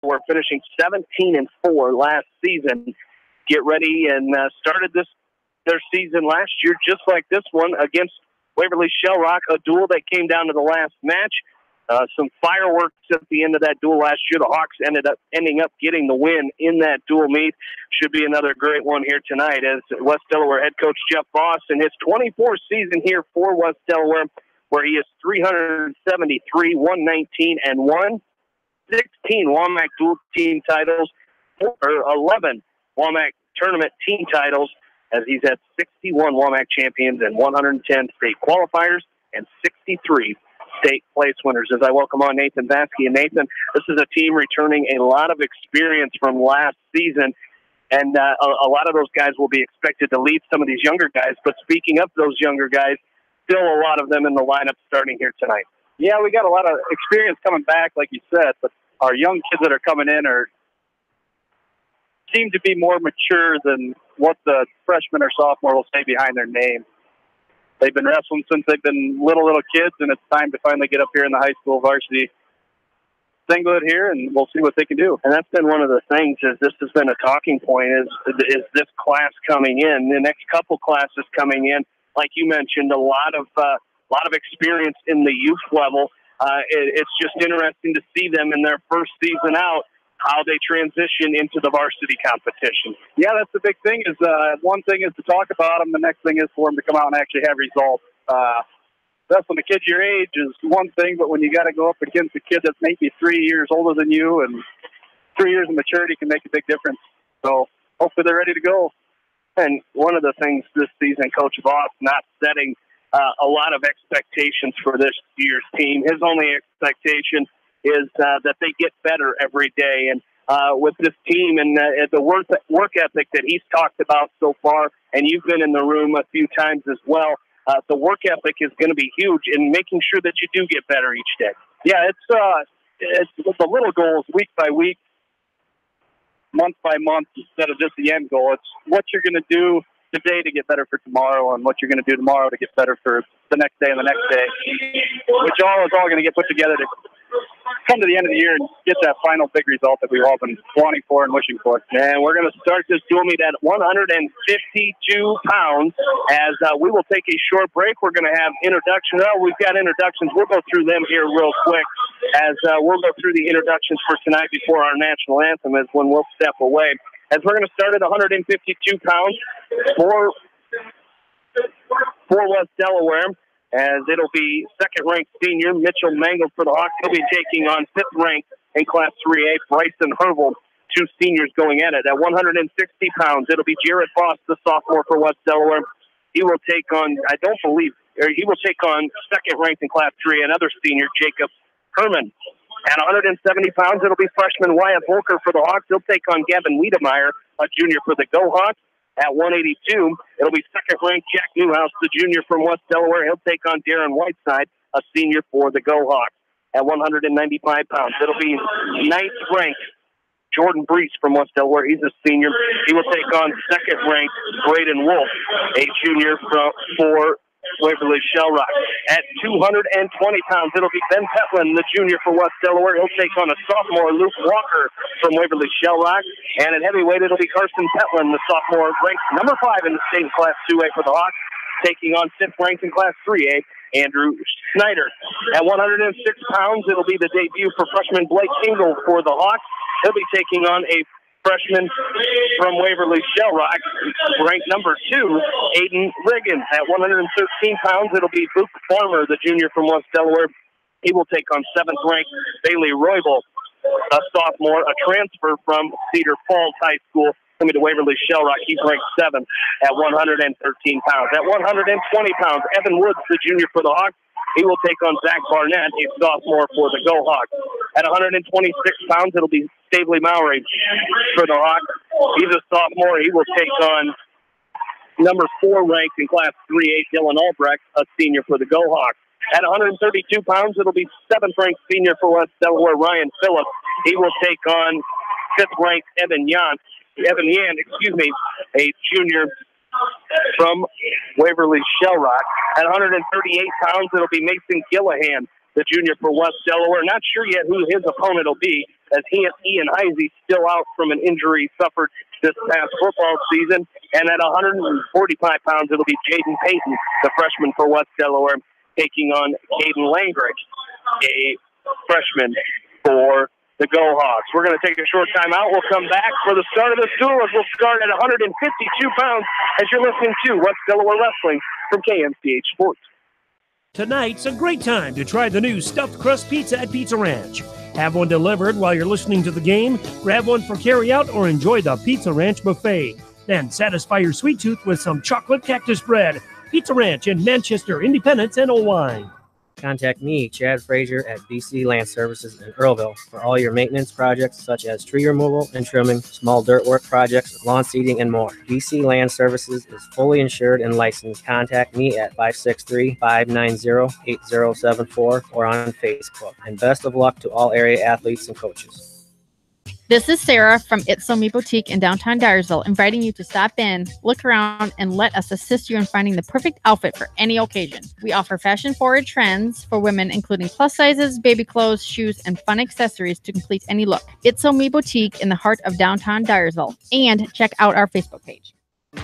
Delaware, finishing 17-4 last season. Get ready and started their season last year just like this one against Waverly-Shell, a duel that came down to the last match. Some fireworks at the end of that duel last year. The Hawks ending up getting the win in that duel meet. Should be another great one here tonight as West Delaware head coach Jeff Voss in his 24th season here for West Delaware, where he is 373, 119, and 1. 16 WAMAC dual team titles, or 11 WAMAC tournament team titles, as he's had 61 WAMAC champions and 110 state qualifiers and 63 state place winners. As I welcome on Nathan Vasky. And Nathan, this is a team returning a lot of experience from last season, and a lot of those guys will be expected to lead some of these younger guys. But speaking of those younger guys, still a lot of them in the lineup starting here tonight. Yeah, we got a lot of experience coming back, like you said, but our young kids that are coming in seem to be more mature than what the freshman or sophomore will say behind their name. They've been wrestling since they've been little kids, and it's time to finally get up here in the high school varsity singlet here, and we'll see what they can do. And that's been one of the things, is this has been a talking point, is this class coming in, the next couple classes coming in, like you mentioned, a lot of experience in the youth level. It's just interesting to see them in their first season out, how they transition into the varsity competition. Yeah, that's the big thing. Is one thing is to talk about them. The next thing is for them to come out and actually have results. Wrestling a kid your age is one thing, but when you got to go up against a kid that's maybe 3 years older than you, and 3 years of maturity can make a big difference. So hopefully they're ready to go. And one of the things this season, Coach Voss not setting a lot of expectations for this year's team. His only expectation is that they get better every day. And with this team and the work ethic that he's talked about so far, and you've been in the room a few times as well, the work ethic is going to be huge in making sure that you do get better each day. Yeah, it's the little goals week by week, month by month, instead of just the end goal. It's what you're going to do today to get better for tomorrow, and what you're going to do tomorrow to get better for the next day and the next day, which is all going to get put together to come to the end of the year and get that final big result that we've all been wanting for and wishing for. And we're going to start this dual meet at 152 pounds as we will take a short break. We're going to have introductions. Oh, we've got introductions. We'll go through them here real quick as we'll go through the introductions for tonight before our national anthem is when we'll step away. As we're going to start at 152 pounds for West Delaware, as it'll be second-ranked senior Mitchell Mangle for the Hawks. He'll be taking on fifth-ranked in Class 3A, Bryson Hervel, two seniors going at it. At 160 pounds, it'll be Jared Voss, the sophomore for West Delaware. He will take on, he will take on second-ranked in Class 3A, another senior, Jacob Herman. At 170 pounds, it'll be freshman Wyatt Volker for the Hawks. He'll take on Gavin Wiedemeyer, a junior for the Go Hawks. At 182, it'll be second-ranked Jack Newhouse, the junior from West Delaware. He'll take on Darren Whiteside, a senior for the Go Hawks. At 195 pounds, it'll be ninth-ranked Jordan Brees from West Delaware. He's a senior. He will take on second-ranked Braden Wolf, a junior for Waverly-Shell. At 220 pounds, it'll be Ben Petlin, the junior for West Delaware. He'll take on a sophomore, Luke Walker, from Waverly-Shell. And at heavyweight, it'll be Carson Petlin, the sophomore, ranked number 5 in the state in Class 2A for the Hawks, taking on fifth-ranked in Class 3A, Andrew Snyder. At 106 pounds, it'll be the debut for freshman Blake Kingle for the Hawks. He'll be taking on a freshman from Waverly-Shell, ranked number 2, Aiden Riggins. At 113 pounds, it'll be Luke Farmer, the junior from West Delaware. He will take on seventh-ranked Bailey Roybal, a sophomore, a transfer from Cedar Falls High School, coming to Waverly-Shell. He's ranked 7th at 113 pounds. At 120 pounds, Evan Woods, the junior for the Hawks. He will take on Zach Barnett, a sophomore for the Go Hawks. At 126 pounds, it'll be Stavely Mowry for the Hawks. He's a sophomore. He will take on number 4 ranked in Class 3A, Dylan Albrecht, a senior for the Go Hawks. At 132 pounds, it'll be 7th-ranked senior for West Delaware, Ryan Phillips. He will take on 5th-ranked Evan Yan, a junior from Waverly-Shell. At 138 pounds, it'll be Mason Gillahan, the junior for West Delaware. Not sure yet who his opponent will be. as Ian Heisey still out from an injury suffered this past football season. And at 145 pounds, it'll be Jaden Payton, the freshman for West Delaware, taking on Caden Langridge, a freshman for the Go Hawks. We're going to take a short time out. We'll come back for the start of this duel, as we'll start at 152 pounds as you're listening to West Delaware Wrestling from KMCH Sports. Tonight's a great time to try the new stuffed crust pizza at Pizza Ranch. Have one delivered while you're listening to the game, grab one for carryout, or enjoy the Pizza Ranch buffet. Then satisfy your sweet tooth with some chocolate cactus bread. Pizza Ranch in Manchester, Independence, and Owine. Contact me, Chad Frazier, at BC Land Services in Earlville for all your maintenance projects such as tree removal and trimming, small dirt work projects, lawn seeding, and more. BC Land Services is fully insured and licensed. Contact me at 563-590-8074 or on Facebook. And best of luck to all area athletes and coaches. This is Sarah from It's So Me Boutique in downtown Dyersville, inviting you to stop in, look around, and let us assist you in finding the perfect outfit for any occasion. We offer fashion-forward trends for women, including plus sizes, baby clothes, shoes, and fun accessories to complete any look. It's So Me Boutique in the heart of downtown Dyersville. And check out our Facebook page.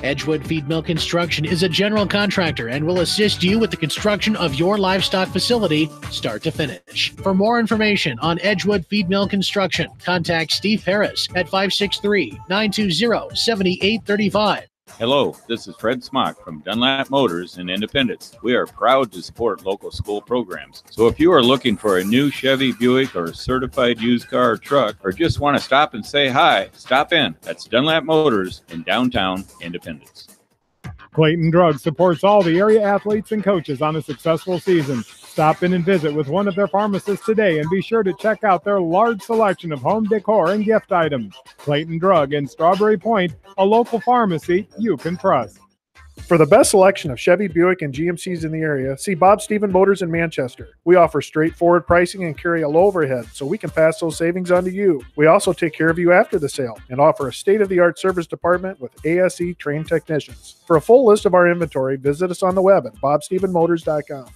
Edgewood Feed Mill Construction is a general contractor and will assist you with the construction of your livestock facility, start to finish. For more information on Edgewood Feed Mill Construction, contact Steve Harris at 563-920-7835. Hello, this is Fred Smock from Dunlap Motors in Independence. We are proud to support local school programs. So if you are looking for a new Chevy, Buick, or certified used car or truck, or just want to stop and say hi, stop in. That's Dunlap Motors in downtown Independence. Clayton Drug supports all the area athletes and coaches on a successful season. Stop in and visit with one of their pharmacists today and be sure to check out their large selection of home decor and gift items. Clayton Drug in Strawberry Point, a local pharmacy you can trust. For the best selection of Chevy, Buick, and GMCs in the area, see Bob Stephen Motors in Manchester. We offer straightforward pricing and carry a low overhead, so we can pass those savings on to you. We also take care of you after the sale and offer a state-of-the-art service department with ASE trained technicians. For a full list of our inventory, visit us on the web at bobstephenmotors.com.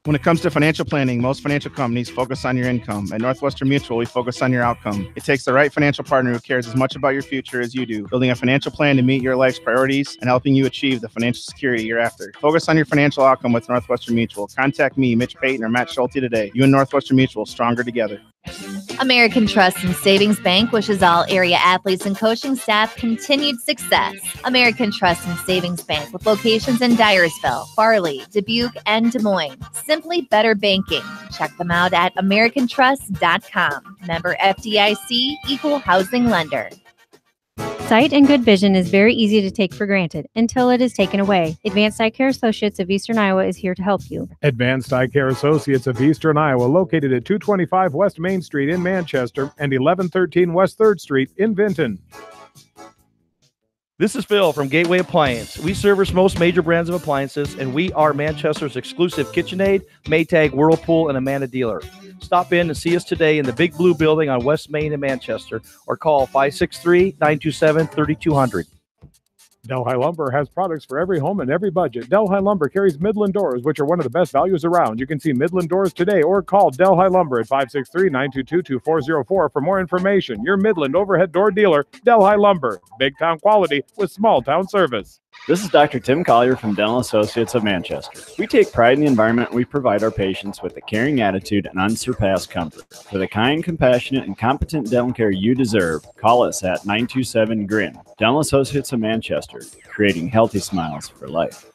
When it comes to financial planning, most financial companies focus on your income. At Northwestern Mutual, we focus on your outcome. It takes the right financial partner who cares as much about your future as you do, building a financial plan to meet your life's priorities and helping you achieve the financial security you're after. Focus on your financial outcome with Northwestern Mutual. Contact me, Mitch Payton, or Matt Schulte today. You and Northwestern Mutual, stronger together. American Trust and Savings Bank wishes all area athletes and coaching staff continued success. American Trust and Savings Bank with locations in Dyersville, Farley, Dubuque, and Des Moines. Simply better banking. Check them out at americantrust.com. Member FDIC, equal housing lender. Sight and good vision is very easy to take for granted until it is taken away. Advanced Eye Care Associates of Eastern Iowa is here to help you. Advanced Eye Care Associates of Eastern Iowa, located at 225 West Main Street in Manchester and 1113 West 3rd Street in Vinton. This is Phil from Gateway Appliance. We service most major brands of appliances, and we are Manchester's exclusive KitchenAid, Maytag, Whirlpool, and Amana dealer. Stop in and see us today in the Big Blue Building on West Main in Manchester, or call 563-927-3200. Delhi Lumber has products for every home and every budget. Delhi Lumber carries Midland doors, which are one of the best values around. You can see Midland doors today or call Delhi Lumber at 563-922-2404 for more information. Your Midland overhead door dealer, Delhi Lumber. Big town quality with small town service. This is Dr. Tim Collier from Dental Associates of Manchester. We take pride in the environment we provide our patients with a caring attitude and unsurpassed comfort. For the kind, compassionate, and competent dental care you deserve, call us at 927-GRIN. Dental Associates of Manchester, creating healthy smiles for life.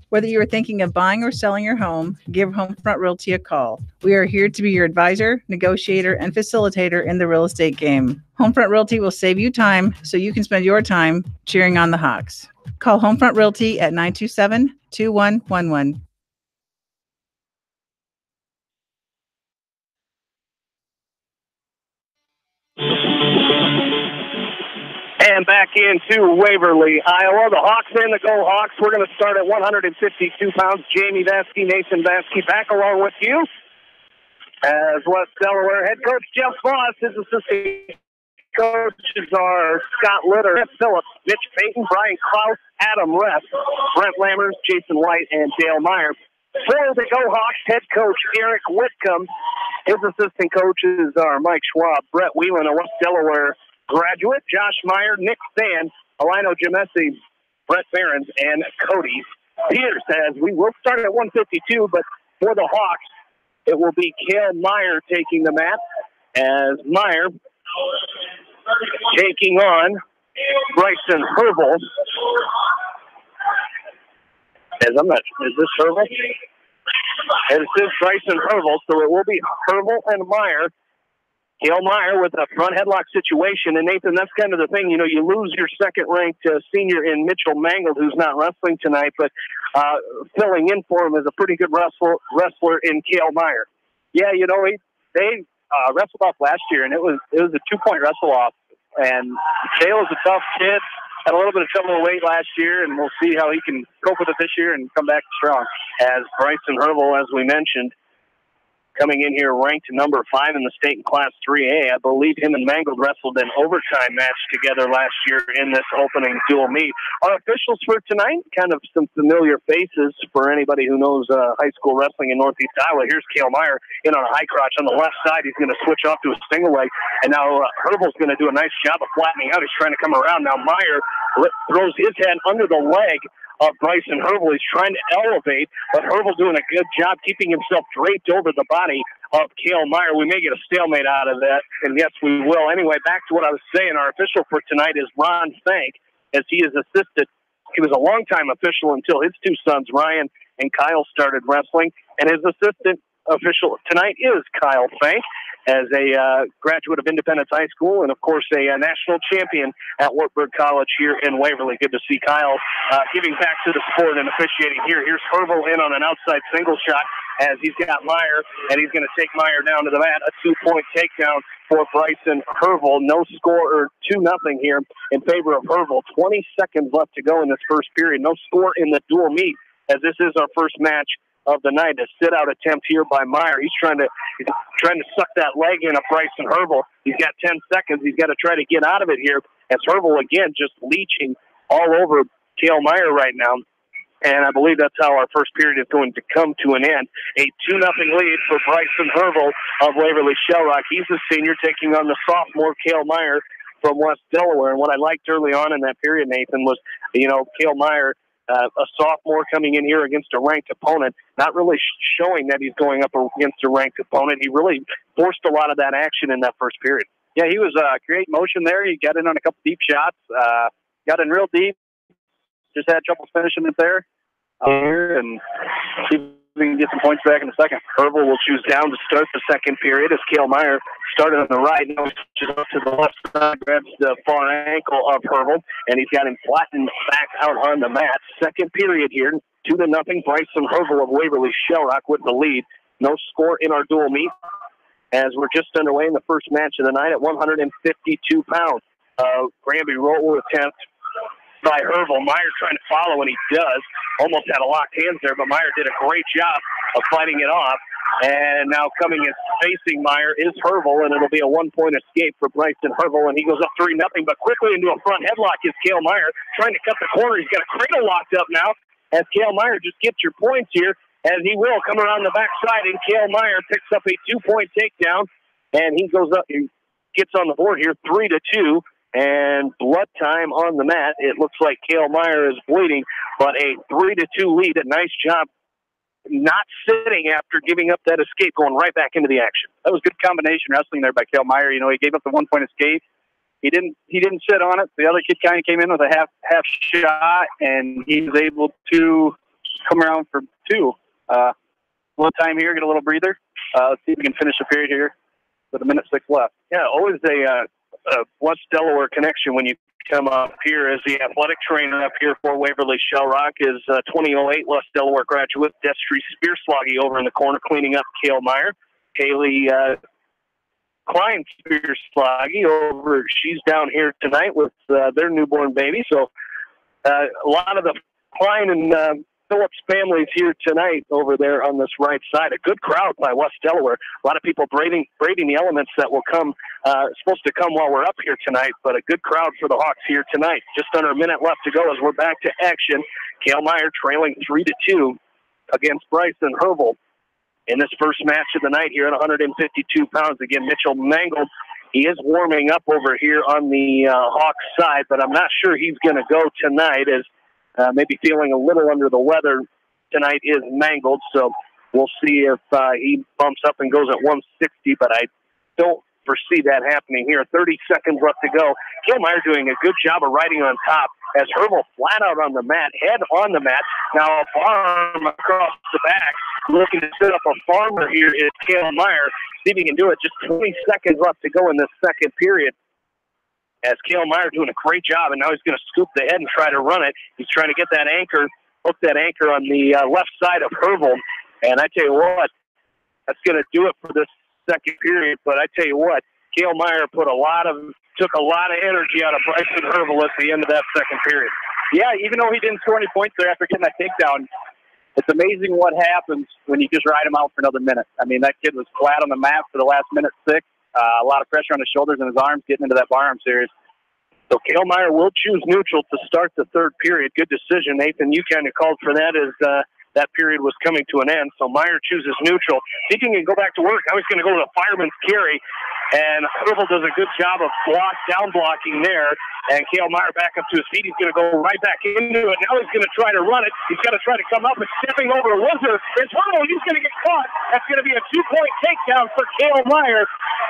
Whether you are thinking of buying or selling your home, give Homefront Realty a call. We are here to be your advisor, negotiator, and facilitator in the real estate game. Homefront Realty will save you time so you can spend your time cheering on the Hawks. Call Homefront Realty at 927-2111. And back into Waverly, Iowa. The Hawks and the Go Hawks. We're going to start at 152 pounds. Jamie Vasky, Nathan Vasky back along with you. As West Delaware head coach Jeff Voss, his assistant coaches are Scott Litter, Phillips, Mitch Payton, Brian Klaus, Adam Ress, Brent Lammers, Jason White, and Dale Meyer. For the Go Hawks, head coach Eric Whitcomb. His assistant coaches are Mike Schwab, Brett Whelan, a West Delaware graduate, Josh Meyer, Nick Sand, Alino Gemesi, Brett Behrens, and Cody Peters. As we will start at 152, but for the Hawks, it will be Cale Meyer taking the mat, as Meyer taking on Bryson Hervel. As I'm not sure, is this Hervel? And it says Bryson Hervel, so it will be Hervel and Meyer. Cale Meyer with a front headlock situation. And Nathan, that's kind of the thing. You know, you lose your second-ranked senior in Mitchell Mangold, who's not wrestling tonight, but filling in for him is a pretty good wrestler in Cale Meyer. Yeah, you know, they wrestled off last year, and it was a 2-point wrestle-off. And Cale is a tough kid. Had a little bit of trouble with weight last year, and we'll see how he can cope with it this year and come back strong. As Bryson Hervel, as we mentioned, coming in here ranked number 5 in the state in Class 3A. I believe him and Mangold wrestled an overtime match together last year in this opening dual meet. Our officials for tonight, kind of some familiar faces for anybody who knows high school wrestling in Northeast Iowa. Here's Cale Meyer in on a high crotch on the left side. He's going to switch off to a single leg, and now Hervel's going to do a nice job of flattening out. He's trying to come around. Now Meyer throws his head under the leg of Bryson Hervel. He's trying to elevate, but Hervel doing a good job keeping himself draped over the body of Cale Meyer. We may get a stalemate out of that, and yes, we will. Anyway, back to what I was saying. Our official for tonight is Ron Fank, as he is assisted. He was a longtime official until his two sons, Ryan and Kyle, started wrestling, and his assistant official tonight is Kyle Fank, as a graduate of Independence High School and, of course, a national champion at Wartburg College here in Waverly. Good to see Kyle giving back to the sport and officiating here. Here's Hervel in on an outside single shot as he's got Meyer, and he's going to take Meyer down to the mat. A 2-point takedown for Bryson Hervel. No score, or 2-0 here in favor of Hervel. 20 seconds left to go in this first period. No score in the dual meet, as this is our first match of the night. A sit-out attempt here by Meyer. He's trying to suck that leg in of Bryson Hervel. He's got 10 seconds. He's got to try to get out of it here, as Hervel, again, just leeching all over Cale Meyer right now. And I believe that's how our first period is going to come to an end. A 2-0 lead for Bryson Hervel of Waverly-Shell. He's a senior taking on the sophomore Cale Meyer from West Delaware. And what I liked early on in that period, Nathan, was, you know, Cale Meyer, a sophomore coming in here against a ranked opponent, not really showing that he's going up against a ranked opponent. He really forced a lot of that action in that first period. Yeah, he was creating motion there. He got in on a couple deep shots, got in real deep, just had trouble finishing it there. Here, and see if we can get some points back in a second. Hervel will choose down to start the second period, as Cale Meyer started on the right. Now he switches up to the left side, grabs the far ankle of Hervel, and he's got him flattened back out on the mat. Second period here, 2-0. Bryson Hervel of Waverly-Shell with the lead. No score in our dual meet, as we're just underway in the first match of the night at 152 pounds. Granby roll attempt by Hervel. Meyer trying to follow, and he does. Almost had a locked hands there, but Meyer did a great job of fighting it off. And now coming and facing Meyer is Hervel, and it'll be a 1-point escape for Bryson Hervel, and he goes up 3-0, but quickly into a front headlock is Cale Meyer, trying to cut the corner. He's got a cradle locked up now, as Cale Meyer just gets your points here, as he will come around the backside, and Cale Meyer picks up a 2-point takedown, and he goes up, he gets on the board here, 3-2. And blood time on the mat. It looks like Cale Meyer is bleeding, but a 3-2 lead. A nice job not sitting after giving up that escape, going right back into the action. That was good combination wrestling there by Cale Meyer. You know, he gave up the 1-point escape. He didn't sit on it. The other kid kind of came in with a half shot, and he was able to come around for 2. One time here, get a little breather. Let's see if we can finish the period here with 1:06 left. Yeah, always a West Delaware connection when you come up here. As the athletic trainer up here for Waverly-Shell is 2008 West Delaware graduate Destry Spearsloggy over in the corner cleaning up Cale Meyer. Kaylee Klein Spearsloggy over. She's down here tonight with their newborn baby. So a lot of the Klein and Phillips families here tonight over there on this right side. A good crowd by West Delaware. A lot of people braving the elements that will come, supposed to come while we're up here tonight, but a good crowd for the Hawks here tonight. Just under a minute left to go as we're back to action. Cale Meyer trailing 3-2 against Bryson Hervel in this first match of the night here at 152 pounds. Again, Mitchell Mangold, he is warming up over here on the Hawks side, but I'm not sure he's going to go tonight, as maybe feeling a little under the weather tonight is Mangold. So we'll see if he bumps up and goes at 160, but I don't foresee that happening here. 30 seconds left to go. Killmeyer doing a good job of riding on top as Hervel flat out on the mat, head on the mat. Now a farm across the back. Looking to set up a farmer here is Killmeyer. See if he can do it. Just 20 seconds left to go in this second period. As Killmeyer doing a great job, and now he's going to scoop the head and try to run it. He's trying to get that anchor, hook that anchor on the left side of Hervel. And I tell you what, that's going to do it for this second period. But I tell you what, Killmeyer took a lot of energy out of Bryson Hervel at the end of that second period. Yeah, even though he didn't score any points there after getting that takedown, it's amazing what happens when you just ride him out for another minute. I mean, that kid was flat on the mat for the last minute 6. A lot of pressure on his shoulders and his arms getting into that bar arm series. So Killmeyer will choose neutral to start the third period. Good decision, Nathan. You kind of called for that as that period was coming to an end. So Meyer chooses neutral. Thinking he can go back to work. Now he's going to go to the fireman's carry. And Hervel does a good job of down blocking there. And Killmeyer back up to his feet. He's going to go right back into it. Now he's going to try to run it. He's got to try to come up and stepping over a Wizard. It's Hervel. He's going to get caught. That's going to be a 2-point takedown for Killmeyer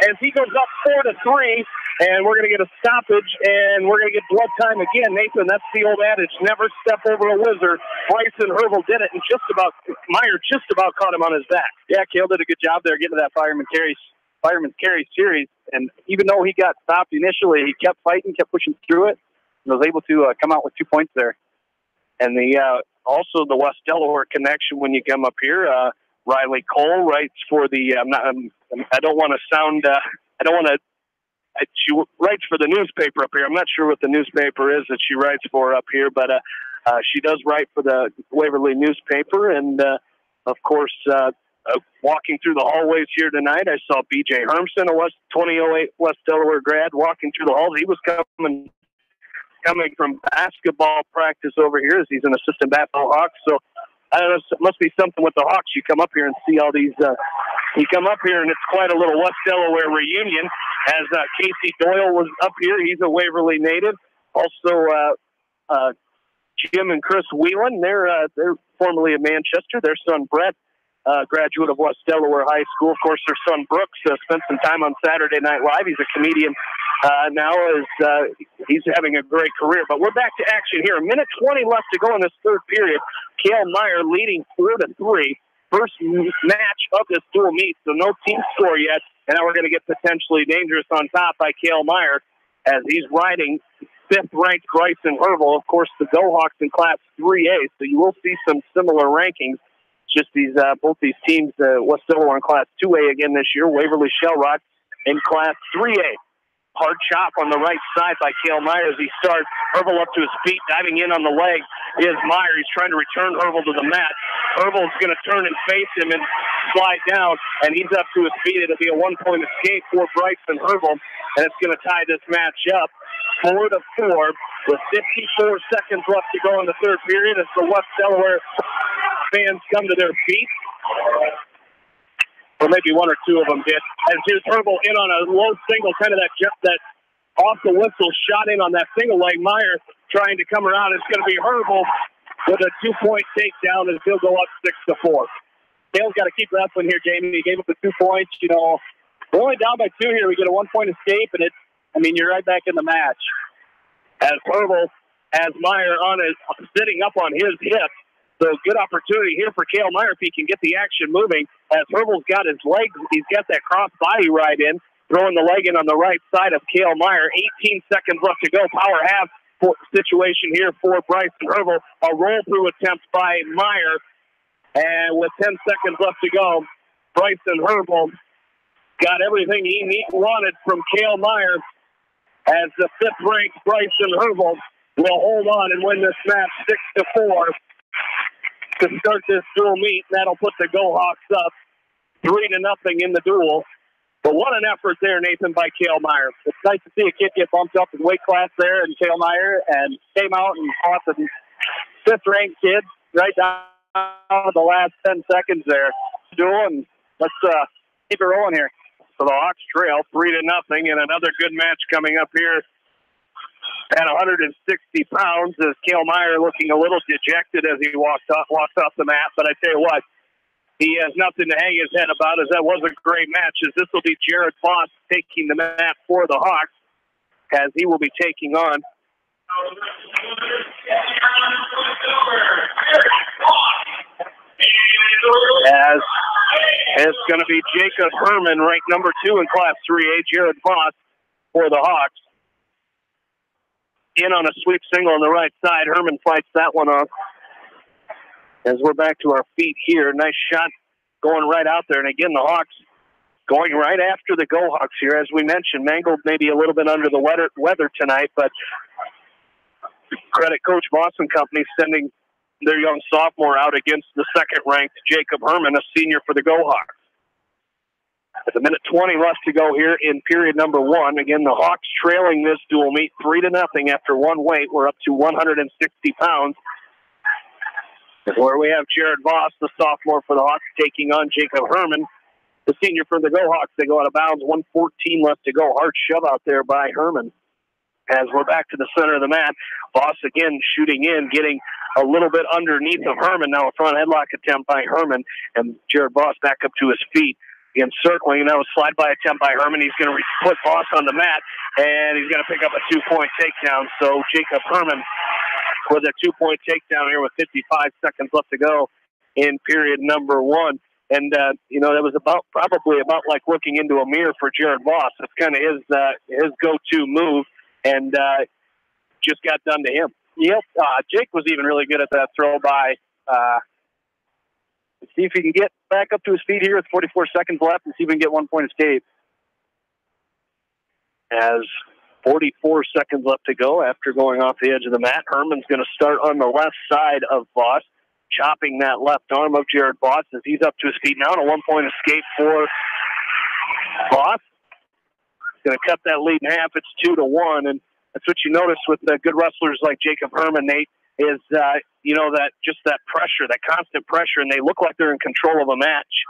as he goes up 4-3. And we're going to get a stoppage, and we're going to get blood time again. Nathan, that's the old adage, never step over a Wizard. Bryson Hervel did it, and Meyer just about caught him on his back. Yeah, Kale did a good job there getting to that fireman's carry series. And even though he got stopped initially, he kept fighting, kept pushing through it, and was able to come out with 2 points there. And also the West Delaware connection when you come up here. Riley Cole writes for the. She writes for the newspaper up here. I'm not sure what the newspaper is that she writes for up here, but she does write for the Waverly newspaper. And, of course, walking through the hallways here tonight, I saw B.J. Hermson, a 2008 West Delaware grad, walking through the halls. He was coming from basketball practice over here as he's an assistant basketball Hawk. So I don't know, it must be something with the Hawks. You come up here and see all these. You come up here and it's quite a little West Delaware reunion. As Casey Doyle was up here, he's a Waverly native. Also, Jim and Chris Whelan, they're formerly of Manchester. Their son Brett, graduate of West Delaware High School. Of course, their son Brooks spent some time on Saturday Night Live. He's a comedian now, as he's having a great career. But we're back to action here. 1:20 left to go in this third period. Killmeyer leading 4-3. First match of this dual meet, so no team score yet. And now we're going to get potentially dangerous on top by Killmeyer as he's riding fifth-ranked Bryson Hervel. Of course, the Go Hawks in Class 3A, so you will see some similar rankings. Just both these teams, West Delaware in Class 2A again this year, Waverly-Shell in Class 3A. Hard chop on the right side by Killmeyer as he starts. Hervel up to his feet, diving in on the leg is Meyer. He's trying to return Hervel to the mat. Hervel's going to turn and face him and slide down, and he's up to his feet. It'll be a 1-point escape for Bryson Hervel, and it's going to tie this match up 4-4 with 54 seconds left to go in the third period as the West Delaware fans come to their feet. Or maybe one or two of them did. And here's Hervel in on a low single, kind of that off the whistle shot in on that single leg. Meyer trying to come around. It's going to be Hervel with a 2-point takedown, and he'll go up 6-4. Dale's got to keep wrestling here, Jamie. He gave up the 2 points. You know, we're only down by 2 here. We get a 1-point escape, and you're right back in the match. As Hervel has Meyer sitting up on his hip. So good opportunity here for Killmeyer if he can get the action moving. As Hervel's got his legs, he's got that cross body right in, throwing the leg in on the right side of Killmeyer. 18 seconds left to go. Power half situation here for Bryson Hervel. A roll-through attempt by Meyer. And with 10 seconds left to go, Bryson Hervel got everything he wanted from Killmeyer as the fifth-ranked Bryson Hervel will hold on and win this match 6-4. To start this dual meet, that'll put the Go Hawks up 3-0 in the duel. But what an effort there, Nathan, by Killmeyer. It's nice to see a kid get bumped up in weight class there, and Killmeyer and came out and fought the fifth-ranked kid right down the last 10 seconds there. Doing. Let's keep it rolling here. So the Hawks trail 3-0, and another good match coming up here at 160 pounds. As Cale Meyer looking a little dejected as he walks off the mat. But I tell you what, he has nothing to hang his head about, as that was a great match. As this will be Jared Voss taking the mat for the Hawks, as he will be taking on as it's going to be Jacob Herman, ranked number 2 in Class 3A. Jared Voss for the Hawks. In on a sweep single on the right side. Herman fights that one off. As we're back to our feet here, nice shot going right out there. And again, the Hawks going right after the Go Hawks here. As we mentioned, Mangold maybe a little bit under the weather tonight, but credit Coach Voss and company sending their young sophomore out against the second-ranked Jacob Herman, a senior for the Go Hawks. With a minute 20 left to go here in period number 1. Again, the Hawks trailing this dual meet 3-0 after one weight. We're up to 160 pounds. Where we have Jared Voss, the sophomore for the Hawks, taking on Jacob Herman, the senior for the Go Hawks. They go out of bounds, 1:14 left to go. Hard shove out there by Herman. As we're back to the center of the mat, Voss again shooting in, getting a little bit underneath of Herman. Now a front headlock attempt by Herman, and Jared Voss back up to his feet. Again, circling, now a slide-by attempt by Herman. He's going to put Voss on the mat, and he's going to pick up a 2-point takedown. So Jacob Herman with a 2-point takedown here with 55 seconds left to go in period number 1. And, that was probably about like looking into a mirror for Jared Voss. It's kind of his go-to move, and just got done to him. Yep. Jake was even really good at that throw by. See if he can get back up to his feet here with 44 seconds left and see if we can get 1-point escape. As 44 seconds left to go after going off the edge of the mat, Herman's going to start on the left side of Voss, chopping that left arm of Jared Voss as he's up to his feet now, and a 1-point escape for Voss. Going to cut that lead in half. It's 2-1, and that's what you notice with the good wrestlers like Jacob Herman, Nate, is, that just that pressure, that constant pressure, and they look like they're in control of a match.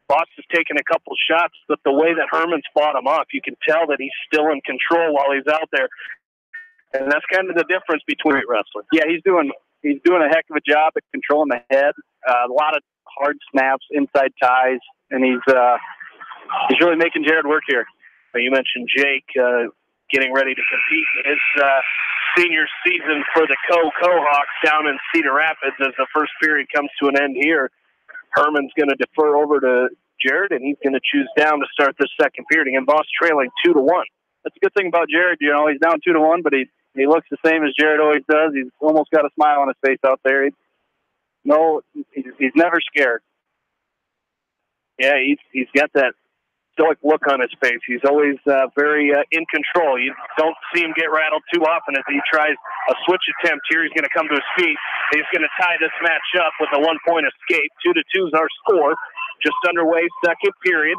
Voss has taken a couple shots, but the way that Herman's fought him off, you can tell that he's still in control while he's out there. And that's kind of the difference between wrestlers. Yeah, he's doing a heck of a job at controlling the head. A lot of hard snaps, inside ties, and he's really making Jared work here. You mentioned Jake getting ready to compete in his senior season for the Co-Hawks down in Cedar Rapids. As the first period comes to an end here, Herman's going to defer over to Jared, and he's going to choose down to start the second period. Again, Voss trailing 2-1. That's a good thing about Jared. He's down 2-1, but he looks the same as Jared always does. He's almost got a smile on his face out there. He's never scared. Yeah, he's got that stoic look on his face. He's always very in control. You don't see him get rattled too often as he tries a switch attempt here. He's going to come to his feet. He's going to tie this match up with a 1-point escape. 2-2 is our score. Just underway, second period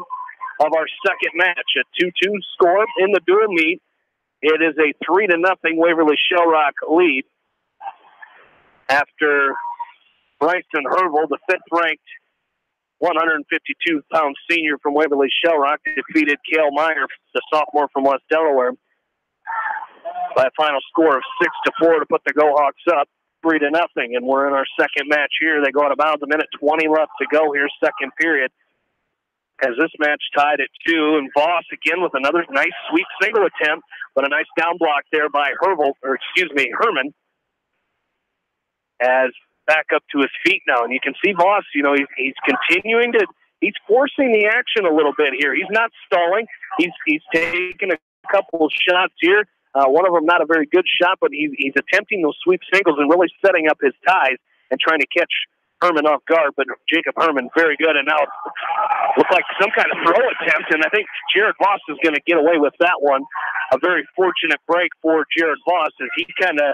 of our second match. A 2-2 score in the dual meet. It is a 3-0 Waverly-Shell lead after Bryson Hervel, the 5th-ranked 152-pound senior from Waverly-Shell defeated Cale Meyer, the sophomore from West Delaware, by a final score of 6-4 to put the Go Hawks up 3-0. And we're in our second match here. They go out of bounds, a minute 20 left to go here, second period. As this match tied at 2, and Voss again with another nice sweep single attempt, but a nice down block there by Herman. As back up to his feet now, and you can see Voss, he's continuing he's forcing the action a little bit here. He's not stalling. He's taking a couple shots here. One of them not a very good shot, but he's attempting those sweep singles and really setting up his ties and trying to catch Herman off guard. But Jacob Herman very good, and now it looks like some kind of throw attempt, and I think Jared Voss is going to get away with that one. A very fortunate break for Jared Voss as he kind of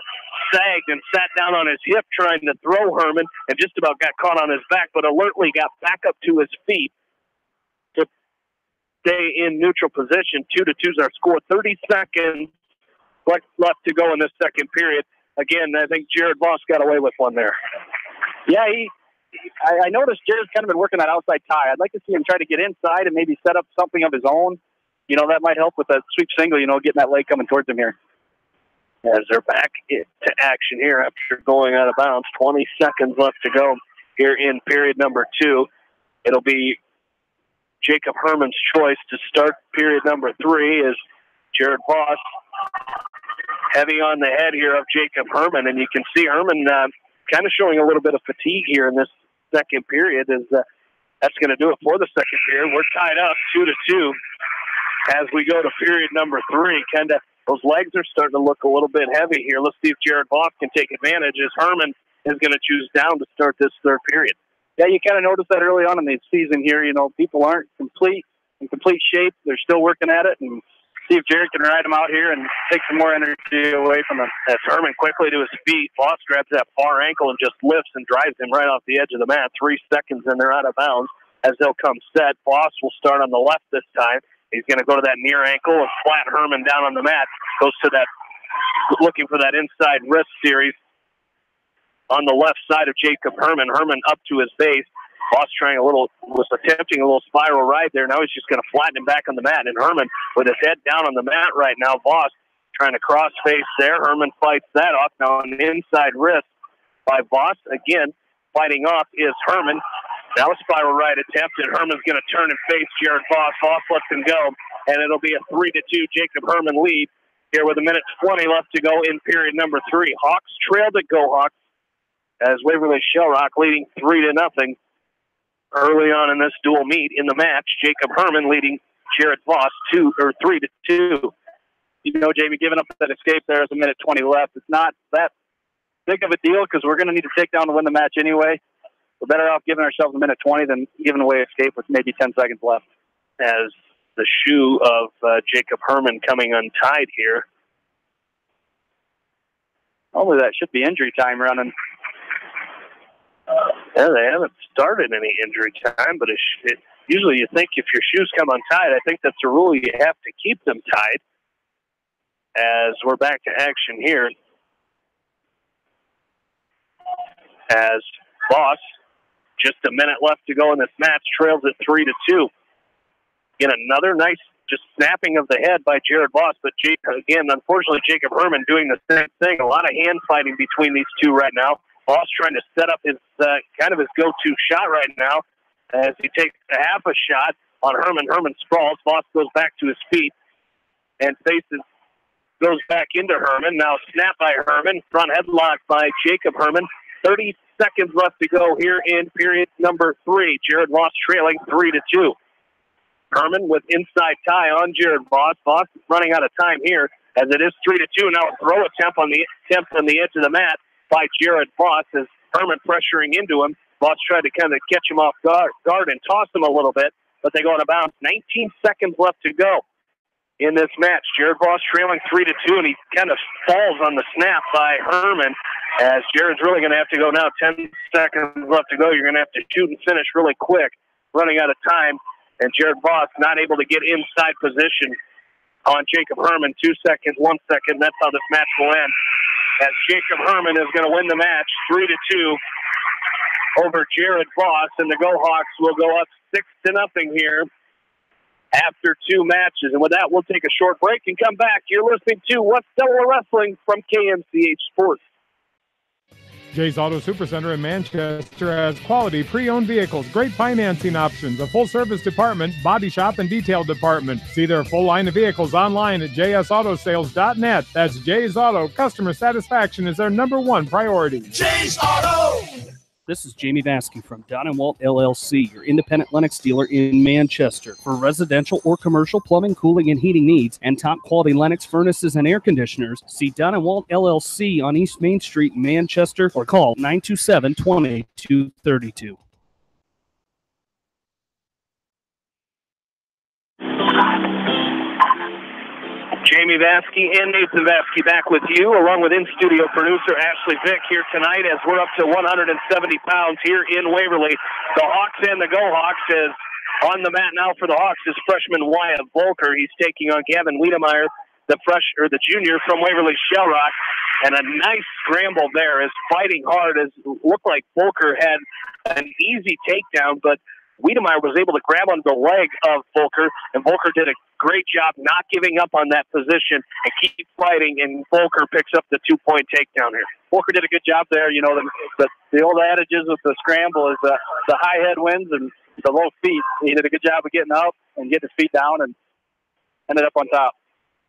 sagged and sat down on his hip trying to throw Herman and just about got caught on his back, but alertly got back up to his feet to stay in neutral position. 2-2 is our score. 30 seconds left to go in this second period. Again, I think Jared Voss got away with one there. Yeah, I noticed Jared's kind of been working that outside tie. I'd like to see him try to get inside and maybe set up something of his own. That might help with that sweep single, getting that leg coming towards him here. As they're back into action here after going out of bounds. 20 seconds left to go here in period number 2. It'll be Jacob Herman's choice to start period number 3 as Jared Voss heavy on the head here of Jacob Herman. And you can see Herman kind of showing a little bit of fatigue here in this second period. That's going to do it for the second period. We're tied up 2-2 as we go to period number 3. Those legs are starting to look a little bit heavy here. Let's see if Jared Voss can take advantage as Herman is going to choose down to start this third period. Yeah, you kind of noticed that early on in the season here. People aren't in complete shape. They're still working at it, and see if Jared can ride them out here and take some more energy away from them. As Herman quickly to his feet, Voss grabs that far ankle and just lifts and drives him right off the edge of the mat. 3 seconds and they're out of bounds as they'll come set. Voss will start on the left this time. He's going to go to that near ankle and flat Herman down on the mat. Goes to that, looking for that inside wrist series on the left side of Jacob Herman. Herman up to his base. Voss was attempting a little spiral ride there. Now he's just going to flatten him back on the mat. And Herman with his head down on the mat right now. Voss trying to cross face there. Herman fights that off. Now an inside wrist by Voss. Again, fighting off is Herman. Now a spiral ride attempt, and Herman's going to turn and face Jared Voss. Voss lets him go, and it'll be a 3-2 Jacob Herman lead here with 1:20 left to go in period number 3. Hawks trail to go Hawks as Waverly-Shell leading 3-0 early on in this dual meet in the match. Jacob Herman leading Jared Voss 3-2. Jamie, giving up that escape there is 1:20 left. It's not that big of a deal because we're going to need a takedown to win the match anyway. We're better off giving ourselves 1:20 than giving away escape with maybe 10 seconds left. As the shoe of Jacob Herman coming untied here. Only that should be injury time running. Yeah, they haven't started any injury time, but usually you think if your shoes come untied, I think that's a rule. You have to keep them tied. As we're back to action here. As Voss, just a minute left to go in this match, trails at 3-2. Again, another nice just snapping of the head by Jared Voss, but unfortunately, Jacob Herman doing the same thing. A lot of hand fighting between these two right now. Voss trying to set up his kind of his go-to shot right now as he takes a half a shot on Herman. Herman sprawls. Voss goes back to his feet and goes back into Herman. Now snap by Herman. Front headlock by Jacob Herman. 30 seconds left to go here in period number 3. Jared Voss trailing 3-2. Herman with inside tie on Jared Voss. Voss running out of time here as it is 3-2. Now a throw attempt on the edge of the mat by Jared Voss as Herman pressuring into him. Voss tried to kind of catch him off guard and toss him a little bit, but they go out of bounds. 19 seconds left to go in this match. Jared Voss trailing 3-2, and he kind of falls on the snap by Herman as Jared's really going to have to go now. 10 seconds left to go. You're going to have to shoot and finish really quick, running out of time. And Jared Voss not able to get inside position on Jacob Herman. 2 seconds, 1 second. That's how this match will end. As Jacob Herman is going to win the match 3-2 over Jared Voss, and the Go Hawks will go up 6-0 here after 2 matches. And with that, we'll take a short break and come back. You're listening to West Delaware Wrestling from KMCH Sports. Jay's Auto Supercenter in Manchester has quality pre-owned vehicles, great financing options, a full-service department, body shop, and detail department. See their full line of vehicles online at jsautosales.net. That's Jay's Auto. Customer satisfaction is their #1 priority. Jay's Auto! This is Jamie Vaskey from Don & Walt LLC, your independent Lennox dealer in Manchester. For residential or commercial plumbing, cooling, and heating needs, and top-quality Lennox furnaces and air conditioners, see Don & Walt LLC on East Main Street, Manchester, or call 927-2232. Jamie Vaskey and Nathan Vaskey back with you, along with in-studio producer Ashley Vick here tonight as we're up to 170 pounds here in Waverly. The Hawks and the Go Hawks is on the mat now for the Hawks is freshman Wyatt Volker. He's taking on Gavin Wiedemeyer, the junior from Waverly-Shell. And a nice scramble there, is fighting hard, as looked like Volker had an easy takedown, but Wiedemeyer was able to grab onto the leg of Volker, and Volker did a great job not giving up on that position and keep fighting, and Volker picks up the 2-point takedown here. Volker did a good job there. You know, the old adages with the scramble is the high head wins and the low feet. He did a good job of getting up and getting his feet down and ended up on top.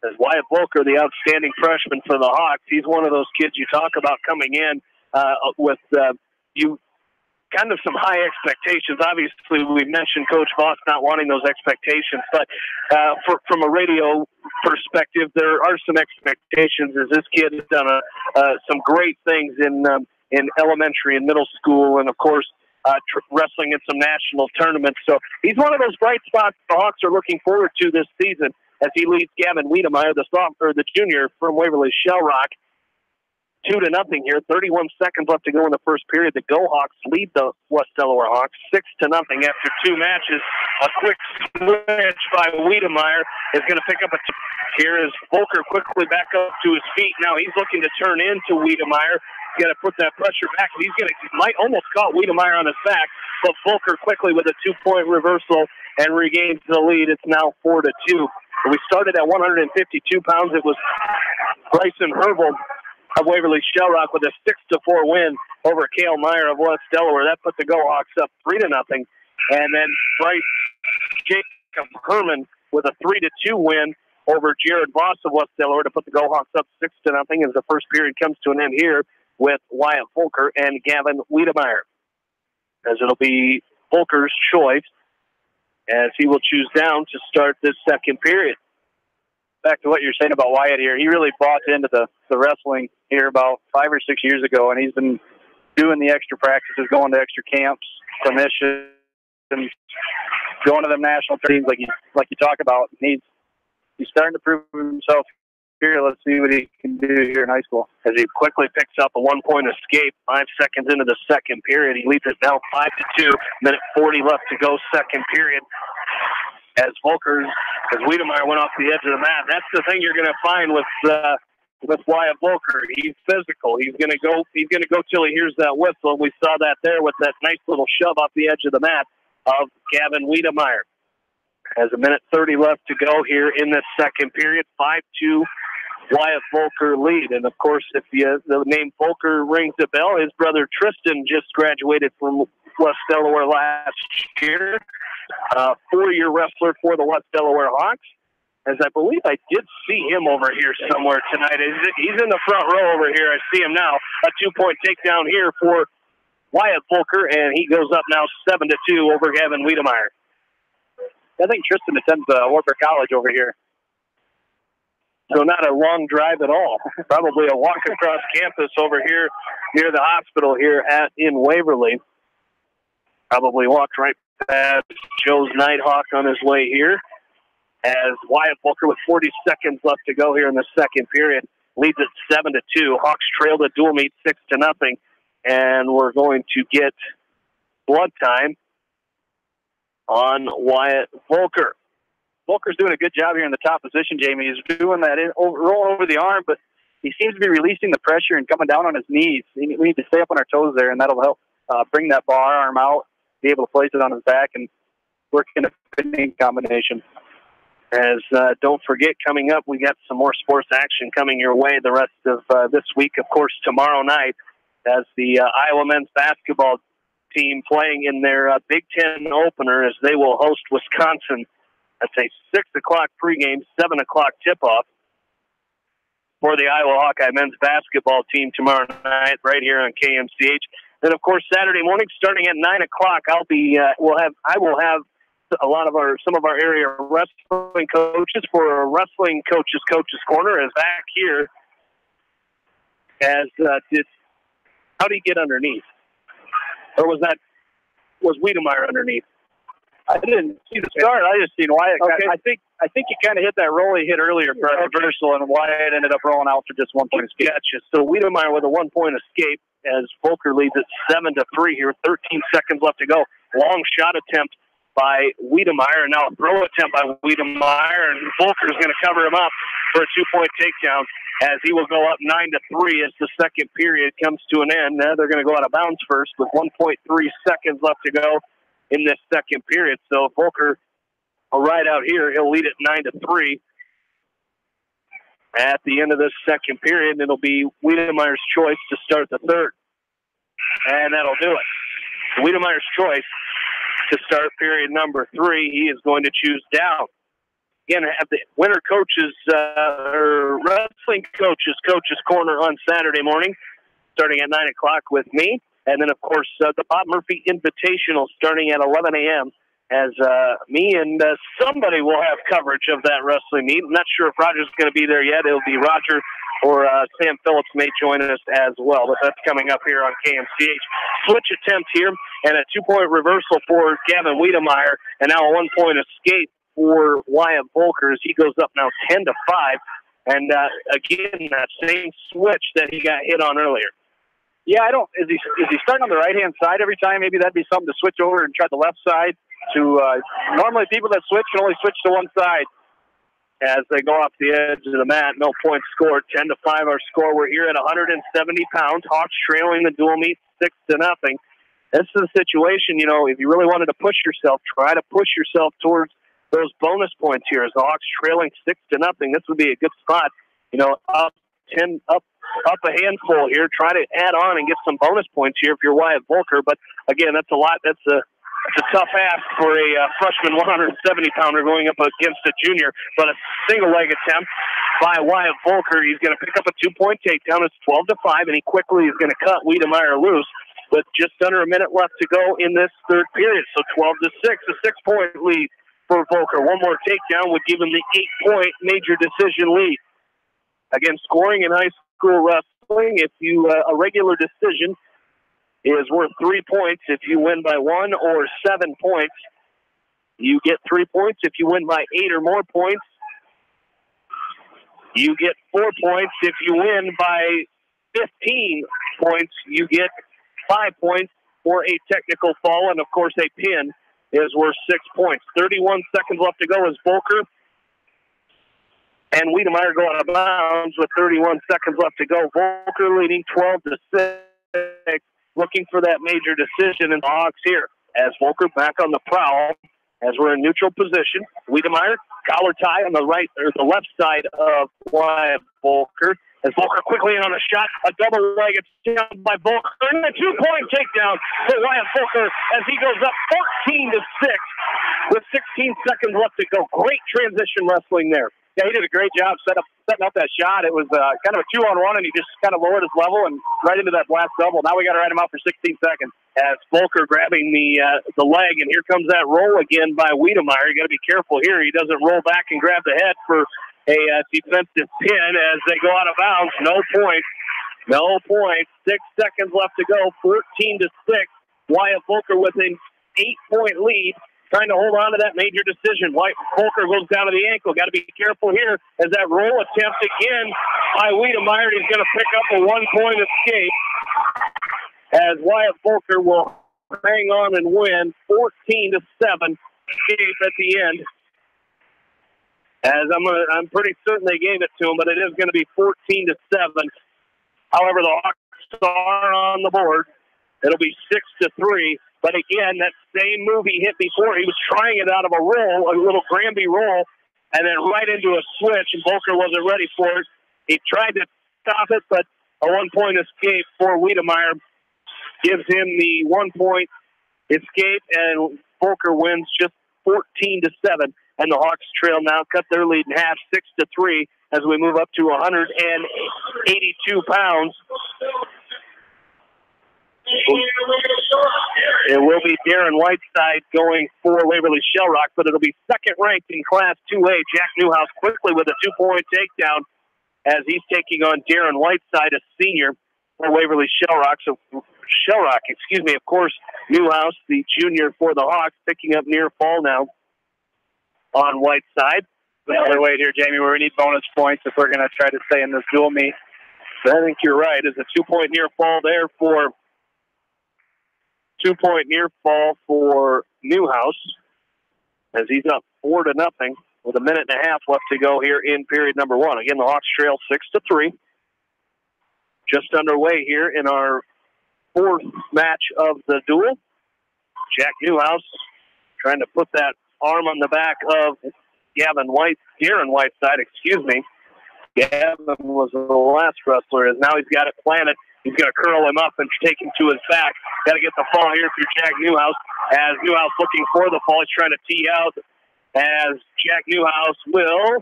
As Wyatt Volker, the outstanding freshman for the Hawks, he's one of those kids you talk about coming in with you kind of some high expectations. Obviously, we mentioned Coach Voss not wanting those expectations, but from a radio perspective, there are some expectations, as this kid has done some great things in elementary and middle school, and of course wrestling in some national tournaments. So he's one of those bright spots the Hawks are looking forward to this season, as he leads Gavin Wiedemeyer, the junior from Waverly-Shell Rock, 2-0 here. 31 seconds left to go in the first period. The Go Hawks lead the West Delaware Hawks 6-0 after 2 matches. A quick switch by Wiedemeyer is going to pick up here as Volker quickly back up to his feet. Now he's looking to turn into Wiedemeyer. He's got to put that pressure back. He might almost caught Wiedemeyer on his back, but Volker quickly with a 2-point reversal and regains the lead. It's now 4-2. We started at 152 pounds. It was Bryson Hervel of Waverly-Shell Rock with a 6-4 win over Cale Meyer of West Delaware. That put the Go Hawks up 3-0. And then Jacob Herman with a 3-2 win over Jared Voss of West Delaware to put the Go Hawks up 6-0 as the first period comes to an end here with Wyatt Volker and Gavin Wiedemeyer. As it'll be Volker's choice, as he will choose down to start this second period. Back to what you're saying about Wyatt here, he really bought into the wrestling here about 5 or 6 years ago, and he's been doing the extra practices, going to extra camps, clinicians, and going to them national teams like you talk about. He's starting to prove himself here. Let's see what he can do here in high school. As he quickly picks up a 1-point escape 5 seconds into the second period. He leads it now 5-2. Minute 40 left to go, second period. As Wiedemeyer went off the edge of the mat. That's the thing you're going to find with Wyatt Volker. He's physical. He's going to go till he hears that whistle. We saw that there with that nice little shove off the edge of the mat of Gavin Wiedemeyer. As a minute 30 left to go here in this second period, 5-2 Wyatt Volker lead. And of course, if the name Volker rings a bell, his brother Tristan just graduated from West Delaware last year. 4-year wrestler for the West Delaware Hawks. As I believe I did see him over here somewhere tonight. He's in the front row over here. I see him now. A 2-point takedown here for Wyatt Volker, and he goes up now 7-2 over Gavin Wiedemeyer. I think Tristan attends Warburg College over here. So not a long drive at all. Probably a walk across campus over here near the hospital here in Waverly. Probably walked right past Joe's Nighthawk on his way here. As Wyatt Volker with 40 seconds left to go here in the second period leads it 7-2. Hawks trail the dual meet 6-0. And we're going to get blood time on Wyatt Volker. Volker's doing a good job here in the top position, Jamie. He's doing that roll over the arm, but he seems to be releasing the pressure and coming down on his knees. We need to stay up on our toes there, and that'll help bring that bar arm out, be able to place it on his back, and work in a pinning combination. As don't forget, coming up, we got some more sports action coming your way the rest of this week. Of course, tomorrow night, as the Iowa men's basketball team playing in their Big Ten opener, as they will host Wisconsin. That's a 6 o'clock pregame, 7 o'clock tip-off for the Iowa Hawkeye men's basketball team tomorrow night, right here on KMCH. Then, of course, Saturday morning, starting at 9 o'clock, I will have some of our area wrestling coaches for a wrestling coaches corner. As back here, how do you get underneath? Or was Wiedemeyer underneath? I didn't see the start. I just seen Wyatt. Okay. I think you kind of hit that roll he hit earlier for a reversal, and Wyatt ended up rolling out for just 1-point escape. Gotcha. So Wiedemeyer with a 1-point escape as Volker leads it 7-3 here. 13 seconds left to go. Long shot attempt by Wiedemeyer, and now a throw attempt by Wiedemeyer, and Volker's going to cover him up. for a 2-point takedown, as he will go up 9-3 as the second period comes to an end. Now they're going to go out of bounds first with 1.3 seconds left to go in this second period. So Volker will ride out here. He'll lead it 9-3 at the end of this second period. It'll be Wiedemeyer's choice to start the third, and that'll do it. Wiedemeyer's choice to start period number 3. He is going to choose down. Again, have the winter coaches or wrestling coaches corner on Saturday morning, starting at 9 o'clock with me. And then, of course, the Bob Murphy Invitational starting at 11 a.m. as me and somebody will have coverage of that wrestling meet. I'm not sure if Roger's going to be there yet. It'll be Roger or Sam Phillips may join us as well, but that's coming up here on KMCH. Switch attempt here and a 2-point reversal for Gavin Wiedemeyer, and now a 1-point escape for Wyatt Volker as he goes up now 10-5. And again, that same switch that he got hit on earlier. Yeah, is he starting on the right-hand side every time? Maybe that'd be something to switch over and try the left side. Normally people that switch can only switch to one side. As they go off the edge of the mat, no points scored. 10-5 our score. We're here at 170 pounds. Hawks trailing the dual meet 6-0. This is a situation, if you really wanted to push yourself, try to push yourself towards those bonus points here. As the Hawks trailing 6-0, this would be a good spot. Up a handful here. Try to add on and get some bonus points here if you're Wyatt Volker. But again, that's a lot. That's a tough ask for a freshman 170-pounder going up against a junior. But a single leg attempt by Wyatt Volker. He's going to pick up a 2-point takedown. It's 12-5, and he quickly is going to cut Wiedemeyer loose with just under a minute left to go in this third period. So 12-6, a 6-point lead for Volker. One more takedown would give him the 8-point major decision lead. Again, scoring in high school wrestling, if you a regular decision is worth 3 points. If you win by 1 or 7 points, you get 3 points. If you win by 8 or more points, you get 4 points. If you win by 15 points, you get 5 points for a technical fall. And, of course, a pin is worth 6 points. 31 seconds left to go as Volker and Wiedemeyer go out of bounds with 31 seconds left to go. Volker leading 12-6. Looking for that major decision in the Hawks here. As Volker back on the prowl, as we're in neutral position. Wiedemeyer, collar tie on the right or the left side of Wyatt Volker. As Volker quickly in on a shot, a double leg attempt by Volker, and a 2-point takedown for Wyatt Volker as he goes up 14-6 with 16 seconds left to go. Great transition wrestling there. Yeah, he did a great job setting up that shot. It was kind of a 2-on-1, and he just kind of lowered his level and right into that blast double. Now we got to ride him out for 16 seconds. As Volker grabbing the leg, and here comes that roll again by Wiedemeyer. You got to be careful here. He doesn't roll back and grab the head for a defensive pin as they go out of bounds. No point. 6 seconds left to go. 14-6. Wyatt Volker with an 8-point lead, trying to hold on to that major decision. Wyatt Volker goes down to the ankle. Got to be careful here as that roll attempt again by Wiedemeyer. He's going to pick up a 1-point escape as Wyatt Volker will hang on and win 14-7 escape at the end. As I'm pretty certain they gave it to him, but it is going to be 14-7. However, the Hawks are on the board. It'll be 6-3. But again, that same move he hit before, he was trying it out of a roll, a little Granby roll, and then right into a switch, and Volker wasn't ready for it. He tried to stop it, but a 1-point escape for Wiedemeyer gives him the 1-point escape, and Volker wins just 14-7. And the Hawks trail now, cut their lead in half, 6-3, as we move up to 182 pounds. It will be Darren Whiteside going for Waverly-Shell Rock, but it'll be second ranked in Class 2A. Jack Newhouse quickly with a 2-point takedown as he's taking on Darren Whiteside, a senior for Waverly-Shell Rock. So Shell Rock, of course, Newhouse, the junior for the Hawks, picking up near fall now on Whiteside. Another weight here, Jamie, where we need bonus points if we're going to try to stay in this dual meet. I think you're right. There's a 2-point near fall there for 2-point near fall for Newhouse as he's up 4-0. with a minute and a half left to go here in period number one. Again, the Hawks trail 6-3. Just underway here in our fourth match of the duel. Jack Newhouse trying to put that arm on the back of Darren Whiteside, excuse me. Gavin was the last wrestler, as now he's got it planted. He's going to curl him up and take him to his back. Got to get the fall here through Jack Newhouse. As Newhouse looking for the fall, he's trying to tee out. As Jack Newhouse will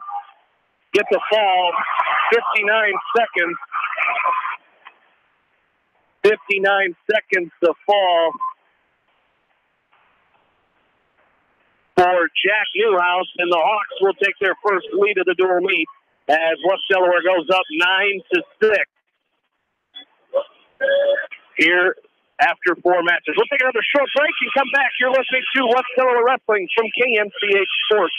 get the fall. 59 seconds. 59 seconds to fall for Jack Newhouse, and the Hawks will take their first lead of the dual meet as West Delaware goes up 9-6 here after four matches. We'll take another short break and come back. You're listening to West Delaware Wrestling from KMCH Sports.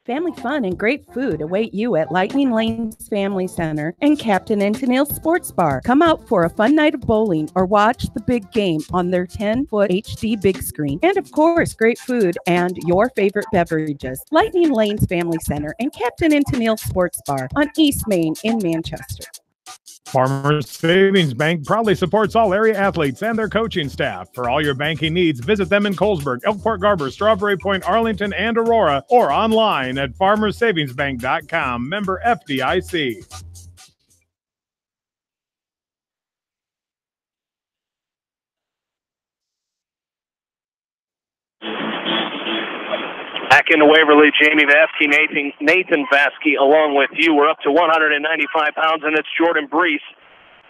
Family fun and great food await you at Lightning Lanes Family Center and Captain and Tennille's Sports Bar. Come out for a fun night of bowling or watch the big game on their 10-foot HD big screen. And of course, great food and your favorite beverages. Lightning Lanes Family Center and Captain and Tennille's Sports Bar on East Main in Manchester. Farmers Savings Bank proudly supports all area athletes and their coaching staff. For all your banking needs, visit them in Colesburg, Elkport Garber, Strawberry Point, Arlington, and Aurora, or online at farmersavingsbank.com. Member FDIC. Back into Waverly, Jamie Vasky, Nathan Vasky, along with you. We're up to 195 pounds, and it's Jordan Brees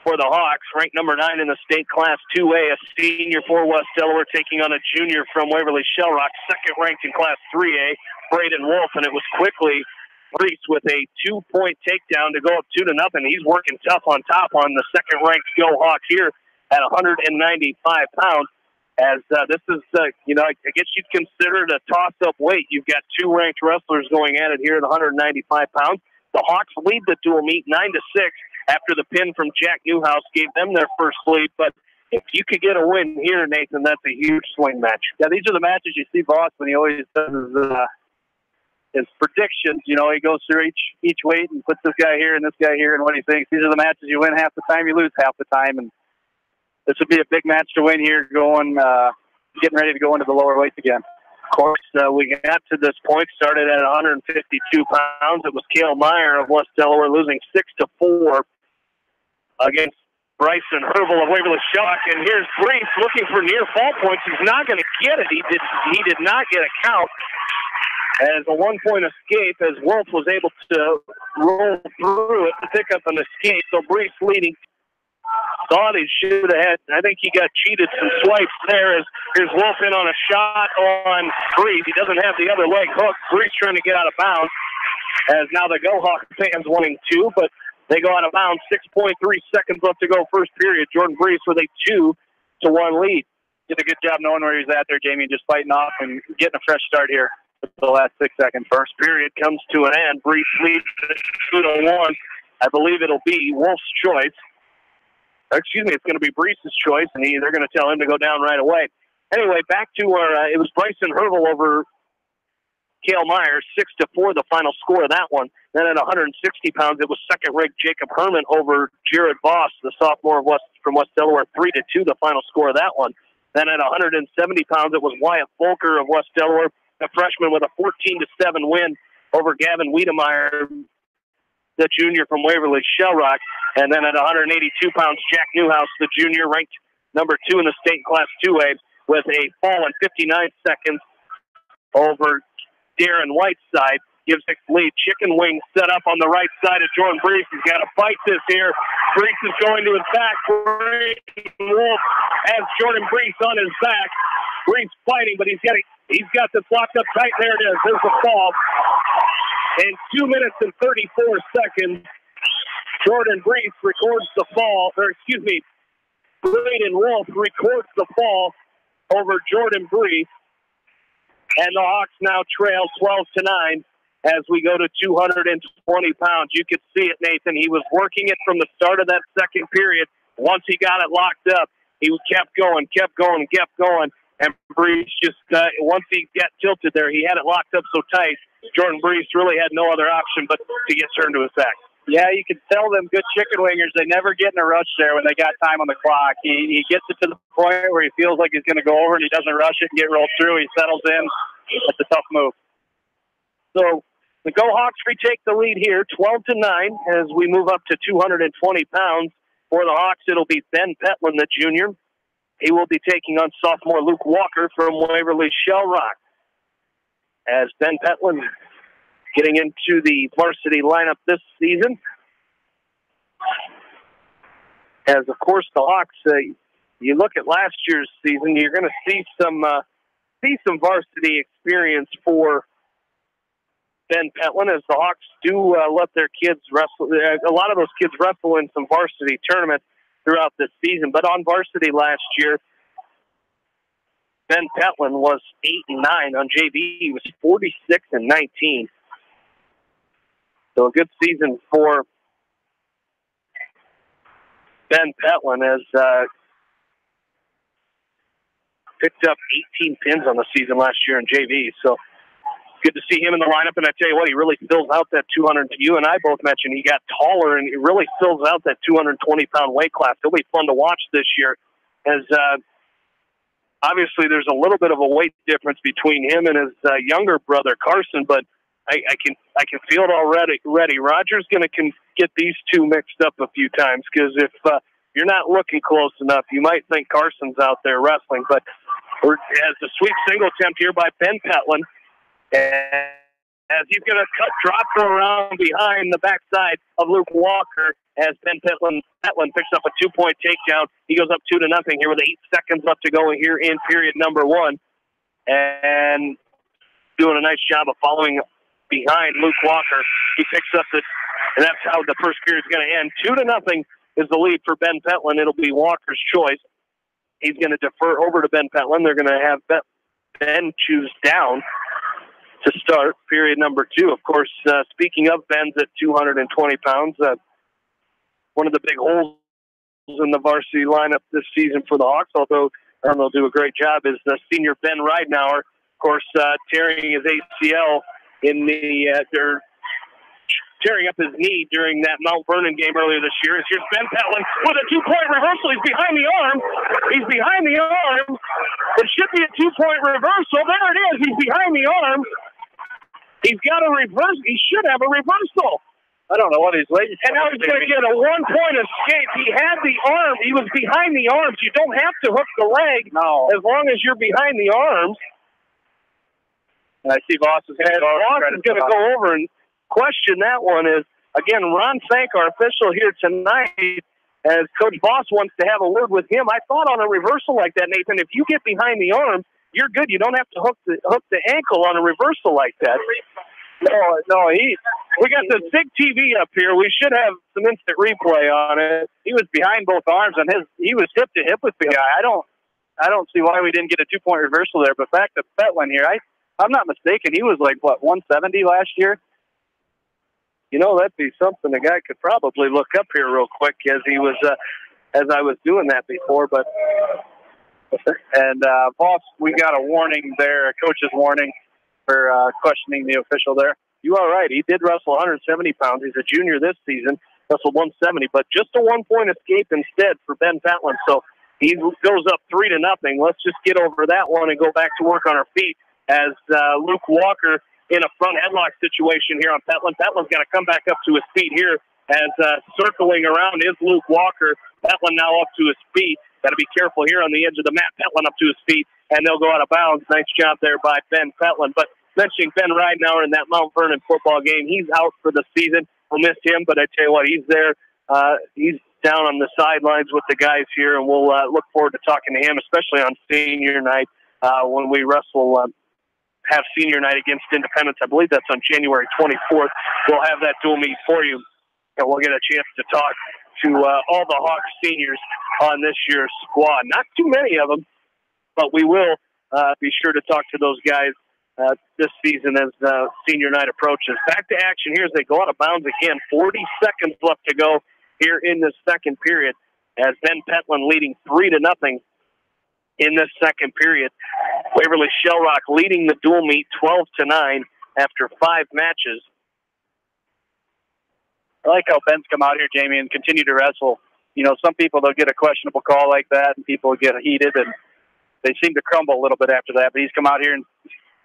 for the Hawks, ranked number 9 in the state Class 2A, a senior for West Delaware, taking on a junior from Waverly-Shell, second ranked in Class 3A, Braden Wolf, and it was quickly Brees with a 2-point takedown to go up 2-0. He's working tough on top on the second-ranked Go Hawk here at 195 pounds. As this is, I guess you'd consider it a toss-up weight. You've got two ranked wrestlers going at it here at 195 pounds. The Hawks lead the dual meet 9-6 after the pin from Jack Newhouse gave them their first lead. But if you could get a win here, Nathan, that's a huge swing match. Yeah, these are the matches you see Boss when he always does his predictions. He goes through each weight and puts this guy here and this guy here and what he thinks. These are the matches you win half the time, you lose half the time, and this would be a big match to win here, getting ready to go into the lower weights again. Of course, we got to this point, started at 152 pounds. It was Cale Meyer of West Delaware losing 6-4 against Bryson Hervel of Waverly-Shell. And here's Brees looking for near fall points. He's not going to get it. He did not get a count as a 1-point escape, as Wolf was able to roll through it to pick up an escape. So Brees leading. Thought he should have had. I think he got cheated some swipes there. As here's Wolf in on a shot on Brees. He doesn't have the other leg hooked. Brees trying to get out of bounds. As now the Go Hawk fans wanting two, but they go out of bounds. 6.3 seconds left to go first period. Jordan Brees with a 2-1 lead. Did a good job knowing where he was at there, Jamie, just fighting off and getting a fresh start here for the last 6 seconds. First period comes to an end. Brees leads 2-1. I believe it'll be Wolf's choice. It's going to be Brees' choice, and they're going to tell him to go down right away. Anyway, back to it was Bryson Hervel over Cale Meyer, 6-4, the final score of that one. Then at 160 pounds, it was second-ranked Jacob Herman over Jared Voss, the sophomore from West Delaware, 3-2, the final score of that one. Then at 170 pounds, it was Wyatt Volker of West Delaware, a freshman, with a 14-7 win over Gavin Wiedemeyer, the junior from Waverly-Shell. And then at 182 pounds, Jack Newhouse, the junior, ranked number 2 in the state Class 2A, with a fall in 59 seconds over Darren Whiteside. Gives it lead. Chicken wing set up on the right side of Jordan Brees. He's got to fight this here. Brees is going to his back. Wolf has Jordan Brees on his back. Brees fighting, but he's got this locked up tight. There it is. There's the fall. In 2 minutes and 34 seconds, Jordan Brees records the fall, Braden Wolf records the fall over Jordan Brees, and the Hawks now trail 12-9 as we go to 220 pounds. You could see it, Nathan. He was working it from the start of that second period. Once he got it locked up, he kept going, and Brees just, once he got tilted there, he had it locked up so tight, Jordan Brees really had no other option but to get turned to his back. Yeah, you can tell them good chicken wingers, they never get in a rush there when they got time on the clock. He gets it to the point where he feels like he's going to go over, and he doesn't rush it and get rolled through. He settles in. That's a tough move. So the Go Hawks retake the lead here, 12-9, as we move up to 220 pounds. For the Hawks, it'll be Ben Petlin, the junior. He will be taking on sophomore Luke Walker from Waverly-Shell Rock. As Ben Petlin getting into the varsity lineup this season. As, of course, the Hawks, you look at last year's season, you're going to see some varsity experience for Ben Petlin, as the Hawks do let their kids wrestle. A lot of those kids wrestle in some varsity tournaments throughout this season. But on varsity last year, Ben Petlin was 8-9. On JV, he was 46-19. So a good season for Ben Petlin, as picked up 18 pins on the season last year in JV. So good to see him in the lineup. And I tell you what, he really fills out that 200. You and I both mentioned he got taller, and he really fills out that 220-pound weight class. He'll be fun to watch this year, as obviously there's a little bit of a weight difference between him and his younger brother Carson, but I can feel it already. Roger's going to get these two mixed up a few times, because if you're not looking close enough, you might think Carson's out there wrestling. But as a sweep single attempt here by Ben Petlin, as he's going to drop her around behind the backside of Luke Walker, as Ben Petlin picks up a 2-point takedown. He goes up 2-0 here with 8 seconds left to go here in period number 1, and doing a nice job of following behind Luke Walker. He picks up and that's how the first period is going to end. 2-0 is the lead for Ben Petlin. It'll be Walker's choice. He's going to defer over to Ben Petlin. They're going to have Ben choose down to start period number 2. Of course, speaking of Ben's at 220 pounds, one of the big holes in the varsity lineup this season for the Hawks, although they'll do a great job, is the senior Ben Ridenauer, of course, tearing his ACL in the tearing up his knee during that Mount Vernon game earlier this year. Here's Ben Petlin with a 2-point reversal. He's behind the arm. It should be a 2-point reversal. There it is. He's behind the arm. He's got a reverse. He should have a reversal. I don't know what he's waiting for. And now he's going to get a 1-point escape. He had the arm. He was behind the arms. You don't have to hook the leg as long as you're behind the arms. And I see Voss is going to go over and question that one. Is again, Ron Fank, our official here tonight, as Coach Voss wants to have a word with him. I thought on a reversal like that, Nathan, if you get behind the arm, you're good. You don't have to hook the ankle on a reversal like that. No, we got this big TV up here. We should have some instant replay on it. He was behind both arms, and he was hip to hip with the guy. I don't see why we didn't get a 2-point reversal there. But back to Petlin here, I'm not mistaken, he was like 170 last year. You know, that'd be something a guy could probably look up here real quick, as he was as I was doing that before. But and Voss, we got a warning there, a coach's warning for questioning the official there. You are right. He did wrestle 170 pounds. He's a junior this season, wrestled 170, but just a 1-point escape instead for Ben Petlin. So he goes up 3-0. Let's just get over that one and go back to work on our feet, as Luke Walker in a front headlock situation here on Petlin. Petlin's got to come back up to his feet here, as circling around is Luke Walker. Petlin now up to his feet. Got to be careful here on the edge of the mat. Petlin up to his feet, and they'll go out of bounds. Nice job there by Ben Petlin. But mentioning Ben Ridenauer in that Mount Vernon football game, he's out for the season. We'll miss him, but I tell you what, he's there. He's down on the sidelines with the guys here, and we'll look forward to talking to him, especially on senior night when we have senior night against Independence. I believe that's on January 24th. We'll have that dual meet for you, and we'll get a chance to talk to all the Hawks seniors on this year's squad. Not too many of them, but we will be sure to talk to those guys this season as senior night approaches. Back to action here as they go out of bounds again. 40 seconds left to go here in the second period, as Ben Petlin leading 3-0 in this second period. Waverly-Shell Rock leading the dual meet 12-9, after 5 matches. I like how Ben's come out here, Jamie, and continue to wrestle. You know, some people, they'll get a questionable call like that, and people get heated, and they seem to crumble a little bit after that. But he's come out here and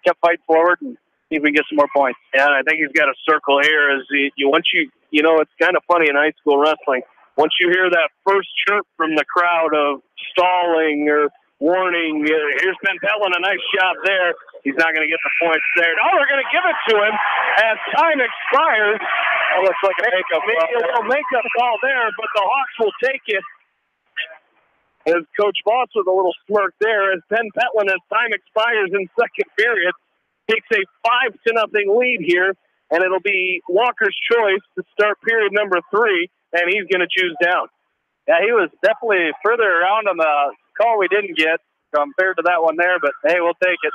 kept fighting forward and see if we can get some more points. Yeah, and I think he's got a circle here. You know, it's kind of funny in high school wrestling. Once you hear that first chirp from the crowd of stalling or warning, here's Ben Petlin, a nice job there. He's not going to get the points there. No, they're going to give it to him as time expires. That looks like a makeup Maybe a little makeup call there, but the Hawks will take it. As Coach Voss with a little smirk there, as Ben Petlin, as time expires in second period, takes a 5-0 lead here, and it'll be Walker's choice to start period number 3, and he's going to choose down. Yeah, he was definitely further around on the call we didn't get compared to that one there, but hey, we'll take it.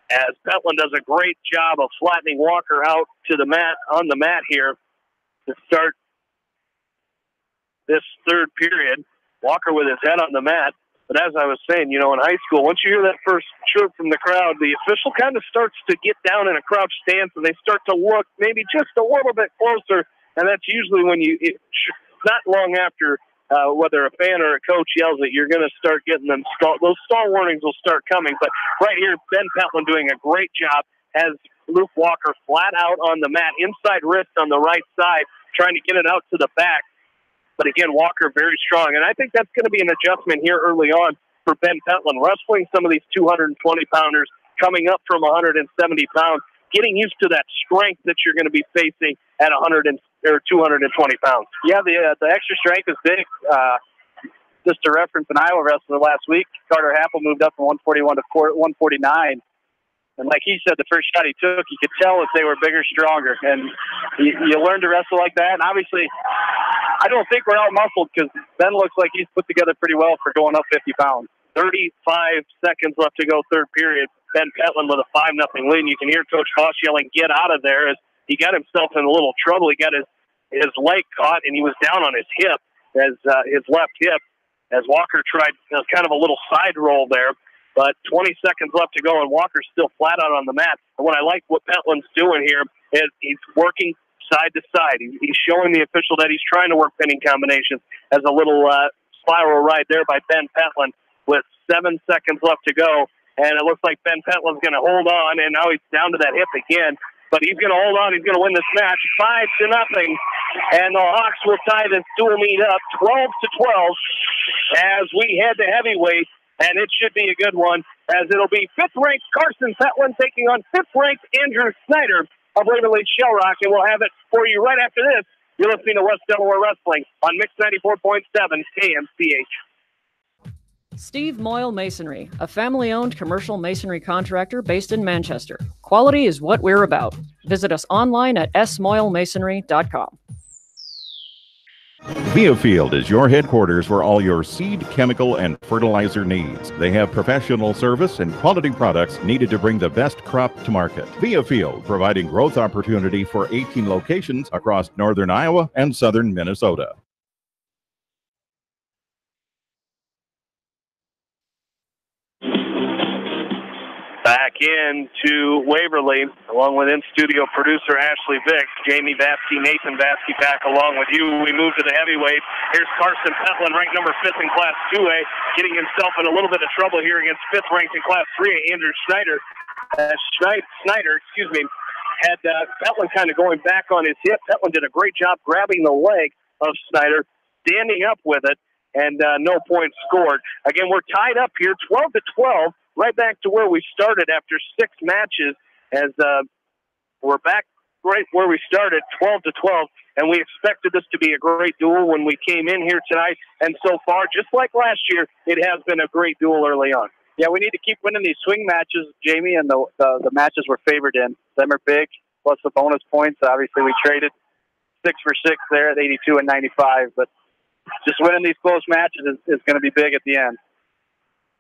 As Petlin does a great job of flattening Walker out to the mat, on the mat here to start this third period. Walker with his head on the mat. But as I was saying, you know, in high school, once you hear that first chirp from the crowd, the official kind of starts to get down in a crouch stance, and they start to look maybe just a little bit closer. And that's usually when not long after, whether a fan or a coach yells it, you're going to start getting them those stall warnings will start coming. But right here, Ben Petlin doing a great job, has Luke Walker flat out on the mat, inside wrist on the right side, trying to get it out to the back. But again, Walker very strong. And I think that's going to be an adjustment here early on for Ben Petlin, wrestling some of these 220-pounders, coming up from 170 pounds, getting used to that strength that you're going to be facing at 220 pounds. Yeah, the extra strength is big. Just to reference an Iowa wrestler last week, Carter Happel moved up from 141 to 149. And like he said, the first shot he took, you could tell if they were bigger, stronger. And you learn to wrestle like that. And obviously, I don't think we're out-muscled because Ben looks like he's put together pretty well for going up 50 pounds. 35 seconds left to go, third period. Ben Petlin with a 5-0 lead. And you can hear Coach Voss yelling, "Get out of there!" As he got himself in a little trouble. He got his leg caught, and he was down on his hip, his left hip, as Walker tried kind of a little side roll there. But 20 seconds left to go, and Walker's still flat out on the mat. And what I like what Petlin's doing here is he's working side to side. He's showing the official that he's trying to work pinning combinations as a little spiral ride there by Ben Petlin with 7 seconds left to go. And it looks like Ben Petlin's going to hold on, and now he's down to that hip again. But he's going to hold on. He's going to win this match 5-0. And the Hawks will tie this dual meet up 12-12 as we head to heavyweight. And it should be a good one, as it'll be 5th-ranked Carson Petlin taking on 5th-ranked Andrew Snyder of Waverly-Shell. And we'll have it for you right after this. You're listening to West Delaware Wrestling on Mix 94.7 KMCH. Steve Moyle Masonry, a family-owned commercial masonry contractor based in Manchester. Quality is what we're about. Visit us online at smoylemasonry.com. Viafield is your headquarters for all your seed, chemical, and fertilizer needs. They have professional service and quality products needed to bring the best crop to market. Viafield, providing growth opportunity for 18 locations across northern Iowa and southern Minnesota. Back into Waverly, along with in-studio producer Ashley Vick, Jamie Vaskey, Nathan Vaskey back along with you. We move to the heavyweight. Here's Carson Petlin, ranked number 5th in Class 2A, getting himself in a little bit of trouble here against 5th ranked in Class 3A, Andrew Snyder. Snyder had Petlin kind of going back on his hip. Petlin did a great job grabbing the leg of Snyder, standing up with it, and no points scored. Again, we're tied up here, 12-12. Right back to where we started after 6 matches, as we're back right where we started, 12-12, and we expected this to be a great duel when we came in here tonight, and so far, just like last year, it has been a great duel early on. Yeah, we need to keep winning these swing matches, Jamie, and the matches we're favored in. Them are big, plus the bonus points. Obviously, we traded 6 for 6 there at 82 and 95, but just winning these close matches is going to be big at the end.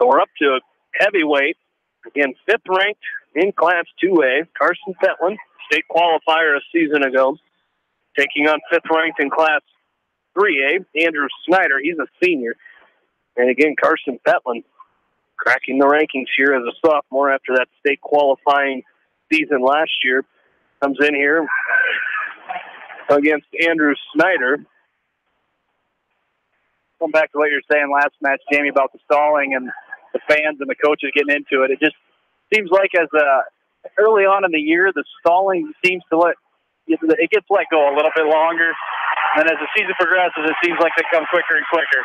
So we're up to heavyweight, again, 5th ranked in Class 2A, Carson Petlin, state qualifier a season ago, taking on 5th ranked in Class 3A, Andrew Snyder. He's a senior. And again, Carson Petlin cracking the rankings here as a sophomore after that state qualifying season last year, comes in here against Andrew Snyder. Going back to what you were saying last match, Jamie, about the stalling and the fans and the coaches getting into it, it just seems like as early on in the year, the stalling seems to it gets let go a little bit longer. And as the season progresses, it seems like they come quicker and quicker.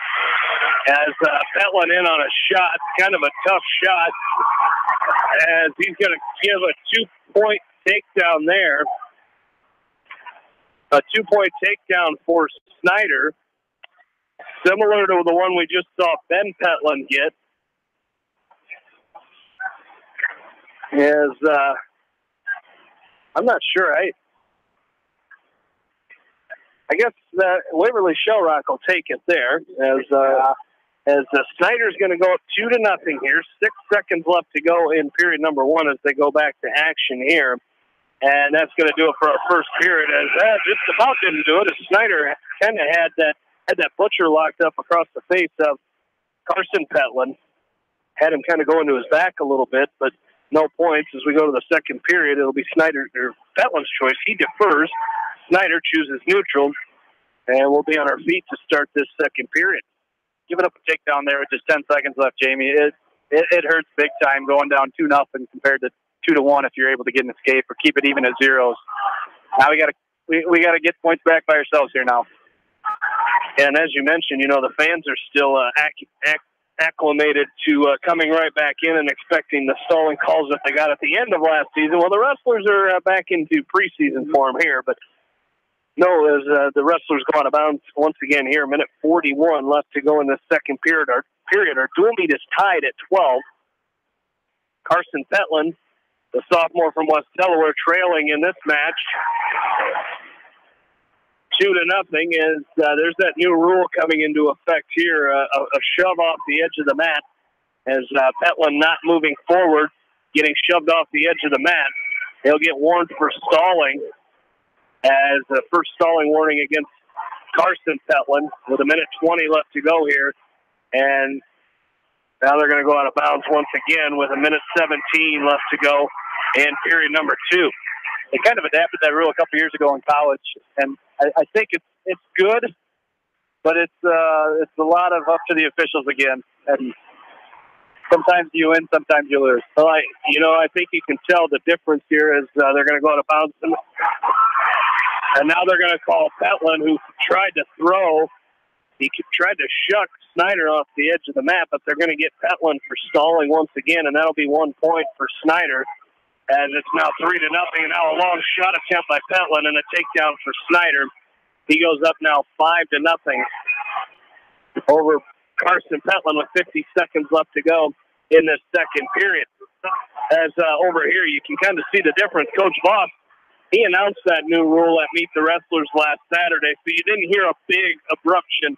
As Petlin in on a shot, kind of a tough shot, as he's going to give a 2-point takedown there. A 2-point takedown for Snyder, similar to the one we just saw Ben Petlin get. I'm not sure. I guess Waverly-Shell will take it there as Snyder's going to go up 2-0 here. 6 seconds left to go in period number 1 as they go back to action here. And that's going to do it for our first period. As that just about didn't do it, as Snyder kind of had that butcher locked up across the face of Carson Petlin. Had him kind of going to his back a little bit, but no points. As we go to the second period, it'll be Snyder or Petlin's choice. He defers. Snyder chooses neutral, and we'll be on our feet to start this second period. Giving up a takedown there with just 10 seconds left, Jamie. It hurts big time going down 2-0 compared to 2-1 if you're able to get an escape or keep it even at zeros. Now we gotta get points back by ourselves here now. And as you mentioned, the fans are still acclimated to coming right back in and expecting the stalling calls that they got at the end of last season. Well, the wrestlers are back into preseason form here, but no, as the wrestlers go out of bounds once again here, minute 41 left to go in the second period. Our dual meet is tied at 12. Carson Petlin, the sophomore from West Delaware, trailing in this match 2-0. Is there's that new rule coming into effect here, a shove off the edge of the mat, as Petlin not moving forward, getting shoved off the edge of the mat. He'll get warned for stalling, as the first stalling warning against Carson Petlin with a minute 20 left to go here. And now they're going to go out of bounds once again with a minute 17 left to go in period number 2. They kind of adapted that rule a couple years ago in college, and I think it's good, but it's a lot of up to the officials again. And sometimes you win, sometimes you lose. Well, I think you can tell the difference here is they're going to go out of bounds. And now they're going to call Petlin, who tried to throw. He tried to shuck Snyder off the edge of the mat, but they're going to get Petlin for stalling once again, and that'll be 1 point for Snyder. As it's now 3-0, and now a long shot attempt by Petlin and a takedown for Snyder. He goes up now 5-0 over Carson Petlin with 50 seconds left to go in this second period. As over here, you can kind of see the difference. Coach Voss, he announced that new rule at Meet the Wrestlers last Saturday, so you didn't hear a big eruption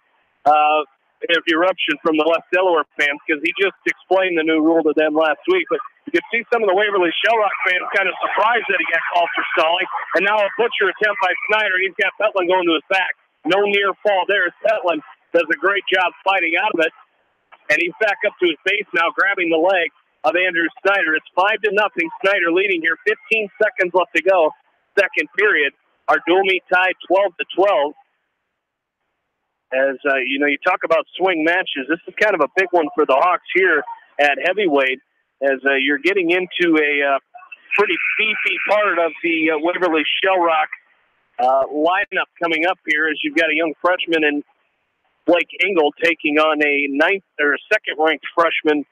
from the West Delaware fans, because he just explained the new rule to them last week. But you can see some of the Waverly-Shell fans kind of surprised that he got called for stalling. And now a butcher attempt by Snyder. He's got Petlin going to his back. No near fall there. Petlin does a great job fighting out of it. And he's back up to his base now, grabbing the leg of Andrew Snyder. It's 5-0. Snyder leading here. 15 seconds left to go. Second period. Our dual meet tied 12-12. As you talk about swing matches. This is kind of a big one for the Hawks here at heavyweight, as you're getting into a pretty beefy part of the Waverly-Shell lineup coming up here, as you've got a young freshman in Blake Engel taking on a second-ranked freshman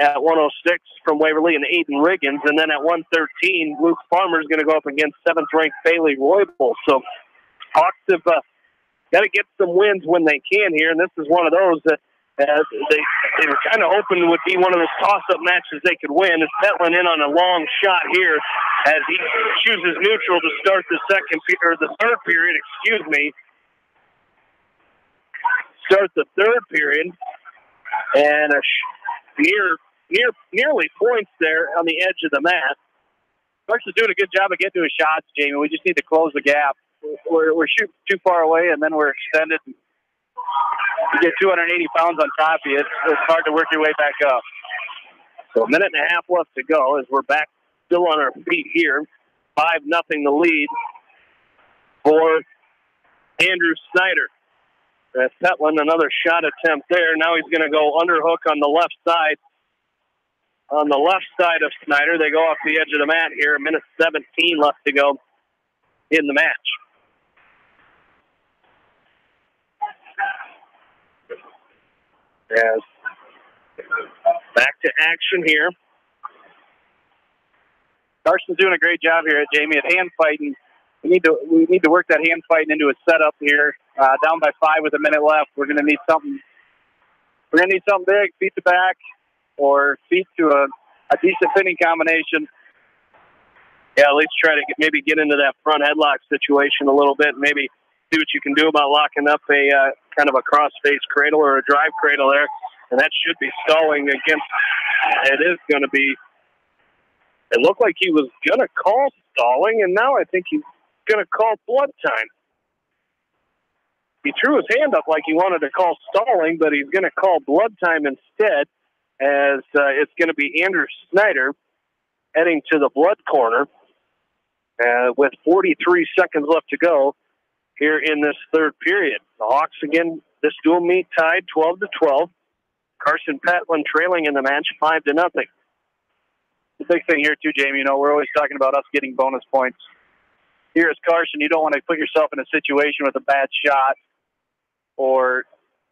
at 106 from Waverly, and Aiden Riggins, and then at 113, Luke Farmer is going to go up against 7th-ranked Bailey Roybal. So Hawks have got to get some wins when they can here, and this is one of those that they were kind of hoping would be one of those toss-up matches they could win. As Petlin in on a long shot here, as he chooses neutral to start the third period. Start the third period, and nearly points there on the edge of the mat. Hawks is doing a good job of getting to his shots, Jamie. We just need to close the gap. We're shooting too far away, and then we're extended. You get 280 pounds on top of you. It's hard to work your way back up. So a minute and a half left to go as we're back still on our feet here. 5-0 the lead for Andrew Snyder. Petland, another shot attempt there. Now he's going to go underhook on the left side. On the left side of Snyder, they go off the edge of the mat here. 1:17 left to go in the match. As back to action here. Carson's doing a great job here, Jamie, at hand fighting. We need to work that hand fighting into a setup here. Down by 5 with a minute left. We're going to need something. We're going to need something big, feet to back, or feet to a decent pinning combination. Yeah, at least try to maybe get into that front headlock situation a little bit. Maybe see what you can do about locking up a kind of a cross-face cradle or a drive cradle there. And that should be stalling against. It is going to be. It looked like he was going to call stalling, and now I think he's going to call blood time. He threw his hand up like he wanted to call stalling, but he's going to call blood time instead, as it's going to be Andrew Snyder heading to the blood corner with 43 seconds left to go here in this third period. The Hawks, again, this dual meet tied 12-12. Carson Petland trailing in the match 5-0. The big thing here, too, Jamie, we're always talking about us getting bonus points. Here is Carson. You don't want to put yourself in a situation with a bad shot or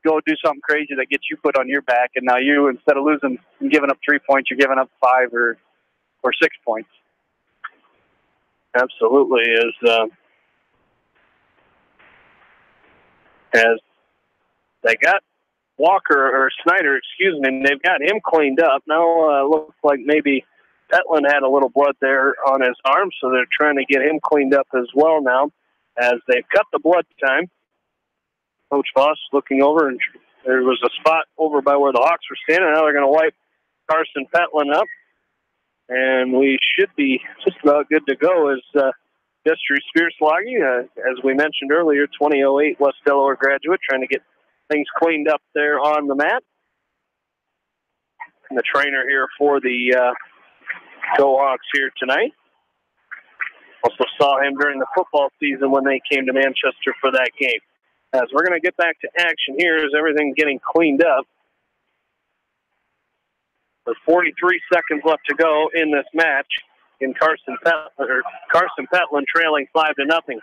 go do something crazy that gets you put on your back, and now you, instead of losing and giving up 3 points, you're giving up 5 or 6 points. Absolutely. As they got Snyder, they've got him cleaned up. Now looks like maybe Petland had a little blood there on his arm, so they're trying to get him cleaned up as well now, as they've cut the blood time. Coach Voss looking over, and there was a spot over by where the Hawks were standing. Now they're going to wipe Carson Petland up, and we should be just about good to go as Destry Spearsloggy, as we mentioned earlier, 2008 West Delaware graduate, trying to get things cleaned up there on the mat. And the trainer here for the Go Hawks here tonight. Also saw him during the football season when they came to Manchester for that game. As we're going to get back to action here as everything's getting cleaned up. With 43 seconds left to go in this match, in Carson Petland trailing 5-0.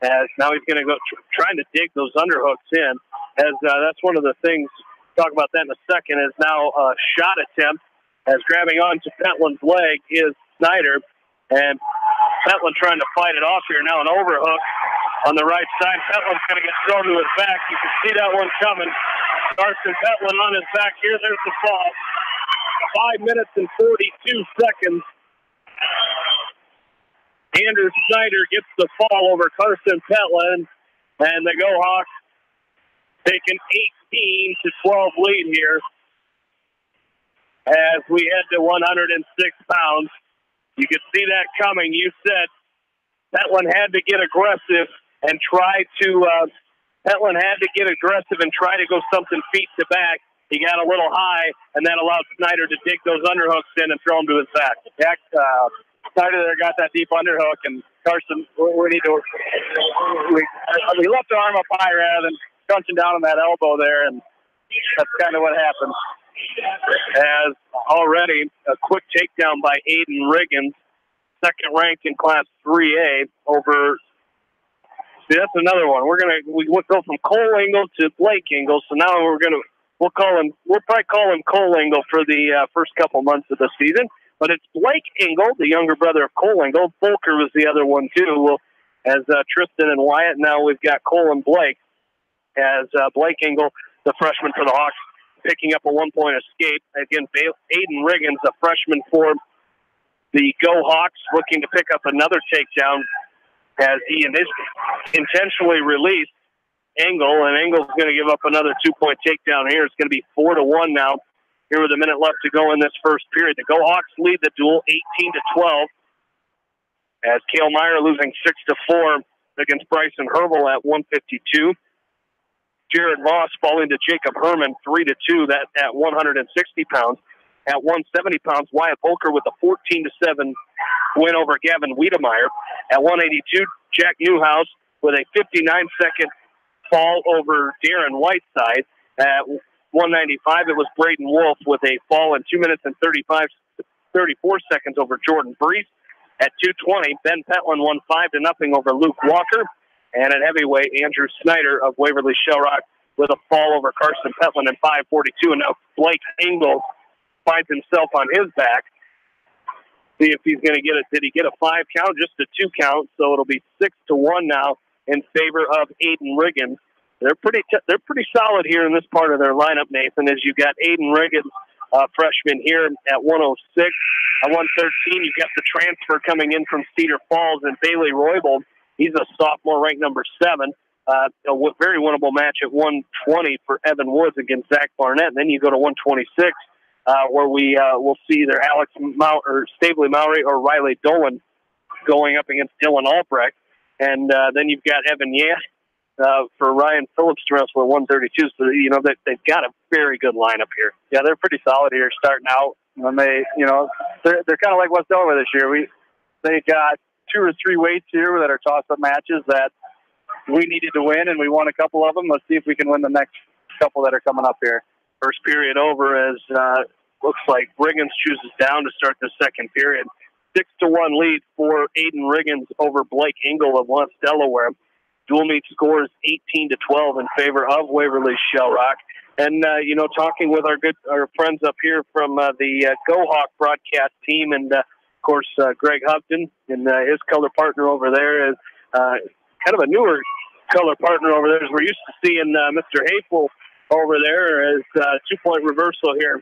As now he's going to go trying to dig those underhooks in. As that's one of the things, talk about that in a second, is now a shot attempt. As grabbing onto Petland's leg is Snyder. And Petland trying to fight it off here. Now an overhook on the right side. Petland's going to get thrown to his back. You can see that one coming. Carson Petland on his back here. There's the fall. 5 minutes and 42 seconds. Andrew Snyder gets the fall over Carson Petland. And the Go Hawks take an 18-12 lead here as we head to 106 pounds. You could see that coming. You said Petland had to get aggressive and try to go something feet to back. He got a little high, and that allowed Snyder to dig those underhooks in and throw them to his back. Snyder there got that deep underhook, and Carson, we left the arm up high rather than crunching down on that elbow there, and that's kind of what happened. As already a quick takedown by Aiden Riggins, second ranked in Class 3A over. See, that's another one. We go from Cole Engel to Blake Engel, so now we'll probably call him Cole Engel for the first couple months of the season. But it's Blake Engel, the younger brother of Cole Engel. Volker was the other one too. Well, as Tristan and Wyatt, now we've got Cole and Blake. As Blake Engel, the freshman for the Hawks, picking up a 1-point escape. Again, Aiden Riggins, a freshman for the Go Hawks, looking to pick up another takedown as he intentionally released Engel, and Engel's going to give up another 2-point takedown here. It's going to be 4-1 now. Here with a minute left to go in this first period. The Go Hawks lead the duel 18-12 as Cale Meyer losing 6-4 against Bryson Hervel at 152. Jared Voss falling to Jacob Herman 3-2 at 160 pounds. At 170 pounds, Wyatt Volker with a 14-7 win over Gavin Wiedemeyer. At 182, Jack Newhouse with a 59-second fall over Darren Whiteside. At 195, it was Braden Wolf with a fall in 2 minutes and 34 seconds over Jordan Brees. At 220, Ben Petlin won 5-0 over Luke Walker. And at heavyweight, Andrew Snyder of Waverly-Shell with a fall over Carson Petlin in 5:42. And now Blake Engel finds himself on his back. See if he's going to get it. Did he get a 5 count? Just a 2 count. So it'll be 6-1 now in favor of Aiden Riggins. They're pretty solid here in this part of their lineup, Nathan, as you got Aiden Riggins, freshman here at 106. At 113, you've got the transfer coming in from Cedar Falls and Bailey Roybold. He's a sophomore, ranked number 7. A very winnable match at 120 for Evan Woods against Zach Barnett. And then you go to 126, where we will see either Alex Stabley Mowry or Riley Dolan going up against Dylan Albrecht. And then you've got Evan Yeh for Ryan Phillips to wrestle at 132. So, they've got a very good lineup here. Yeah, they're pretty solid here starting out. When they're kind of like West Delaware this year. They got 2 or 3 weights here that are toss-up matches that we needed to win, and we won a couple of them. Let's see if we can win the next couple that are coming up here. First period over as looks like Riggins chooses down to start the second period. 6-1 lead for Aiden Riggins over Blake Engel of West Delaware. Dual meet scores 18-12 in favor of Waverly-Shell Rock. And, talking with our friends up here from the Go Hawk broadcast team, and, of course, Greg Hupton and his color partner over there is kind of a newer color partner over there, as we're used to seeing Mr. Hafel over there as 2-point reversal here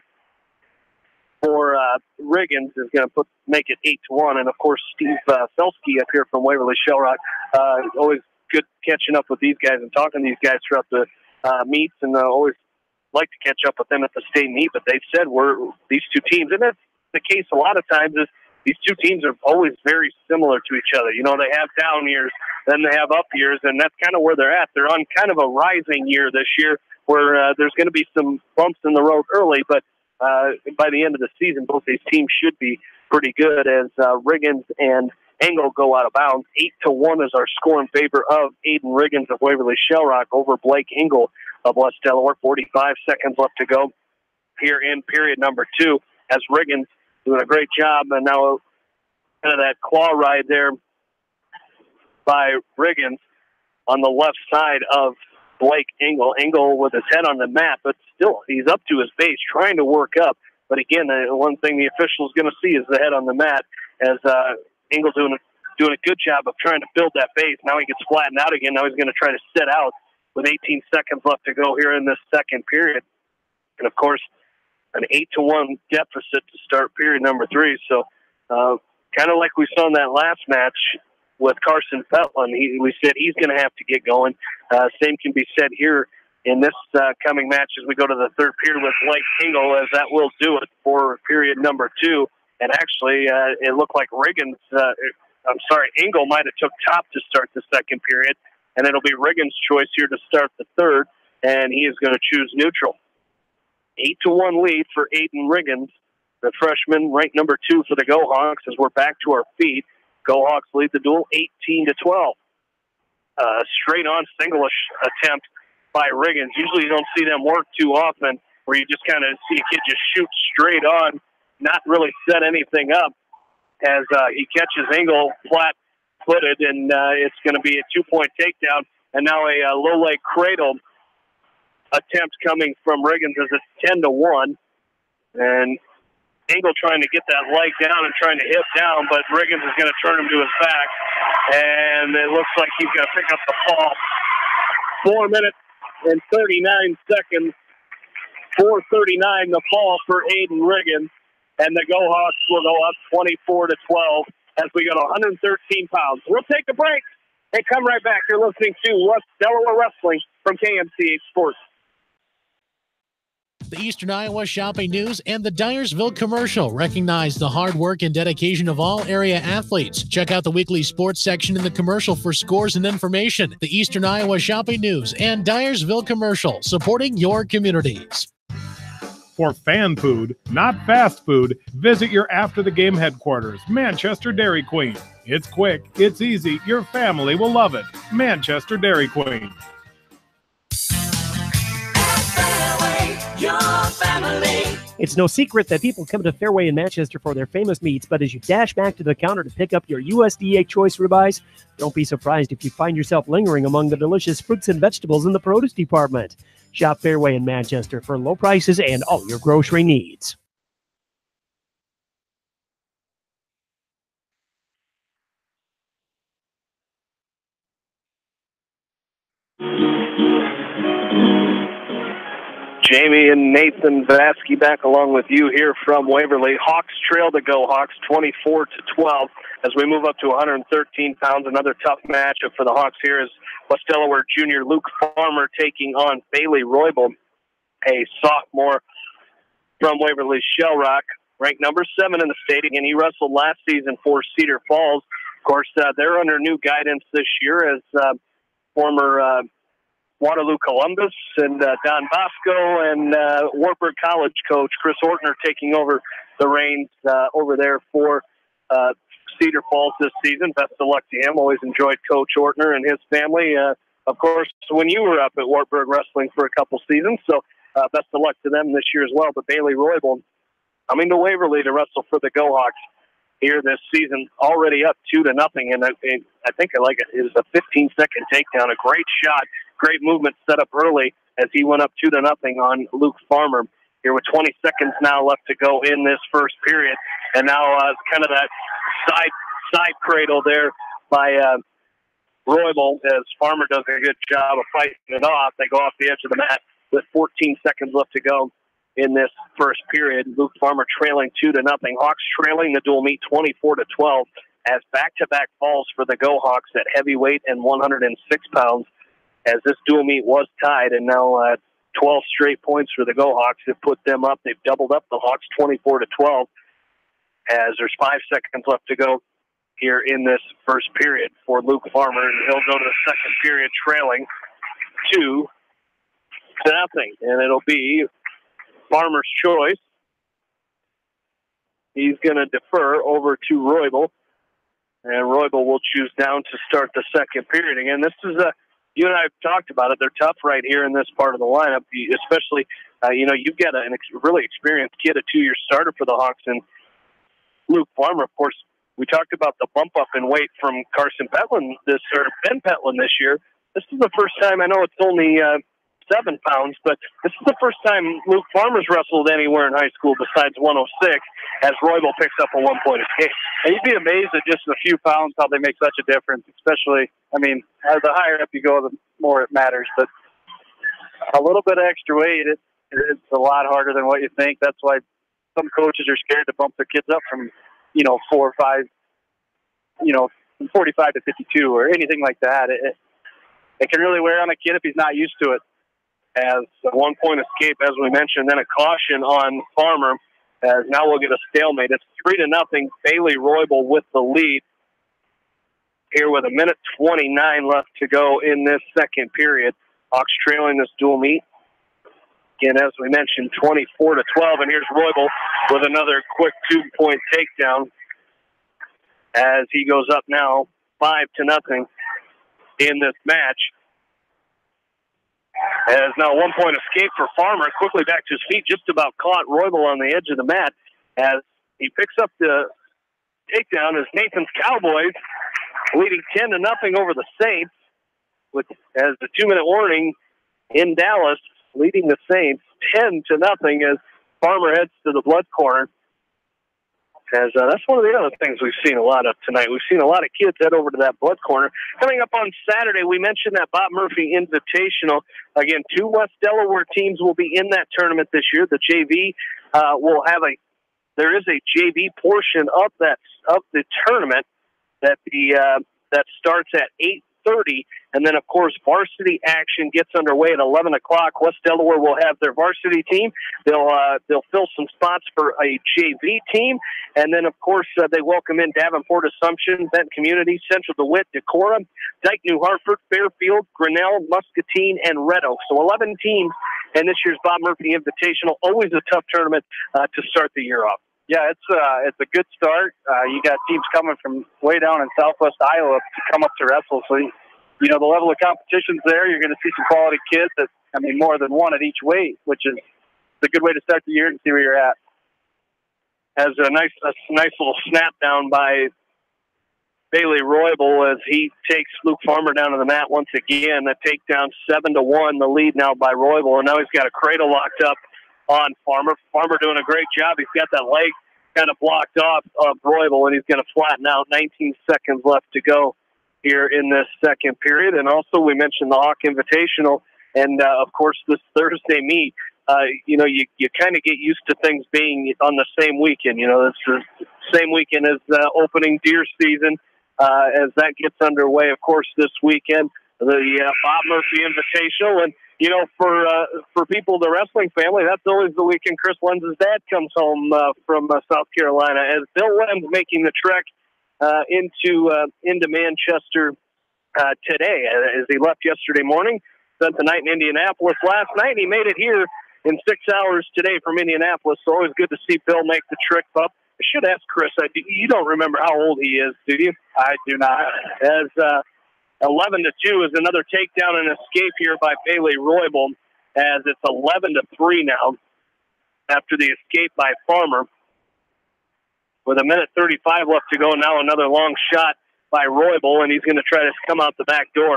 for Riggins is going to make it 8-1. And, of course, Steve Felsky up here from Waverly-Shell Rock. Always good catching up with these guys and talking to these guys throughout the meets, and always like to catch up with them at the state meet. But they've said these two teams, and that's the case a lot of times, is these two teams are always very similar to each other. They have down years, then they have up years, and that's kind of where they're at. They're on kind of a rising year this year where there's going to be some bumps in the road early, but by the end of the season, both these teams should be pretty good as Riggins and Engel go out of bounds. 8-1 is our score in favor of Aiden Riggins of Waverly-Shell Rock over Blake Engel of West Delaware. 45 seconds left to go here in period number 2 as Riggins doing a great job. And now kind of that claw ride there by Riggins on the left side of Blake Engel. Engel with his head on the mat, but still he's up to his base trying to work up. But again, the one thing the official is going to see is the head on the mat as Engel doing a good job of trying to build that base. Now he gets flattened out again. Now he's going to try to sit out with 18 seconds left to go here in this second period. And, of course, an 8-1 deficit to start period number 3. So kind of like we saw in that last match with Carson Petlin, we said he's going to have to get going. Same can be said here in this coming match as we go to the third period with Blake Engel, as that will do it for period number 2. And actually, it looked like Engel might have took top to start the second period, and it'll be Riggins' choice here to start the third, and he is going to choose neutral. 8-1 lead for Aiden Riggins, the freshman, ranked number 2 for the Go Hawks, as we're back to our feet. Go Hawks lead the duel 18-12. Straight-on single attempt by Riggins. Usually you don't see them work too often, where you just kind of see a kid just shoot straight on, not really set anything up, as he catches Engel flat-footed, and it's going to be a 2-point takedown. And now a low-leg cradle attempt coming from Riggins as it's 10-1. And Engel trying to get that leg down and trying to hip down, but Riggins is going to turn him to his back. And it looks like he's going to pick up the fall. 4 minutes and 39 seconds. 4:39 the fall for Aiden Riggins. And the Go Hawks will go up 24-12 as we go to 113 pounds. We'll take a break and come right back. You're listening to West Delaware Wrestling from KMCH Sports. The Eastern Iowa Shopping News and the Dyersville Commercial recognize the hard work and dedication of all area athletes. Check out the weekly sports section in the commercial for scores and information. The Eastern Iowa Shopping News and Dyersville Commercial, supporting your communities. For fan food, not fast food, visit your after-the-game headquarters, Manchester Dairy Queen. It's quick, it's easy, your family will love it. Manchester Dairy Queen. Your family. It's no secret that people come to Fairway in Manchester for their famous meats, but as you dash back to the counter to pick up your USDA choice ribeyes, don't be surprised if you find yourself lingering among the delicious fruits and vegetables in the produce department. Shop Fairway in Manchester for low prices and all your grocery needs. Jamie and Nathan Vasky back along with you here from Waverly. Hawks trail to go Hawks 24-12 as we move up to 113 pounds. Another tough matchup for the Hawks here is West Delaware junior Luke Farmer taking on Bailey Roybal, a sophomore from Waverly-Shell, ranked number 7 in the state. Again, he wrestled last season for Cedar Falls. Of course, they're under new guidance this year as former Waterloo Columbus and Don Bosco and Wartburg College coach Chris Ortner taking over the reins over there for Cedar Falls this season. Best of luck to him. Always enjoyed Coach Ortner and his family. Of course, when you were up at Wartburg wrestling for a couple seasons, so best of luck to them this year as well. But Bailey Roybal coming to Waverly to wrestle for the Go Hawks here this season, already up 2-0, and I think I like it. It was a 15-second takedown, a great shot, great movement set up early as he went up 2-0 on Luke Farmer. Here with 20 seconds now left to go in this first period, and now kind of that side cradle there by Roybal as Farmer does a good job of fighting it off. They go off the edge of the mat with 14 seconds left to go in this first period. Luke Farmer trailing 2-0. Hawks trailing the dual meet 24-12 as back-to-back falls for the Go Hawks at heavyweight and 106 pounds as this dual meet was tied, and now 12 straight points for the Go Hawks have put them up. They've doubled up the Hawks 24-12 as there's 5 seconds left to go here in this first period for Luke Farmer, and he'll go to the second period trailing 2-0, and it'll be Farmer's choice. He's going to defer over to Roybal, and Roybal will choose down to start the second period. Again, this is you and I have talked about it. They're tough right here in this part of the lineup, especially, you've got a really experienced kid, a 2-year starter for the Hawks, and Luke Farmer, of course. We talked about the bump up in weight from Carson Petlin Ben Petlin this year. This is the first time, I know it's only 7 pounds, but this is the first time Luke Farmer's wrestled anywhere in high school besides 106 as Roybal picks up a 1-point escape. And you'd be amazed at just a few pounds how they make such a difference, especially, the higher up you go, the more it matters. But a little bit of extra weight, it's a lot harder than what you think. That's why some coaches are scared to bump their kids up from, 4 or 5, from 45 to 52 or anything like that. It can really wear on a kid if he's not used to it. As a 1-point escape, as we mentioned, then a caution on Farmer, as now we'll get a stalemate. It's 3-0, Bailey Roybal with the lead here with 1:29 left to go in this second period. Hawks trailing this dual meet. Again, as we mentioned, 24-12, and here's Roybal with another quick 2-point takedown as he goes up now 5-0 in this match. As now 1-point escape for Farmer, quickly back to his feet, just about caught Roybal on the edge of the mat as he picks up the takedown as Nathan's Cowboys leading 10-0 over the Saints as the 2-minute warning in Dallas, leading the Saints 10-0 as Farmer heads to the blood corner. As that's one of the other things we've seen a lot of tonight. We've seen a lot of kids head over to that blood corner. Coming up on Saturday, we mentioned that Bob Murphy Invitational. Again, 2 West Delaware teams will be in that tournament this year. The JV there is a JV portion of the tournament that starts at 8:30, and then of course varsity action gets underway at 11 o'clock. West Delaware will have their varsity team. They'll fill some spots for a JV team, and then of course they welcome in Davenport Assumption, Benton Community, Central DeWitt, Decorah, Dyke New Hartford, Fairfield, Grinnell, Muscatine, and Red Oak. So 11 teams and this year's Bob Murphy Invitational, always a tough tournament to start the year off. Yeah, it's a good start. You got teams coming from way down in southwest Iowa to come up to wrestle. So, you know, the level of competition's there. You're going to see some quality kids more than one at each weight, which is a good way to start the year and see where you're at. Has a nice little snap down by Bailey Roybal as he takes Luke Farmer down to the mat once again. A takedown 7-1, the lead now by Roybal, and now he's got a cradle locked up on Farmer. Farmer doing a great job. He's got that leg kind of blocked off of Roybal, and he's going to flatten out. 19 seconds left to go here in this second period. And also we mentioned the Hawk Invitational, and of course this Thursday meet. You know, you kind of get used to things being on the same weekend. You know, it's the same weekend as opening deer season as that gets underway, of course, this weekend. The Bob Murphy Invitational, and you know, for people, the wrestling family, that's always the weekend Chris Lenz's dad comes home from South Carolina, as Bill Lenz making the trek into Manchester today, as he left yesterday morning, spent the night in Indianapolis last night. He made it here in 6 hours today from Indianapolis, so always good to see Bill make the trip up. I should ask Chris, you don't remember how old he is, do you? I do not. As 11-2 is another takedown and escape here by Bailey Roybal, as it's 11-3 now after the escape by Farmer. With 1:35 left to go, now another long shot by Roybal, and he's going to try to come out the back door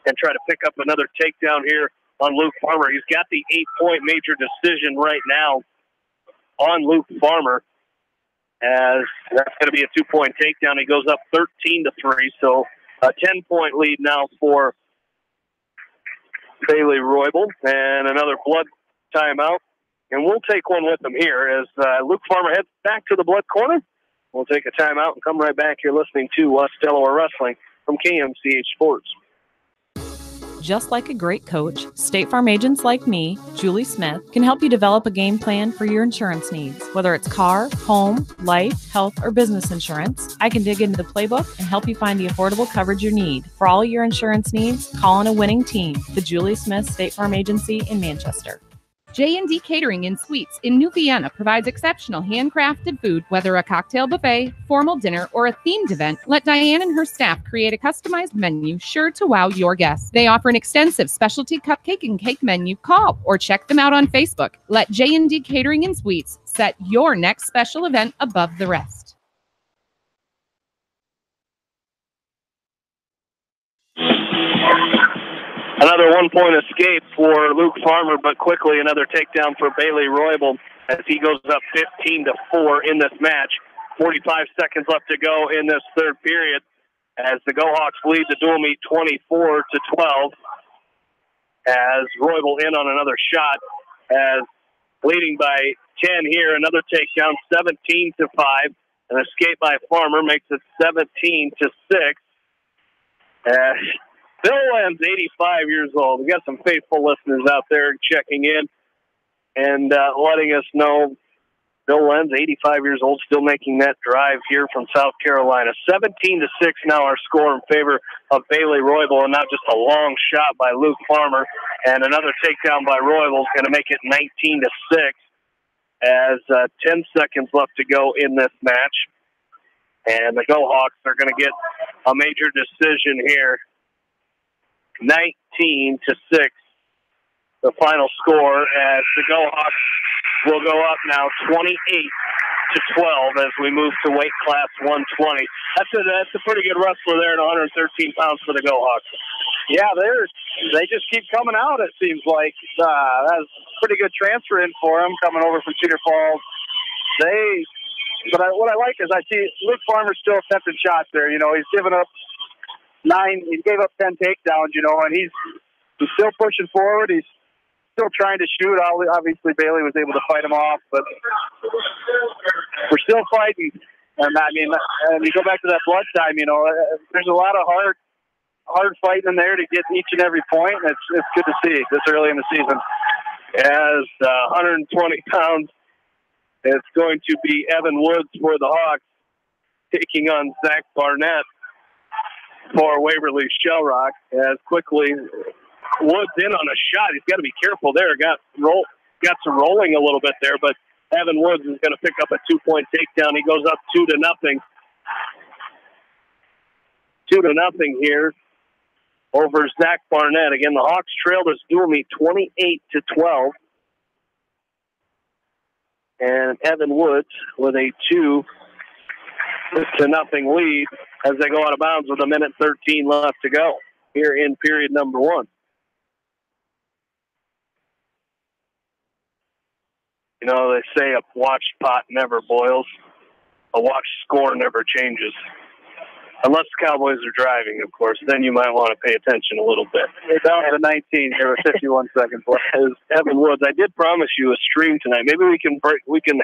and try to pick up another takedown here on Luke Farmer. He's got the 8-point major decision right now on Luke Farmer, as that's going to be a 2-point takedown. He goes up 13-3, so a 10-point lead now for Bailey Roybal, and another blood timeout. And we'll take one with him here as Luke Farmer heads back to the blood corner. We'll take a timeout and come right back here listening to West Delaware Wrestling from KMCH Sports. Just like a great coach, State Farm agents like me, Julie Smith, can help you develop a game plan for your insurance needs. Whether it's car, home, life, health, or business insurance, I can dig into the playbook and help you find the affordable coverage you need. For all your insurance needs, call on a winning team, the Julie Smith State Farm Agency in Manchester. J&D Catering and Suites in New Vienna provides exceptional handcrafted food, whether a cocktail buffet, formal dinner, or a themed event. Let Diane and her staff create a customized menu sure to wow your guests. They offer an extensive specialty cupcake and cake menu. Call or check them out on Facebook. Let J&D Catering and Suites set your next special event above the rest. Another 1-point escape for Luke Farmer, but quickly another takedown for Bailey Roybal as he goes up 15-4 in this match. 45 seconds left to go in this third period as the Go-Hawks lead the dual meet 24-12. As Roybal in on another shot, as leading by 10 here, another takedown, 17-5. An escape by Farmer makes it 17-6. Bill Lenz, 85 years old. We got some faithful listeners out there checking in and letting us know Bill Lenz, 85 years old, still making that drive here from South Carolina. 17-6 now our score in favor of Bailey Roybal, and now just a long shot by Luke Farmer, and another takedown by Roybal is going to make it 19-6 as 10 seconds left to go in this match. And the Go-Hawks are going to get a major decision here. 19-6, the final score, as the Go-Hawks will go up now 28-12 as we move to weight class 120. That's a pretty good wrestler there at 113 pounds for the Go-Hawks. Yeah, they just keep coming out, it seems like. That's a pretty good transfer in for them coming over from Cedar Falls. What I like is I see Luke Farmer still attempting shots there. You know, he's given up 9, he gave up 10 takedowns, you know, and he's still pushing forward. He's still trying to shoot. Obviously, Bailey was able to fight him off, but we're still fighting. And I mean, and you go back to that blood time, you know, there's a lot of hard fighting in there to get each and every point. And it's good to see this early in the season. As 120 pounds, it's going to be Evan Woods for the Hawks taking on Zach Barnett for Waverly-Shell. As quickly Woods in on a shot. He's got to be careful there. Got some rolling a little bit there, but Evan Woods is going to pick up a 2-point takedown. He goes up 2-0. 2-0 here over Zach Barnett. Again, the Hawks trail this dual meet 28-12. And Evan Woods with a 2-0 lead as they go out of bounds with 1:13 left to go here in period number 1. You know, they say a watched pot never boils. A watched score never changes. Unless the Cowboys are driving, of course. Then you might want to pay attention a little bit. They're down to 19 here with 51 seconds left. Evan Woods, I did promise you a stream tonight. Maybe we can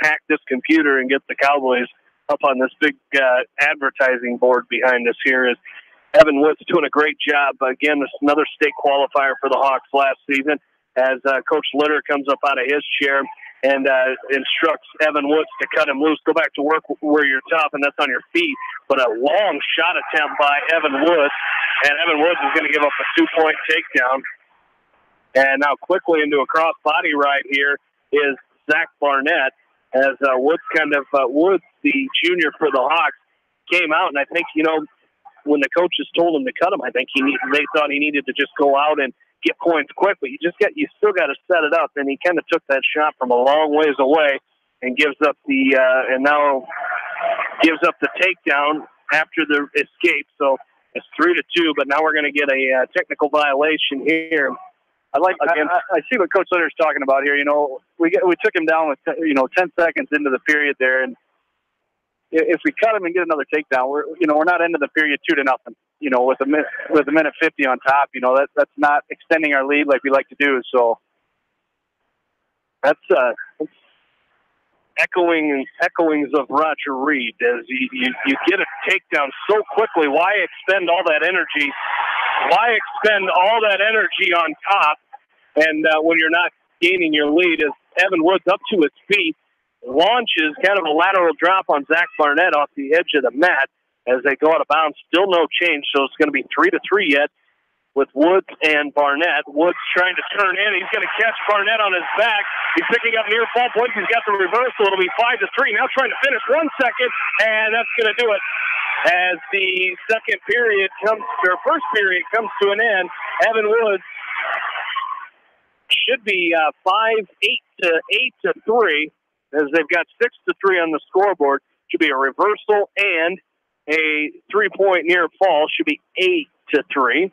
hack this computer and get the Cowboys up on this big advertising board behind us here. Is Evan Woods doing a great job. Again, this is another state qualifier for the Hawks last season as Coach Litter comes up out of his chair and instructs Evan Woods to cut him loose. Go back to work where you're tough, and that's on your feet. But a long shot attempt by Evan Woods, and Evan Woods is going to give up a 2-point takedown. And now quickly into a cross-body right here is Zach Barnett as Woods Woods, the junior for the Hawks, came out, and I think, when the coaches told him to cut him, I think they thought he needed to just go out and get points quick, but you still got to set it up. And he kind of took that shot from a long ways away and gives up the takedown after the escape. So it's 3-2, but now we're going to get a technical violation here. I see what Coach Litter's talking about here. We took him down with 10 seconds into the period there, and if we cut him and get another takedown, we're not into the period 2-0. With a minute 50 on top, that's not extending our lead like we like to do. So that's echoings of Roger Reed as you get a takedown so quickly. Why expend all that energy? Why expend all that energy on top? And when you're not gaining your lead, as Evan Woods up to his feet, launches kind of a lateral drop on Zach Barnett off the edge of the mat as they go out of bounds. Still no change, so it's going to be 3-3 yet with Woods and Barnett. Woods trying to turn in. He's going to catch Barnett on his back. He's picking up near fall points. He's got the reversal. It'll be 5-3. Now trying to finish 1 second, and that's going to do it. As the first period comes to an end, Evan Woods should be 8-3, as they've got 6-3 on the scoreboard. Should be a reversal and a 3-point near fall. Should be 8-3.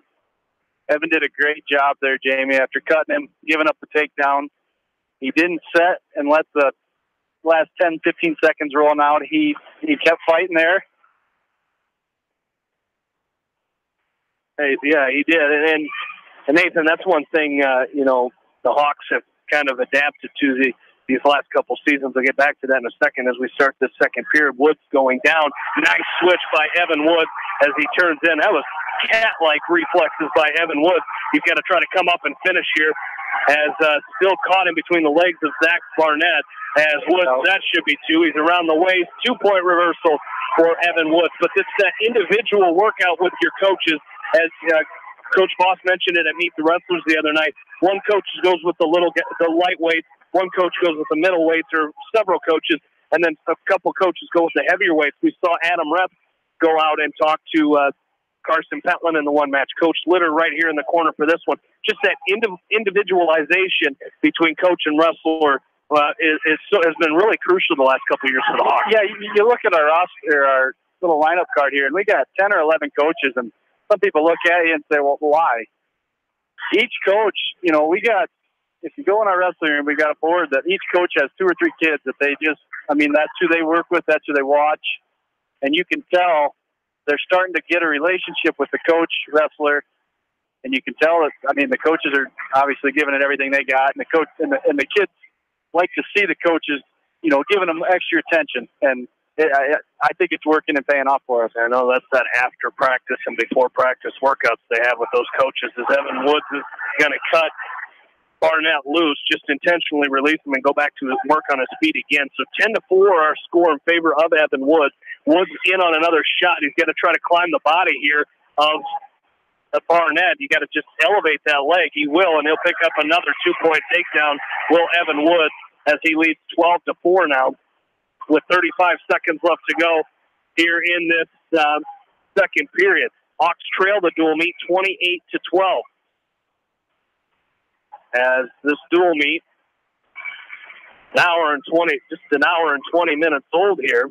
Evan did a great job there, Jamie. After cutting him, giving up the takedown, he didn't set and let the last 10, 15 seconds rolling out. He kept fighting there. Hey, yeah, he did. And Nathan, that's one thing, the Hawks have kind of adapted to these last couple seasons. I'll get back to that in a second as we start this second period. Woods going down. Nice switch by Evan Woods as he turns in. That was cat-like reflexes by Evan Woods. He's got to try to come up and finish here as still caught in between the legs of Zach Barnett. As Woods, that should be 2. He's around the waist. 2-point reversal for Evan Woods. But it's that individual workout with your coaches, as Coach Boss mentioned it at Meet the Wrestlers the other night. One coach goes with the lightweights. One coach goes with the middle weights, or several coaches, and then a couple coaches go with the heavier weights. We saw Adam Repp go out and talk to Carson Petlin in the one match. Coach Litter right here in the corner for this one. Just that individualization between coach and wrestler has been really crucial the last couple of years for the Hawks. Yeah, you look at our roster, our little lineup card here, and we got 10 or 11 coaches, and some people look at you and say, well, why? Each coach, if you go in our wrestling room, we got a board that each coach has 2 or 3 kids that that's who they work with, that's who they watch. And you can tell they're starting to get a relationship with the coach wrestler. And you can tell that, the coaches are obviously giving it everything they got. And the kids like to see the coaches, giving them extra attention. And I think it's working and paying off for us. I know that's that after practice and before practice workouts they have with those coaches. As Evan Woods is going to cut Barnett loose, just intentionally release him and go back to work on his feet again. So 10-4 our score in favor of Evan Woods. Woods in on another shot. He's going to try to climb the body here of Barnett. You got to just elevate that leg. He will, and he'll pick up another 2-point takedown. Will Evan Woods, as he leads 12-4 now, with 35 seconds left to go here in this second period. Hawks trail the dual meet 28-12. As this dual meet, just an hour and 20 minutes old here.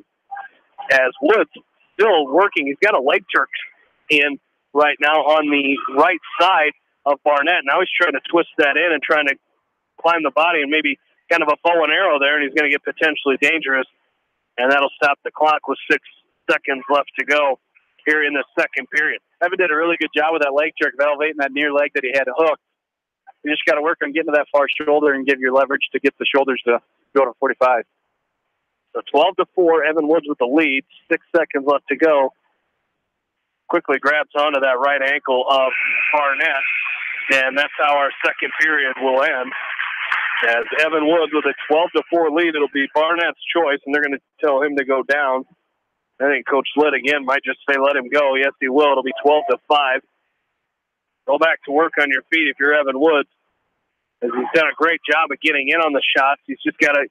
As Woods still working, he's got a leg jerk in right now on the right side of Barnett. Now he's trying to twist that in and trying to climb the body and maybe kind of a bow and arrow there, and he's going to get potentially dangerous. And that'll stop the clock with 6 seconds left to go here in the second period. Evan did a really good job with that leg jerk, elevating that near leg that he had hooked. You just got to work on getting to that far shoulder and give your leverage to get the shoulders to go to 45. So 12-4, Evan Woods with the lead. 6 seconds left to go. Quickly grabs onto that right ankle of Barnett, and that's how our second period will end. As Evan Woods with a 12-4 lead, it'll be Barnett's choice, and they're going to tell him to go down. I think Coach Litt again might just say let him go. Yes, he will. It'll be 12-5. Go back to work on your feet if you're Evan Woods, as he's done a great job of getting in on the shots. He's just got to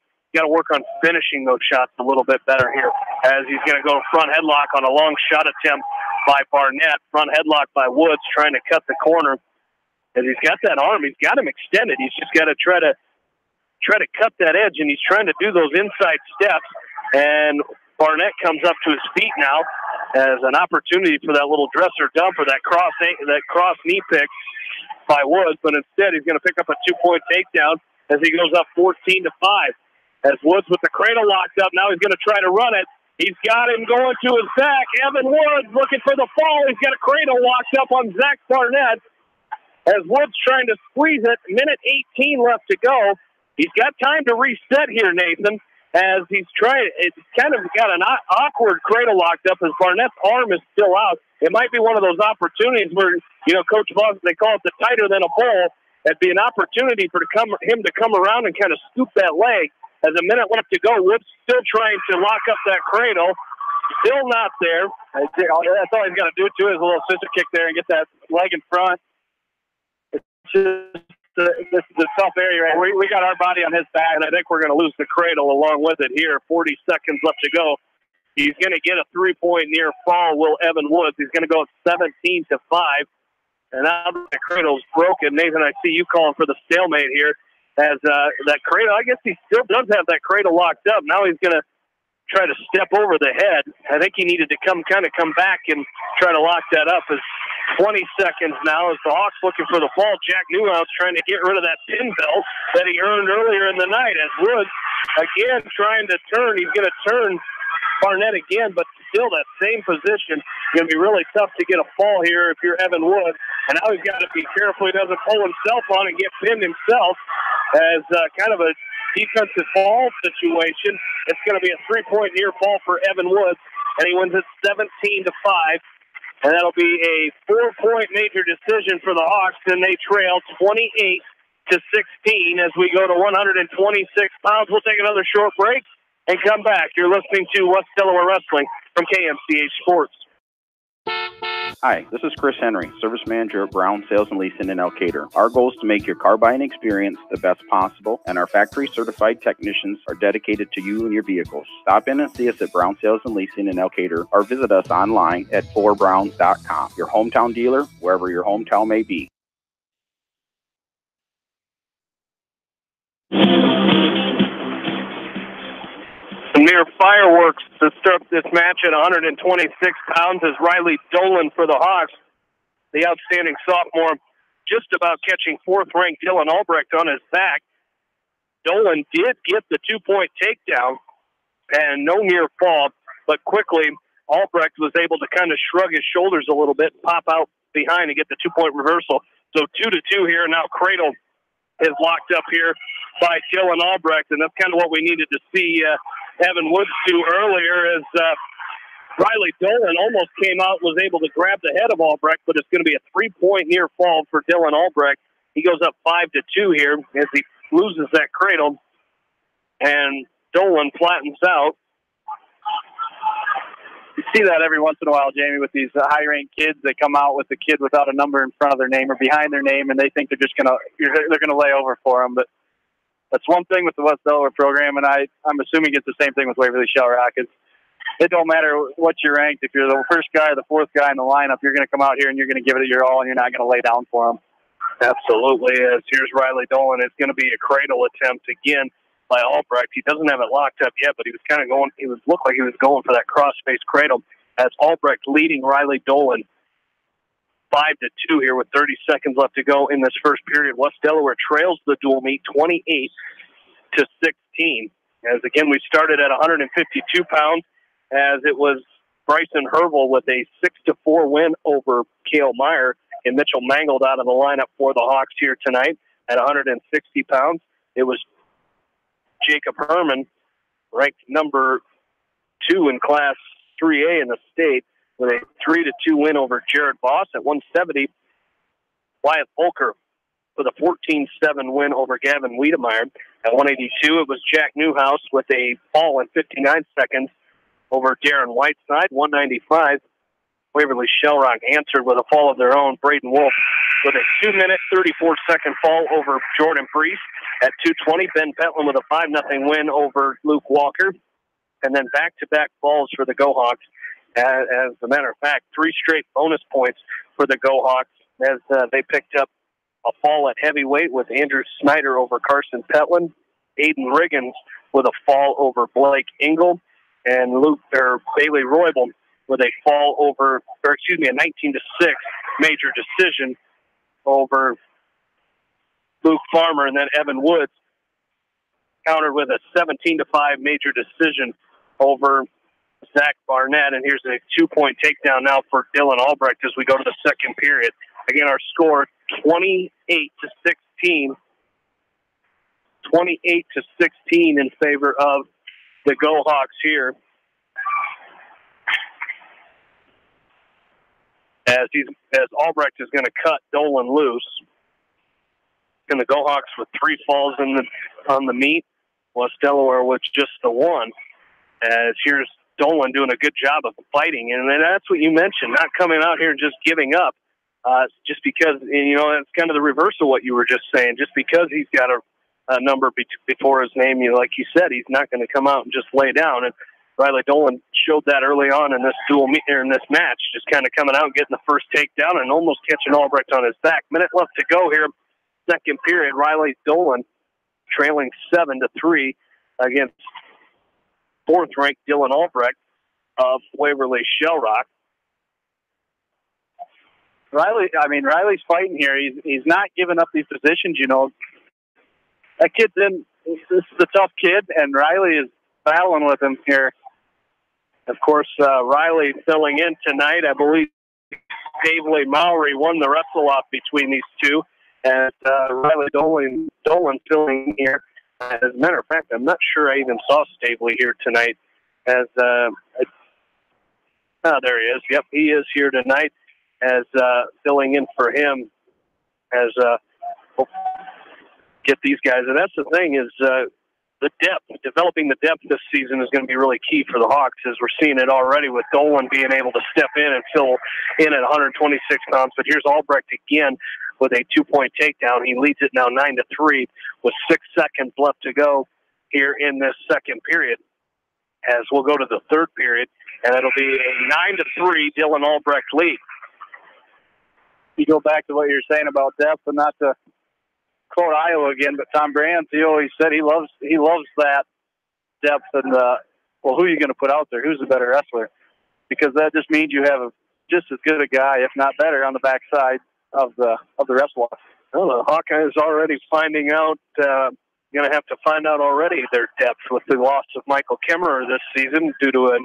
work on finishing those shots a little bit better here, as he's going to go front headlock on a long shot attempt by Barnett. Front headlock by Woods, trying to cut the corner. As he's got that arm, he's got him extended. He's just got to try to cut that edge, and he's trying to do those inside steps. And Barnett comes up to his feet now as an opportunity for that little dresser dump or that cross knee pick by Woods, but instead he's going to pick up a 2-point takedown as he goes up 14-5. As Woods with the cradle locked up, now he's going to try to run it. He's got him going to his back. Evan Woods looking for the fall. He's got a cradle locked up on Zach Barnett. As Woods trying to squeeze it, minute 18 left to go. He's got time to reset here, Nathan, as he's trying. It's kind of got an awkward cradle locked up as Barnett's arm is still out. It might be one of those opportunities where, Coach Voss, they call it the tighter than a bull. It'd be an opportunity for him to come around and kind of scoop that leg. As a minute left to go, Woods still trying to lock up that cradle. Still not there. That's all he's got to do, too, is a little scissor kick there and get that leg in front. It's just this is a tough area. Right? We got our body on his back, and I think we're going to lose the cradle along with it here. 40 seconds left to go. He's going to get a 3-point near fall, Will Evan Woods. He's going to go 17-5. And now the cradle's broken. Nathan, I see you calling for the stalemate here. As that cradle, I guess he still does have that cradle locked up. Now he's going to try to step over the head. I think he needed to come back and try to lock that up. As 20 seconds now as the Hawks looking for the fall. Jack Newhouse trying to get rid of that pin belt that he earned earlier in the night. As Woods again trying to turn. He's going to turn Barnett again, but still that same position. Going to be really tough to get a fall here if you're Evan Woods. And now he's got to be careful he doesn't pull himself on and get pinned himself as kind of a defensive fall situation. It's going to be a 3-point near fall for Evan Woods, and he wins it 17-5. And that'll be a 4-point major decision for the Hawks, and they trail 28-16 as we go to 126 pounds. We'll take another short break and come back. You're listening to West Delaware Wrestling from KMCH Sports. Hi, this is Chris Henry, Service Manager at Brown Sales and Leasing in Elkader. Our goal is to make your car buying experience the best possible, and our factory-certified technicians are dedicated to you and your vehicles. Stop in and see us at Brown Sales and Leasing in Elkader, or visit us online at ForBrowns.com. Your hometown dealer, wherever your hometown may be. Near fireworks to start this match at 126 pounds is Riley Dolan for the Hawks. The outstanding sophomore just about catching fourth-ranked Dylan Albrecht on his back. Dolan did get the 2-point takedown and no near fall, but quickly Albrecht was able to kind of shrug his shoulders a little bit, pop out behind and get the 2-point reversal. So 2-2 here. Now Cradle is locked up here by Dylan Albrecht, and that's kind of what we needed to see Evan Woods do earlier as Riley Dolan almost came out and was able to grab the head of Albrecht, but it's going to be a 3-point near fall for Dylan Albrecht. He goes up 5-2 here as he loses that cradle, and Dolan flattens out. You see that every once in a while, Jamie, with these high-ranked kids. They come out with the kid without a number in front of their name or behind their name, and they think they're gonna lay over for them. But that's one thing with the West Delaware program, and I'm assuming it's the same thing with Waverly-Shell Rock. It don't matter what you're ranked. If you're the first guy or the fourth guy in the lineup, you're going to come out here and you're going to give it your all, and you're not going to lay down for them. Absolutely. As here's Riley Dolan. It's going to be a cradle attempt again by Albrecht. He doesn't have it locked up yet, but he was kind of going. Looked like he was going for that cross-face cradle. As Albrecht leading Riley Dolan 5-2 here with 30 seconds left to go in this first period. West Delaware trails the dual meet 28-16. As again, we started at 152 pounds. As it was Bryson Hervel with a 6-4 win over Cale Meyer, and Mitchell Mangold out of the lineup for the Hawks here tonight at 160 pounds. It was Jacob Herman, ranked number 2 in Class 3A in the state, with a 3-2 win over Jared Voss at 170. Wyatt Volker with a 14-7 win over Gavin Wiedemeyer at 182. It was Jack Newhouse with a fall in 59 seconds over Darren Whiteside, 195. Waverly-Shell Rock answered with a fall of their own. Braden Wolf with a 2-minute, 34-second fall over Jordan Priest at 220. Ben Petland with a 5-0 win over Luke Walker. And then back-to-back falls for the Go-Hawks. As a matter of fact, 3 straight bonus points for the Go-Hawks as they picked up a fall at heavyweight with Andrew Snyder over Carson Petland. Aiden Riggins with a fall over Blake Engel. And Bailey Roybal with a fall over, a 19-6 major decision over Luke Farmer. And then Evan Woods countered with a 17-5 major decision over Zach Barnett. And here's a 2-point takedown now for Dylan Albrecht as we go to the second period. Again, our score 28-16. 28-16 in favor of the Go-Hawks here. As Albrecht is going to cut Dolan loose. And the Go-Hawks with 3 falls on the meet. West Delaware with just the 1. As here's Dolan doing a good job of fighting. And that's what you mentioned, not coming out here and just giving up. Just because, that's kind of the reverse of what you were just saying. Just because he's got a number before his name, like you said, he's not going to come out and just lay down. And Riley Dolan showed that early on in this match, just kind of coming out and getting the first takedown and almost catching Albrecht on his back. Minute left to go here, second period. Riley Dolan trailing 7-3 against 4th-ranked Dylan Albrecht of Waverly-Shell Rock. Riley's fighting here. He's not giving up these positions, That kid's this is a tough kid, and Riley is battling with him here. Of course, Riley filling in tonight. I believe Dave Lee Mowry won the wrestle-off between these two. And Riley Dolan filling here. As a matter of fact, I'm not sure I even saw Stavely here tonight. There he is. Yep, he is here tonight as filling in for him as get these guys. And that's the thing is the depth. Developing the depth this season is going to be really key for the Hawks, as we're seeing it already with Dolan being able to step in and fill in at 126 pounds. But here's Albrecht again with a 2-point takedown. He leads it now 9-3 with 6 seconds left to go here in this second period. As we'll go to the third period, and it'll be a 9-3 Dylan Albrecht lead. You go back to what you're saying about depth, and not to quote Iowa again, but Tom Brandt, he always said he loves that depth and who are you going to put out there? Who's the better wrestler? Because that just means you have just as good a guy, if not better, on the backside of the wrestler. Well, the Hawkeyes already finding out. Going to have to find out already their depth with the loss of Michael Kemmerer this season due to a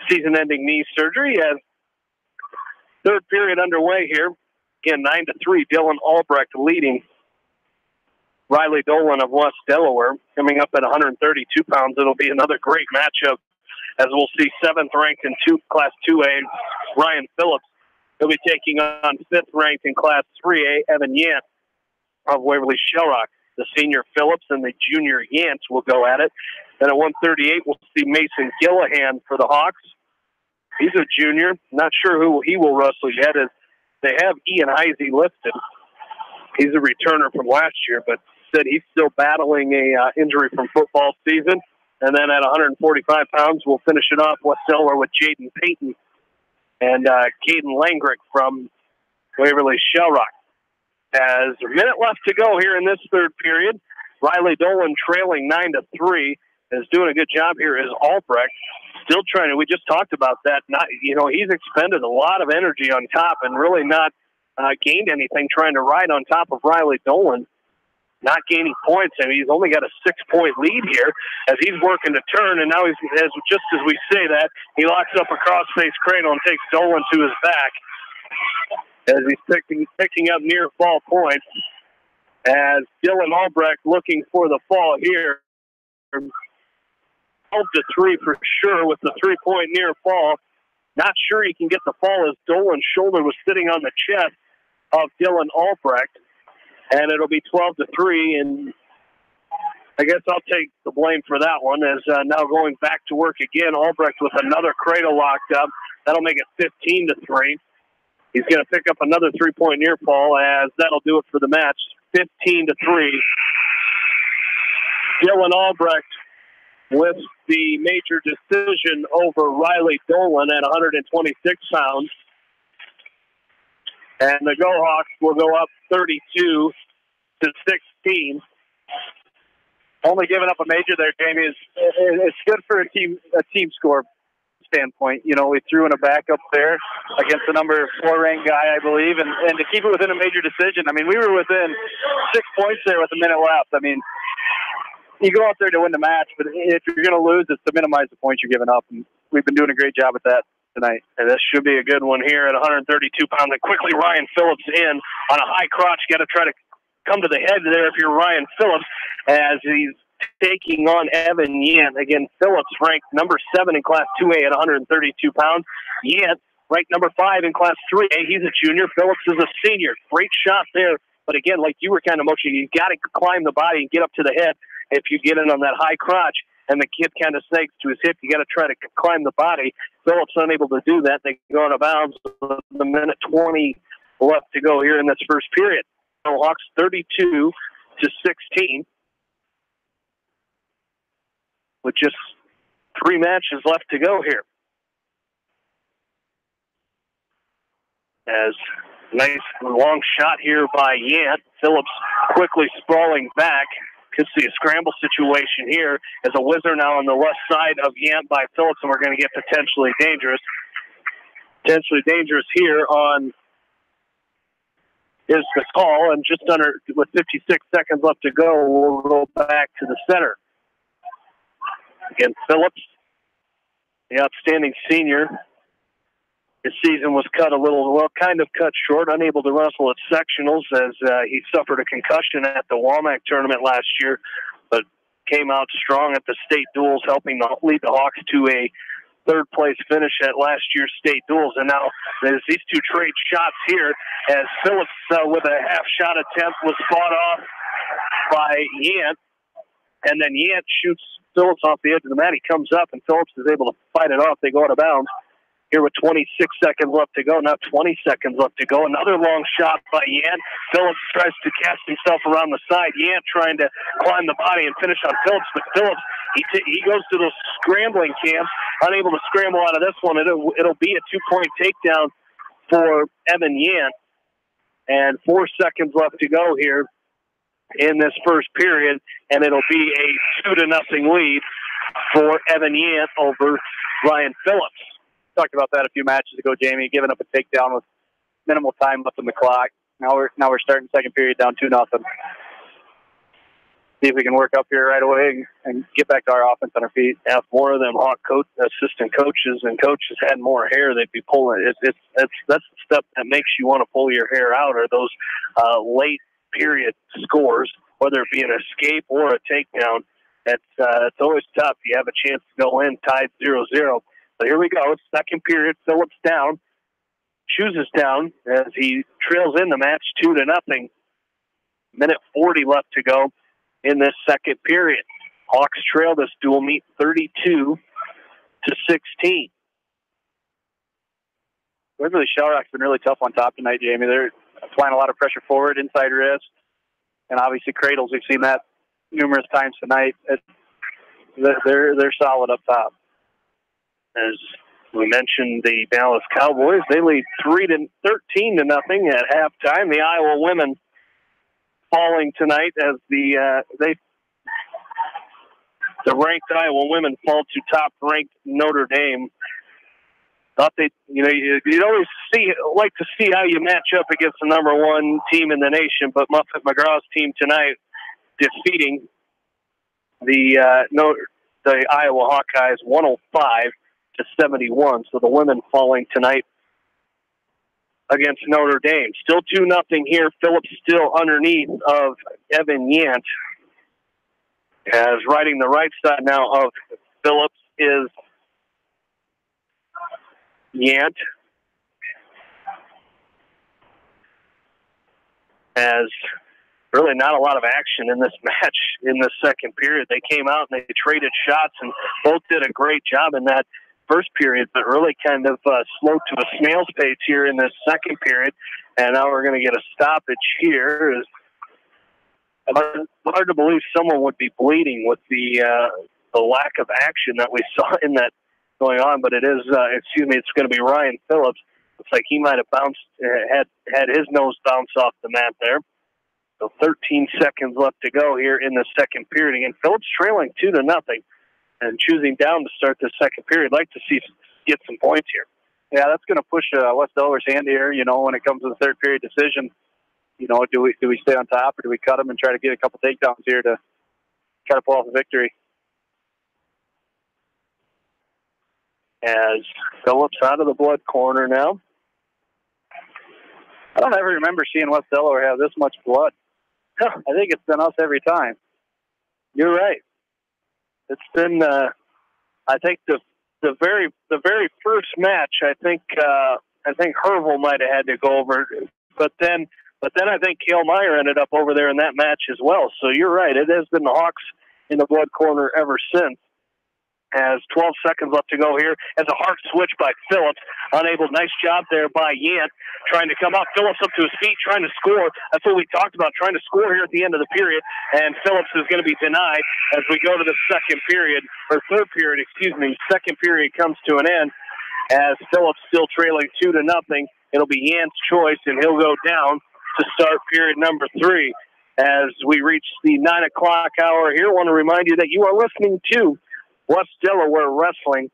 season-ending knee surgery. As third period underway here, again 9-3, Dylan Albrecht leading Riley Dolan of West Delaware. Coming up at 132 pounds, it'll be another great matchup, as we'll see 7th-ranked in Class 2A Ryan Phillips. He'll be taking on 5th-ranked in Class 3A Evan Yant of Waverly-Shell Rock. The senior Phillips and the junior Yant will go at it. Then at 138, we'll see Mason Gillahan for the Hawks. He's a junior. Not sure who he will wrestle yet. As they have Ian Heisey listed. He's a returner from last year, but said he's still battling a injury from football season. And then at 145 pounds, we'll finish it off West Delaware with Jaden Payton and Caden Langrick from Waverly-Shell. As a minute left to go here in this third period, Riley Dolan trailing 9-3 is doing a good job here. Is Albrecht still trying to? We just talked about that. He's expended a lot of energy on top and really not gained anything trying to ride on top of Riley Dolan. Not gaining points. I mean, he's only got a 6-point lead here as he's working to turn, and now just as we say that, he locks up a cross-face cradle and takes Dolan to his back as he's picking up near fall points. As Dylan Albrecht looking for the fall here. 12-3 for sure with the 3-point near fall. Not sure he can get the fall as Dolan's shoulder was sitting on the chest of Dylan Albrecht. And it'll be 12-3, and I guess I'll take the blame for that one as now going back to work again. Albrecht with another cradle locked up. That'll make it 15-3. He's going to pick up another 3-point near fall as that'll do it for the match. 15-3. Dylan Albrecht with the major decision over Riley Dolan at 126 pounds. And the Go-Hawks will go up 32-16. Only giving up a major there, Jamie, it's good for a team score standpoint. We threw in a backup there against the number 4 ranked guy, I believe, and to keep it within a major decision. I mean, we were within 6 points there with a minute left. I mean, you go out there to win the match, but if you're going to lose, it's to minimize the points you're giving up, and we've been doing a great job at that tonight. And this should be a good one here at 132 pounds. And quickly Ryan Phillips in on a high crotch. Got to try to come to the head there if you're Ryan Phillips as he's taking on Evan Yant. Again, Phillips ranked number 7 in Class 2A at 132 pounds. Yant ranked number 5 in Class 3A. He's a junior. Phillips is a senior. Great shot there. But again, like you were kind of motioning, you got to climb the body and get up to the head. If you get in on that high crotch and the kid kind of snakes to his hip, you got to try to climb the body. Phillips unable to do that. They go out of bounds with a minute 20 left to go here in this first period. Hawks 32-16 with just 3 matches left to go here. As nice long shot here by Yant. Phillips quickly sprawling back. Could see a scramble situation here as a whizzer now on the left side of Yant by Phillips, and we're going to get potentially dangerous. Potentially dangerous here on is the call, and just under with 56 seconds left to go, we'll go back to the center. Again, Phillips, the outstanding senior. His season was cut kind of cut short, unable to wrestle at sectionals as he suffered a concussion at the Womack tournament last year, but came out strong at the state duels, helping lead the Hawks to a third-place finish at last year's state duels. And now there's these two trade shots here as Phillips with a half-shot attempt was fought off by Yant, and then Yant shoots Phillips off the edge of the mat. He comes up, and Phillips is able to fight it off. They go out of bounds. Here with 26 seconds left to go, now 20 seconds left to go. Another long shot by Yant. Phillips tries to cast himself around the side. Yant trying to climb the body and finish on Phillips, but Phillips, he goes to those scrambling camps, unable to scramble out of this one. It'll be a 2-point takedown for Evan Yant. And 4 seconds left to go here in this first period, and it'll be a 2-0 lead for Evan Yant over Ryan Phillips. Talked about that a few matches ago, Jamie, giving up a takedown with minimal time left on the clock. Now we're starting second period down 2-0. See if we can work up here right away and get back to our offense on our feet. If more of them Hawk assistant coaches and coaches had more hair, they'd be pulling. That's the stuff that makes you want to pull your hair out, are those late period scores, whether it be an escape or a takedown. It's always tough. You have a chance to go in tied 0-0. So here we go. Second period. Phillips down. Chooses down as he trails in the match 2-0. Minute 40 left to go in this second period. Hawks trail this dual meet 32-16. Waverly-Shell Rock's been really tough on top tonight, Jamie. They're applying a lot of pressure forward, inside wrist, and obviously cradles. We've seen that numerous times tonight. They're solid up top. As we mentioned, the Dallas Cowboys, they lead 13-0 at halftime. The Iowa women falling tonight as the ranked Iowa women fall to top-ranked Notre Dame. Thought you'd always like to see how you match up against the number one team in the nation, but Muffet McGraw's team tonight defeating the Iowa Hawkeyes 105-71. So the women falling tonight against Notre Dame. Still 2-0 here. Phillips still underneath of Evan Yant. As riding the right side now of Phillips is Yant. As really not a lot of action in this match in the second period. They came out and they traded shots and both did a great job in that first period, but really kind of slowed to a snail's pace here in this second period. And now we're going to get a stoppage here. It's hard to believe someone would be bleeding with the lack of action that we saw in that going on, but it is, it's going to be Ryan Phillips. Looks like he might have had his nose bounce off the mat there. So 13 seconds left to go here in the second period. Again, Phillips trailing 2-0 and choosing down to start the second period. Like to see get some points here. Yeah, that's going to push West Delaware's hand here, when it comes to the third period decision. Do we stay on top or do we cut them and try to get a couple takedowns here to try to pull off a victory? As Phillips out of the blood corner now. I don't ever remember seeing West Delaware have this much blood. I think it's been us every time. You're right. It's been, I think the very first match. I think Hervel might have had to go over, but then I think Cale Meyer ended up over there in that match as well. So you're right. It has been the Hawks in the blood corner ever since. As 12 seconds left to go here, as a hard switch by Phillips, unable. Nice job there by Yant, trying to come out. Phillips up to his feet, trying to score. That's what we talked about, trying to score here at the end of the period. And Phillips is going to be denied as we go to the third period. Second period comes to an end as Phillips still trailing 2-0. It'll be Yant's choice, and he'll go down to start period number 3. As we reach the 9 o'clock hour here, I want to remind you that you are listening to West Delaware Wrestling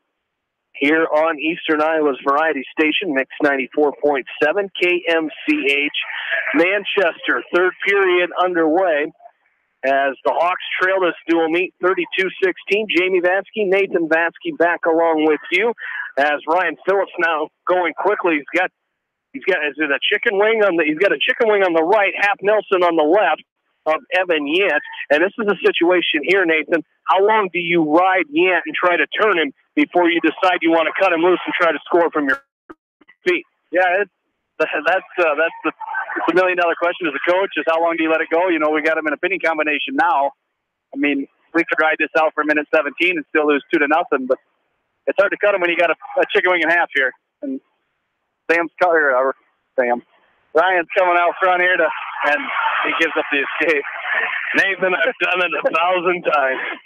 here on Eastern Iowa's Variety Station, Mix 94.7, KMCH, Manchester. Third period underway as the Hawks trail this dual meet 32-16. Jamie Vasky, Nathan Vasky back along with you as Ryan Phillips now going quickly. He's got a chicken wing on the right, half Nelson on the left of Evan Yant. And this is a situation here, Nathan. How long do you ride Yant and try to turn him before you decide you want to cut him loose and try to score from your feet? Yeah, that's the million-dollar question as a coach is how long do you let it go? We got him in a pinning combination now. I mean, we could ride this out for a minute 17 and still lose 2-0, but it's hard to cut him when you got a chicken wing and a half here. And Ryan's coming out front here and he gives up the escape. Nathan, I've done it 1,000 times.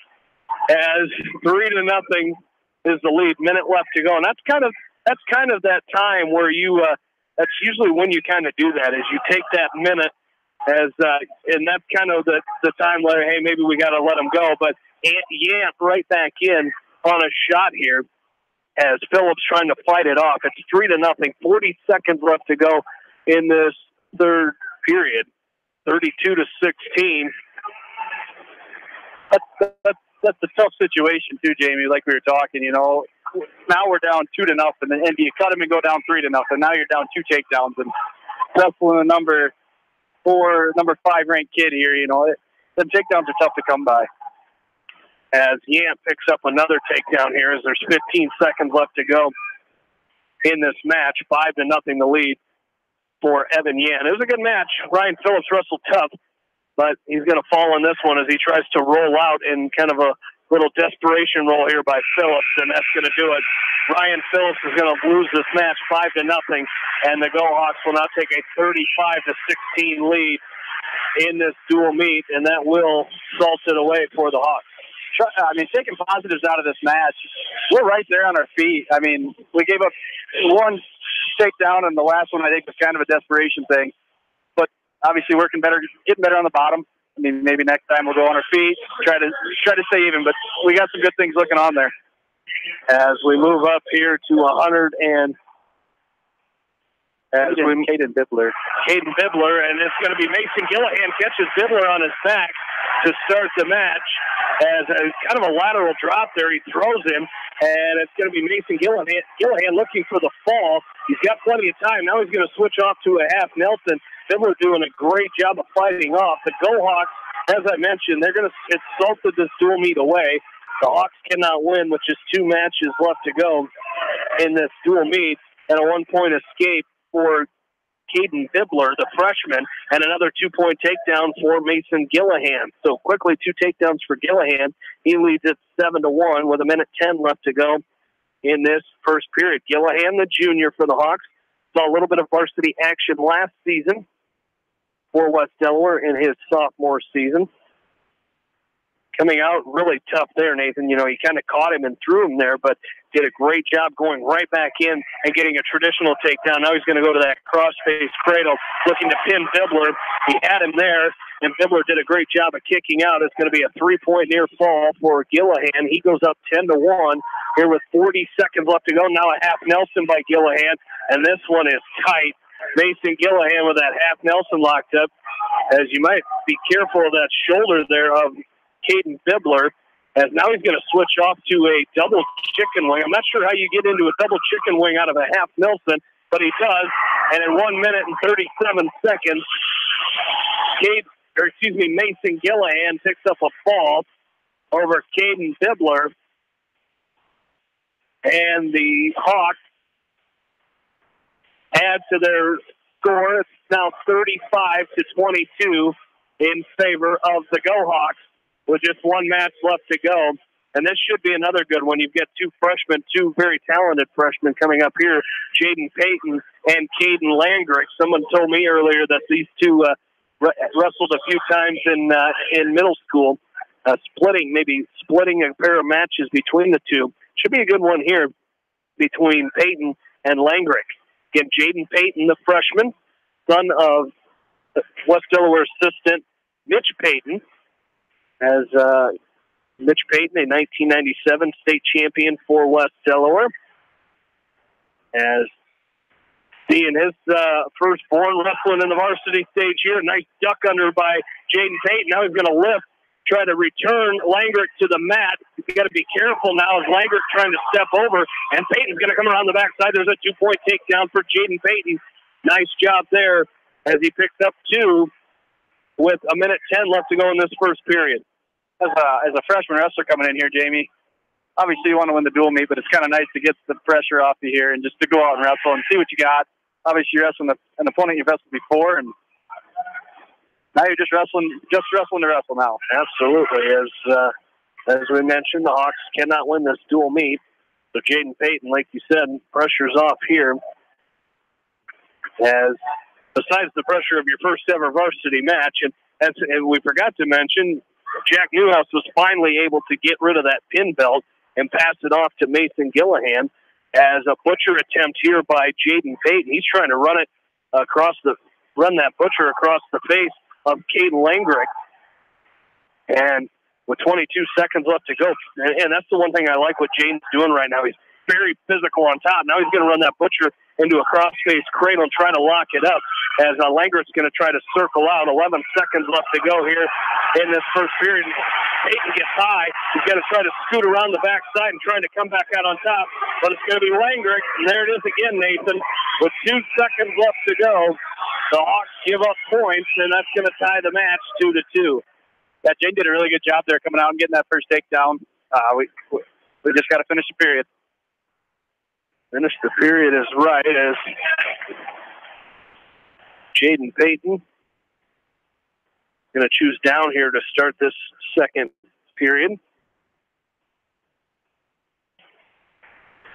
As 3-0 is the lead, minute left to go, and that's kind of that time where you. That's usually when you kind of do that. Is you take that minute and that's kind of the time where hey maybe we got to let him go, but Yant right back in on a shot here as Phillips trying to fight it off. It's 3-0, 40 seconds left to go in this third period. 32-16. That's a tough situation too, Jamie. Like we were talking, now we're down 2-0, and you cut him and go down 3-0. Now you're down 2 takedowns, and wrestling a number 5 ranked kid here. The takedowns are tough to come by. As Yant picks up another takedown here, as there's 15 seconds left to go in this match, 5-0 the lead for Evan Yant. It was a good match. Ryan Phillips wrestled tough, but he's going to fall in this one as he tries to roll out in kind of a little desperation roll here by Phillips, and that's going to do it. Ryan Phillips is going to lose this match 5-0, and the Go Hawks will now take a 35-16 lead in this dual meet, and that will salt it away for the Hawks. I mean, taking positives out of this match, we're right there on our feet. I mean, we gave up one takedown, and the last one I think was kind of a desperation thing. But obviously, working better, getting better on the bottom. I mean, maybe next time we'll go on our feet, try to stay even. But we got some good things looking on there. As we move up here to 100 and Caden Bibler. Caden Bibler, and it's going to be Mason Gillihan catches Bibler on his back to start the match. As a kind of a lateral drop there, he throws him, and it's going to be Mason Gillihan looking for the fall. He's got plenty of time. Now he's going to switch off to a half Nelson. Bibler doing a great job of fighting off. The Go Hawks, as I mentioned, it's salted this dual meet away. The Hawks cannot win with just 2 matches left to go in this dual meet, and a 1-point escape for Caden Bibler, the freshman, and another 2-point takedown for Mason Gillihan. So quickly, 2 takedowns for Gillihan. He leads at 7-1 with 1:10 left to go in this first period. Gillihan, the junior for the Hawks, saw a little bit of varsity action last season for West Delaware in his sophomore season. Coming out really tough there, Nathan. You know, he kind of caught him and threw him there, but did a great job going right back in and getting a traditional takedown. Now he's going to go to that cross-face cradle, looking to pin Bibler. He had him there, and Bibler did a great job of kicking out. It's going to be a 3-point near fall for Gillihan. He goes up 10-1 here with 40 seconds left to go. Now a half Nelson by Gillihan, and this one is tight. Mason Gillihan with that half Nelson locked up. As you might be careful of that shoulder there of Caden Bibler, as now he's going to switch off to a double chicken wing. I'm not sure how you get into a double chicken wing out of a half Nelson, but he does. And in 1 minute and 37 seconds, Mason Gillihan picks up a fall over Caden Bibler, and the Hawks add to their score. It's now 35-22 in favor of the Go Hawks, with just 1 match left to go. And this should be another good one. You've got 2 freshmen, 2 very talented freshmen coming up here, Jaden Payton and Caden Langrick. Someone told me earlier that these 2 wrestled a few times in middle school, splitting a pair of matches between the 2. Should be a good one here between Payton and Langrick. Again, Jaden Payton, the freshman, son of West Delaware assistant Mitch Payton, as Mitch Payton, a 1997 state champion for West Delaware, as seeing his firstborn wrestling in the varsity stage here. Nice duck under by Jaden Payton. Now he's going to lift, try to return Langrick to the mat. You've got to be careful now as Langrick trying to step over, and Payton's going to come around the backside. There's a 2-point takedown for Jaden Payton. Nice job there as he picks up 2 with 1:10 left to go in this first period. As a freshman wrestler coming in here, Jamie, obviously you want to win the dual meet, but it's kind of nice to get the pressure off you here and just to go out and wrestle and see what you got. Obviously you're wrestling an opponent you've wrestled before, and now you're just wrestling to wrestle now. Absolutely. As we mentioned, the Hawks cannot win this dual meet. So Jaden Payton, like you said, pressure's off here. As besides the pressure of your first ever varsity match, and we forgot to mention, Jack Newhouse was finally able to get rid of that pin belt and pass it off to Mason Gillihan as a butcher attempt here by Jaden Payton. He's trying to run that butcher across the face of Caden Langrick. And with 22 seconds left to go, and that's the one thing I like what Jaden's doing right now. He's very physical on top. Now he's going to run that butcher into a cross-face cradle and try to lock it up, as Langrick's going to try to circle out. 11 seconds left to go here in this first period. Payton gets high. He's got to try to scoot around the backside and trying to come back out on top, but it's going to be Langrick, and there it is again, Nathan. With 2 seconds left to go, the Hawks give up points, and that's going to tie the match 2-2. Yeah, Jane did a really good job there coming out and getting that first takedown. We just got to finish the period. Finish the period is right, as Jaden Payton going to choose down here to start this second period.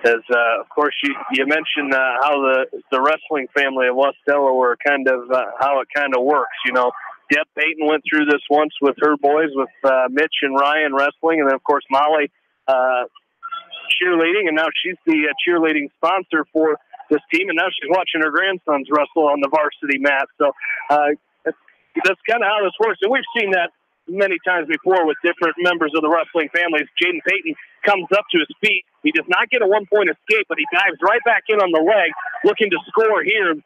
As of course you mentioned how the wrestling family of West Delaware kind of how it kind of works. You know, Deb Payton went through this once with her boys, with Mitch and Ryan wrestling, and then of course Molly cheerleading, and now she's the cheerleading sponsor for this team, and now she's watching her grandsons wrestle on the varsity mat. So that's kind of how this works, and we've seen that many times before with different members of the wrestling families. Jaden Payton comes up to his feet. He does not get a one-point escape, but he dives right back in on the leg, looking to score here and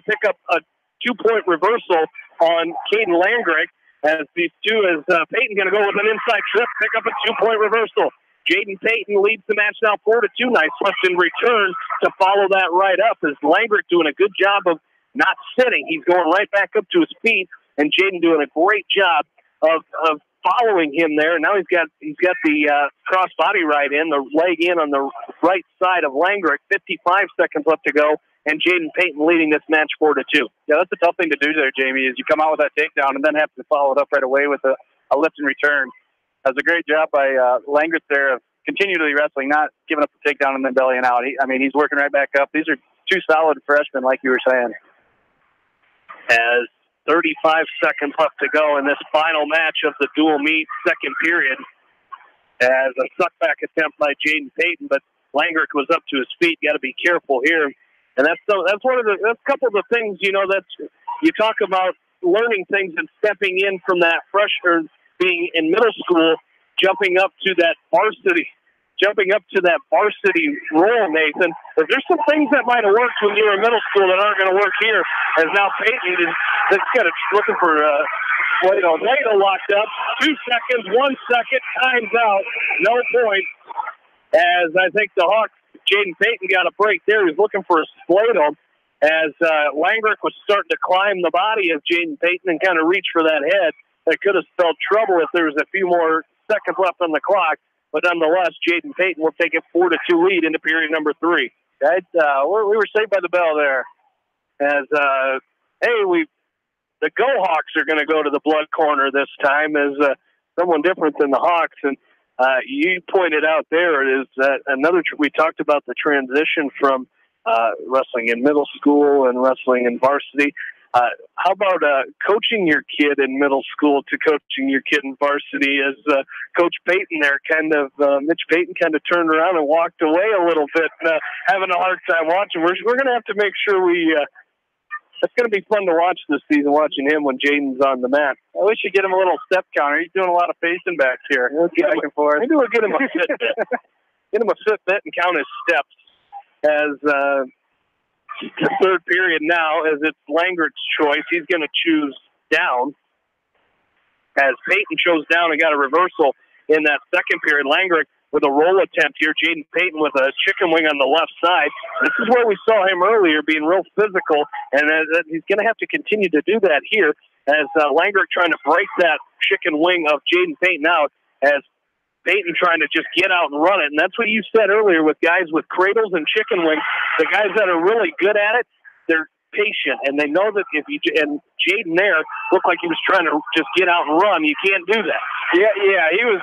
pick up a two-point reversal on Caden Landgraf. As these two, as Payton going to go with an inside trip, pick up a two-point reversal. Jaden Payton leads the match now 4-2. Nice thrust in return to follow that right up. As Landgraf doing a good job of not sitting. He's going right back up to his feet, and Jaden doing a great job of following him there. Now he's got the cross body right in, the leg in on the right side of Landgraf. 55 seconds left to go, and Jaden Payton leading this match 4-2. Yeah, that's a tough thing to do there, Jamie, is you come out with that takedown and then have to follow it up right away with a lift and return. That's a great job by Landgraf there of continually wrestling, not giving up the takedown and then bellying out. He's working right back up. These are two solid freshmen, like you were saying. As 35 seconds left to go in this final match of the dual meet second period, as a suckback attempt by Jaden Payton, but Landgraf was up to his feet. Got to be careful here, and that's a couple of the things, you know, that's you talk about learning things and stepping in from that freshman being in middle school, jumping up to that varsity role, Nathan. If there's some things that might have worked when you were in middle school that aren't going to work here, as now Payton is kind of looking for Plato locked up. 2 seconds, 1 second, time's out, no point. As I think the Hawks, Jaden Payton got a break there. He was looking for a Plato, as Landgraf was starting to climb the body of Jaden Payton and kind of reach for that head. That could have spelled trouble if there was a few more seconds left on the clock. But nonetheless, Jaden Payton will take a 4-2 lead into period number 3. Right? We were saved by the bell there. As, the Go Hawks are going to go to the blood corner this time as someone different than the Hawks. And you pointed out there is that we talked about the transition from wrestling in middle school and wrestling in varsity. How about coaching your kid in middle school to coaching your kid in varsity? As Coach Payton there Mitch Payton kind of turned around and walked away a little bit, having a hard time watching. We're going to have to make sure it's going to be fun to watch this season, watching him when Jaden's on the mat. I wish you'd get him a little step counter. He's doing a lot of pacing back here. Back and forth. Maybe we'll get him a Fitbit. Get him a Fitbit and count his steps. As the third period now, as it's Landgraf's choice, he's going to choose down. As Payton chose down and got a reversal in that second period, Landgraf with a roll attempt here. Jaden Payton with a chicken wing on the left side. This is where we saw him earlier being real physical, and he's going to have to continue to do that here as Landgraf trying to break that chicken wing of Jaden Payton out, as Payton trying to just get out and run it. And that's what you said earlier with guys with cradles and chicken wings. The guys that are really good at it, they're patient, and they know that and Jaden there looked like he was trying to just get out and run. You can't do that. Yeah, he was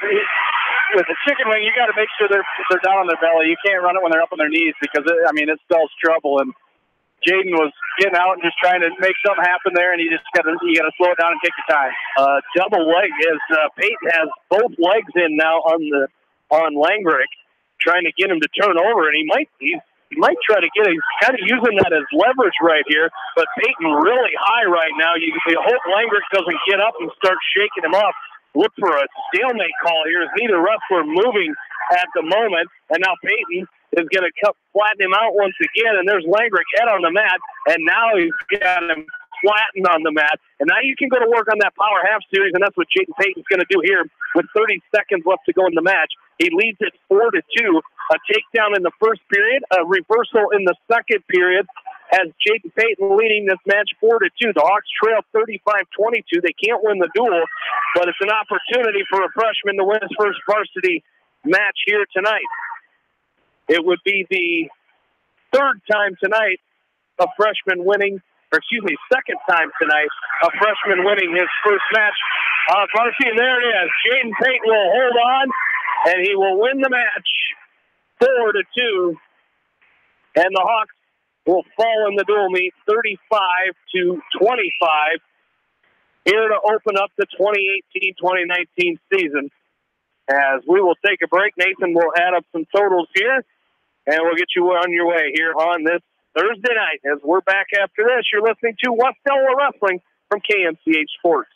with the chicken wing. You got to make sure they're down on their belly. You can't run it when they're up on their knees because it spells trouble. And Jaden was getting out and just trying to make something happen there, and you got to slow it down and take your time. Double leg as Payton has both legs in now on Landgraf, trying to get him to turn over, and he might try to get it. He's kind of using that as leverage right here, but Payton really high right now. You hope Landgraf doesn't get up and start shaking him off. Look for a stalemate call here as neither wrestler moving at the moment, and now Payton is going to flatten him out once again, and there's Landgraf head on the mat, and now he's got him flattened on the mat, and now you can go to work on that power half series, and that's what Jaden Payton's going to do here with 30 seconds left to go in the match. He leads it 4-2, a takedown in the first period, a reversal in the second period, as Jaden Payton leading this match 4-2. The Hawks trail 35-22. They can't win the duel, but it's an opportunity for a freshman to win his first varsity match here tonight. It would be the second time tonight a freshman winning his first match on varsity. And there it is. Jaden Payton will hold on, and he will win the match 4-2. And the Hawks will fall in the dual meet 35-25 here to open up the 2018-2019 season. As we will take a break, Nathan will add up some totals here, and we'll get you on your way here on this Thursday night. As we're back after this, you're listening to West Delaware Wrestling from KMCH Sports.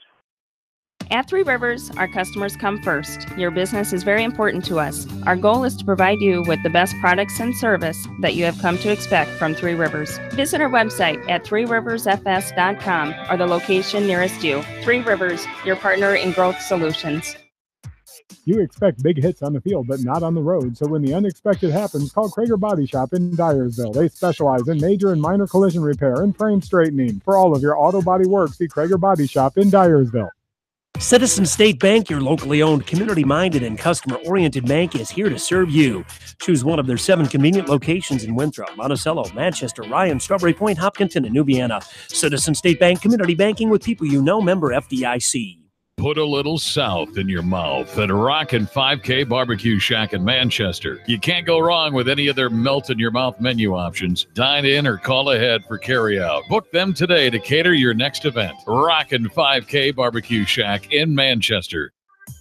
At Three Rivers, our customers come first. Your business is very important to us. Our goal is to provide you with the best products and service that you have come to expect from Three Rivers. Visit our website at threeriversfs.com or the location nearest you. Three Rivers, your partner in growth solutions. You expect big hits on the field, but not on the road. So when the unexpected happens, call Krager Body Shop in Dyersville. They specialize in major and minor collision repair and frame straightening. For all of your auto body work, see Krager Body Shop in Dyersville. Citizen State Bank, your locally owned, community-minded, and customer-oriented bank, is here to serve you. Choose one of their 7 convenient locations in Winthrop, Monticello, Manchester, Ryan, Strawberry Point, Hopkinton, and New Vienna. Citizen State Bank, community banking with people you know, member FDIC. Put a little south in your mouth at Rockin' 5K Barbecue Shack in Manchester. You can't go wrong with any of their melt-in-your-mouth menu options. Dine in or call ahead for carry-out. Book them today to cater your next event. Rockin' 5K Barbecue Shack in Manchester.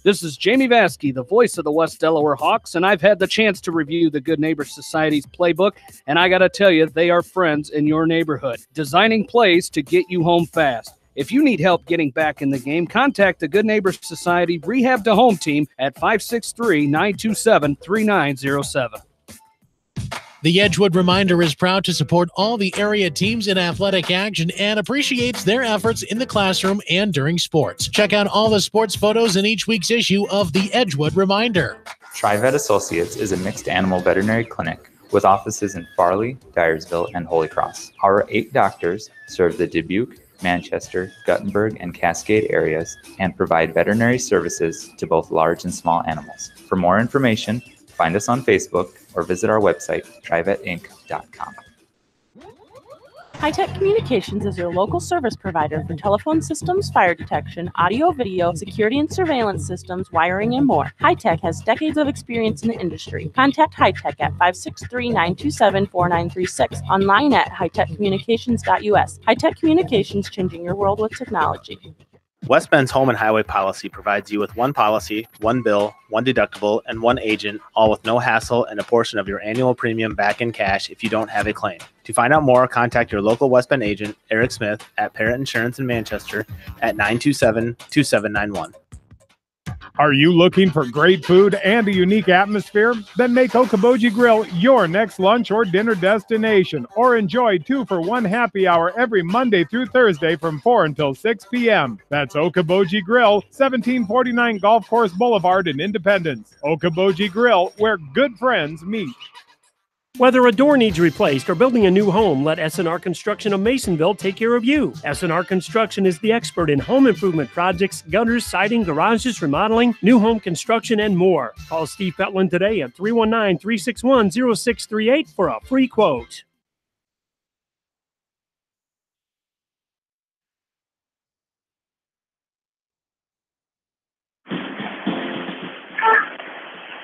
This is Jamie Vasky, the voice of the West Delaware Hawks, and I've had the chance to review the Good Neighbor Society's playbook, and I got to tell you, they are friends in your neighborhood, designing plays to get you home fast. If you need help getting back in the game, contact the Good Neighbor Society Rehab to Home team at 563-927-3907. The Edgewood Reminder is proud to support all the area teams in athletic action and appreciates their efforts in the classroom and during sports. Check out all the sports photos in each week's issue of the Edgewood Reminder. TriVet Associates is a mixed animal veterinary clinic with offices in Farley, Dyersville, and Holy Cross. Our 8 doctors serve the Dubuque, Manchester, Guttenberg, and Cascade areas and provide veterinary services to both large and small animals. For more information, find us on Facebook or visit our website, trivetinc.com. High-Tech Communications is your local service provider for telephone systems, fire detection, audio, video, security and surveillance systems, wiring, and more. High-Tech has decades of experience in the industry. Contact High-Tech at 563-927-4936, online at hightechcommunications.us. High-Tech Communications, changing your world with technology. West Bend's home and highway policy provides you with one policy, one bill, one deductible, and one agent, all with no hassle and a portion of your annual premium back in cash if you don't have a claim. To find out more, contact your local West Bend agent, Eric Smith, at Parrott Insurance in Manchester at 927-2791. Are you looking for great food and a unique atmosphere? Then make Okoboji Grill your next lunch or dinner destination, or enjoy 2-for-1 happy hour every Monday through Thursday from 4 until 6 p.m. That's Okoboji Grill, 1749 Golf Course Boulevard in Independence. Okoboji Grill, where good friends meet. Whether a door needs replaced or building a new home, let S&R Construction of Masonville take care of you. S&R Construction is the expert in home improvement projects, gutters, siding, garages, remodeling, new home construction, and more. Call Steve Petland today at 319-361-0638 for a free quote.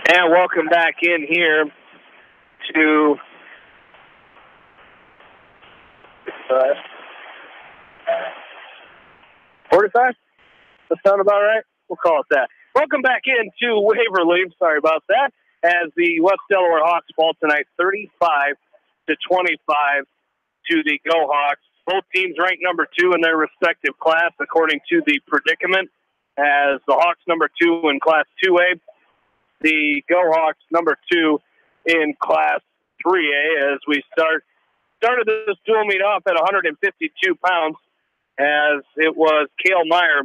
And welcome back in here to 45? That sound about right? We'll call it that. Welcome back into Waverly. Sorry about that. As the West Delaware Hawks fall tonight 35-25 to the Go Hawks. Both teams ranked number 2 in their respective class according to the predicament. As the Hawks number 2 in Class 2A, the Go Hawks number 2 in Class 3A. As we started this dual meet off at 152 pounds, as it was Cale Meyer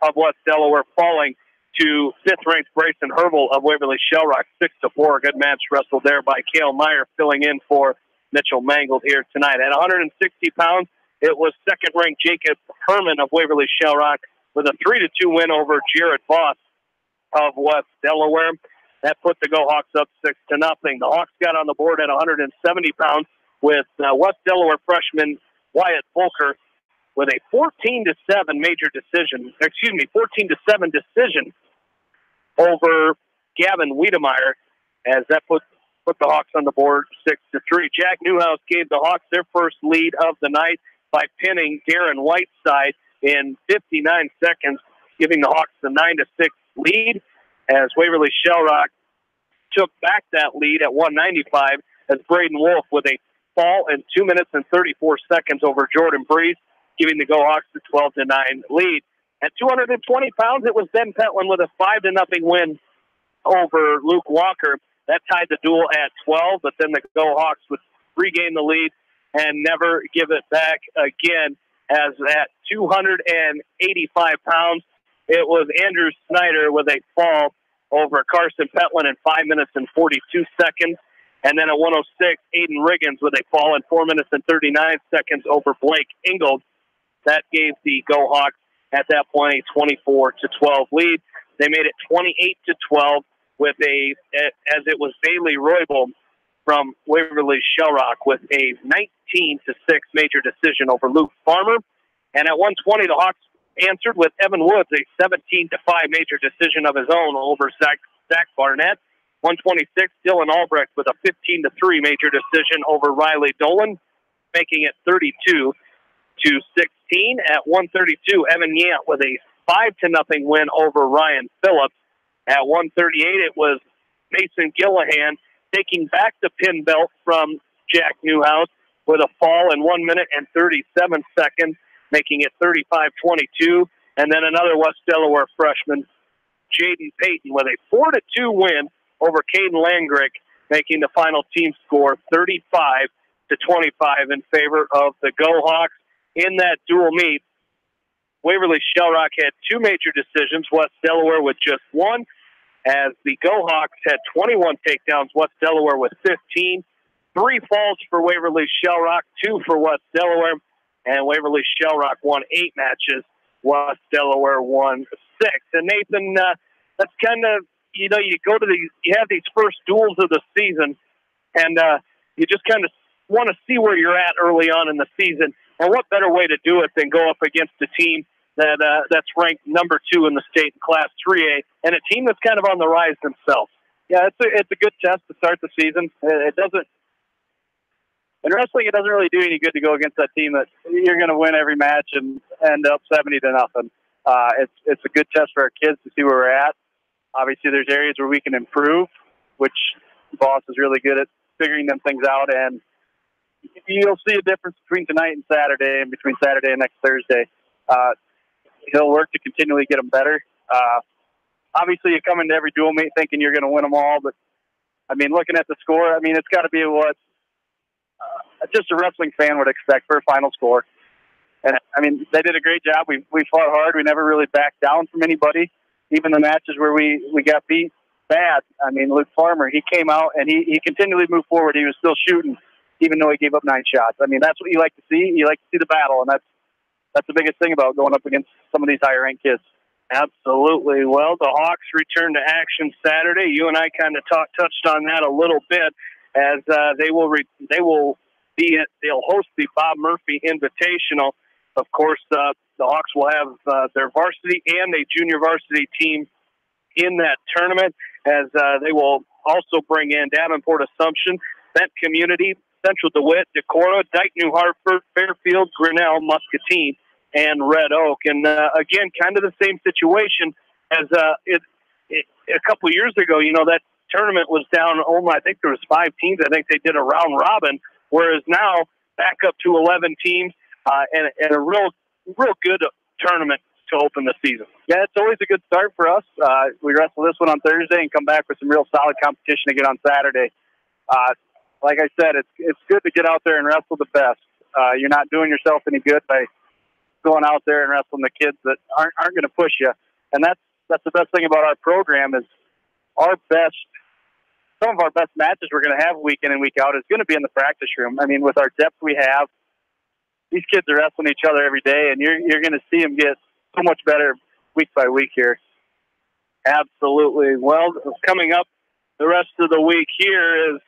of West Delaware falling to 5th-ranked Bryson Herbal of Waverly-Shell 6-4. A good match wrestled there by Cale Meyer, filling in for Mitchell Mangold here tonight. At 160 pounds, it was 2nd-ranked Jacob Herman of Waverly-Shell with a 3-2 win over Jared Voss of West Delaware. That put the Go Hawks up 6-0. The Hawks got on the board at 170 pounds with West Delaware freshman Wyatt Volker with a 14-7 decision over Gavin Wiedemeyer, as that put put the Hawks on the board 6-3. Jack Newhouse gave the Hawks their first lead of the night by pinning Darren Whiteside in 59 seconds, giving the Hawks the 9-6 lead, as Waverly-Shell took back that lead at 195 as Braden Wolf with a fall in 2 minutes and 34 seconds over Jordan Breeze, giving the Go Hawks the 12-9 lead. At 220 pounds, it was Ben Petland with a 5-0 win over Luke Walker. That tied the duel at 12, but then the Go Hawks would regain the lead and never give it back again, as at 285 pounds, it was Andrew Snyder with a fall over Carson Petland in 5 minutes and 42 seconds. And then at 106, Aiden Riggins with a fall in 4 minutes and 39 seconds over Blake Ingold. That gave the Go Hawks at that point a 24-12 lead. They made it 28-12 with as it was Bailey Roybal from Waverly-Shell with a 19-6 major decision over Luke Farmer. And at 120, the Hawks answered with Evan Woods, a 17-5 major decision of his own over Zach Barnett. 126, Dylan Albrecht with a 15-3 major decision over Riley Dolan, making it 32-16. At 132, Evan Yant with a 5-0 win over Ryan Phillips. At 138, it was Mason Gillahan taking back the pin belt from Jack Newhouse with a fall in 1 minute and 37 seconds, making it 35-22. And then another West Delaware freshman, Jaden Payton, with a 4-2 win over Caden Langrick, making the final team score 35-25 in favor of the Go Hawks. In that dual meet, Waverly-Shell had 2 major decisions, West Delaware with just 1, as the Go Hawks had 21 takedowns, West Delaware with 15. 3 falls for Waverly-Shell, 2 for West Delaware, and Waverly-Shell won 8 matches. West Delaware won 6. And Nathan, that's kind of, you go to you have these first duels of the season, and you just kind of want to see where you're at early on in the season. And what better way to do it than go up against a team that's ranked number 2 in the state in Class 3A, and a team that's kind of on the rise themselves. Yeah, it's a good test to start the season. In wrestling, it doesn't really do any good to go against that team that you're going to win every match and end up 70-0. It's a good test for our kids to see where we're at. Obviously, there's areas where we can improve, which the boss is really good at figuring them things out. And you'll see a difference between tonight and Saturday, and between Saturday and next Thursday. He'll work to continually get them better. Obviously, you come into every dual meet thinking you're going to win them all, but I mean, looking at the score, I mean, it's got to be what just a wrestling fan would expect for a final score. And I mean, they did a great job. We fought hard. We never really backed down from anybody. Even the matches where we got beat bad. I mean, Luke Farmer, he came out and he continually moved forward. He was still shooting, even though he gave up 9 shots. I mean, that's what you like to see. You like to see the battle, and that's the biggest thing about going up against some of these higher-ranked kids. Absolutely. Well, the Hawks return to action Saturday. You and I kind of touched on that a little bit, as they'll host the Bob Murphy Invitational. Of course, the Hawks will have their varsity and a junior varsity team in that tournament, as they will also bring in Davenport Assumption, Bent Community, Central DeWitt, Decorah, Dike New Hartford, Fairfield, Grinnell, Muscatine, and Red Oak. And again, kind of the same situation as a couple years ago. That tournament was down, I think there was 5 teams. I think they did a round robin, whereas now back up to 11 teams and a real good tournament to open the season. Yeah, it's always a good start for us. We wrestle this one on Thursday and come back with some real solid competition again on Saturday. Like I said, it's good to get out there and wrestle the best. You're not doing yourself any good by going out there and wrestling the kids that aren't going to push you. And that's the best thing about our program is some of our best matches we're going to have week in and week out is going to be in the practice room. I mean, with our depth we have, these kids are wrestling each other every day, and you're going to see them get so much better week by week here. Absolutely. Well, coming up the rest of the week here is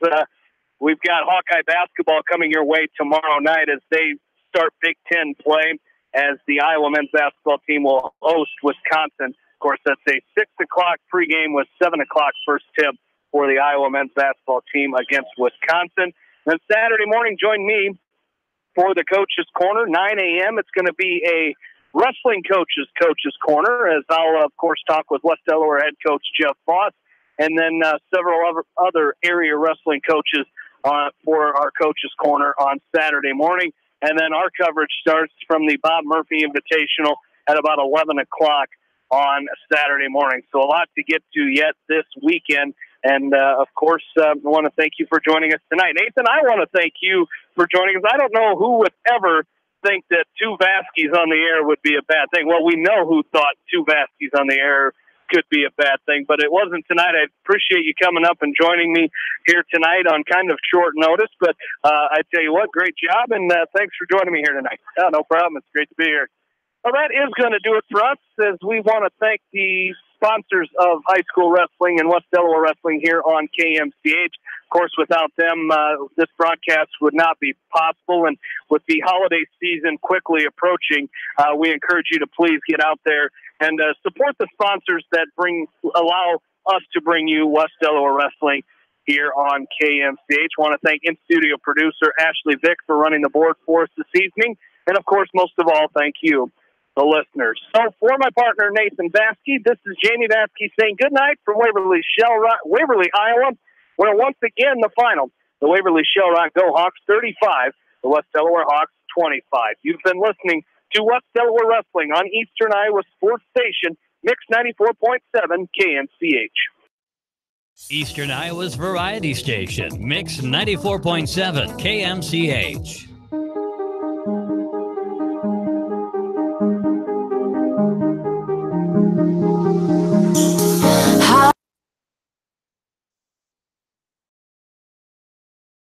we've got Hawkeye basketball coming your way tomorrow night as they start Big Ten play, as the Iowa men's basketball team will host Wisconsin. Of course, that's a 6 o'clock pregame with 7 o'clock first tip for the Iowa men's basketball team against Wisconsin. Then Saturday morning, join me for the Coach's Corner, 9 a.m. It's going to be a wrestling Coach's Corner, as I'll, of course, talk with West Delaware head coach Jeff Voss, and then several other area wrestling coaches for our Coach's Corner on Saturday morning. And then our coverage starts from the Bob Murphy Invitational at about 11 o'clock on Saturday morning. So a lot to get to yet this weekend. And, of course, I want to thank you for joining us tonight. Nathan, I want to thank you for joining us. I don't know who would ever think that two Vaskies on the air would be a bad thing. Well, we know who thought two Vaskies on the air could be a bad thing, but it wasn't tonight. I appreciate you coming up and joining me here tonight on kind of short notice. But I tell you what, great job, and thanks for joining me here tonight. Oh, no problem. It's great to be here. Well, that is going to do it for us, as we want to thank the sponsors of high school wrestling and West Delaware wrestling here on KMCH. Of course, without them, this broadcast would not be possible. And with the holiday season quickly approaching, we encourage you to please get out there and support the sponsors that allow us to bring you West Delaware wrestling here on KMCH. I want to thank in-studio producer Ashley Vick for running the board for us this evening. And, of course, most of all, thank you, the listeners. So for my partner, Nathan Vasky, this is Jamie Vasky saying good night from Waverly-Shell, Waverly, Iowa, where once again the final, the Waverly-Shell Rock Go Hawks 35, the West Delaware Hawks 25. You've been listening to West Delaware Wrestling on Eastern Iowa Sports Station, Mix 94.7 KMCH. Eastern Iowa's variety station, Mix 94.7 KMCH.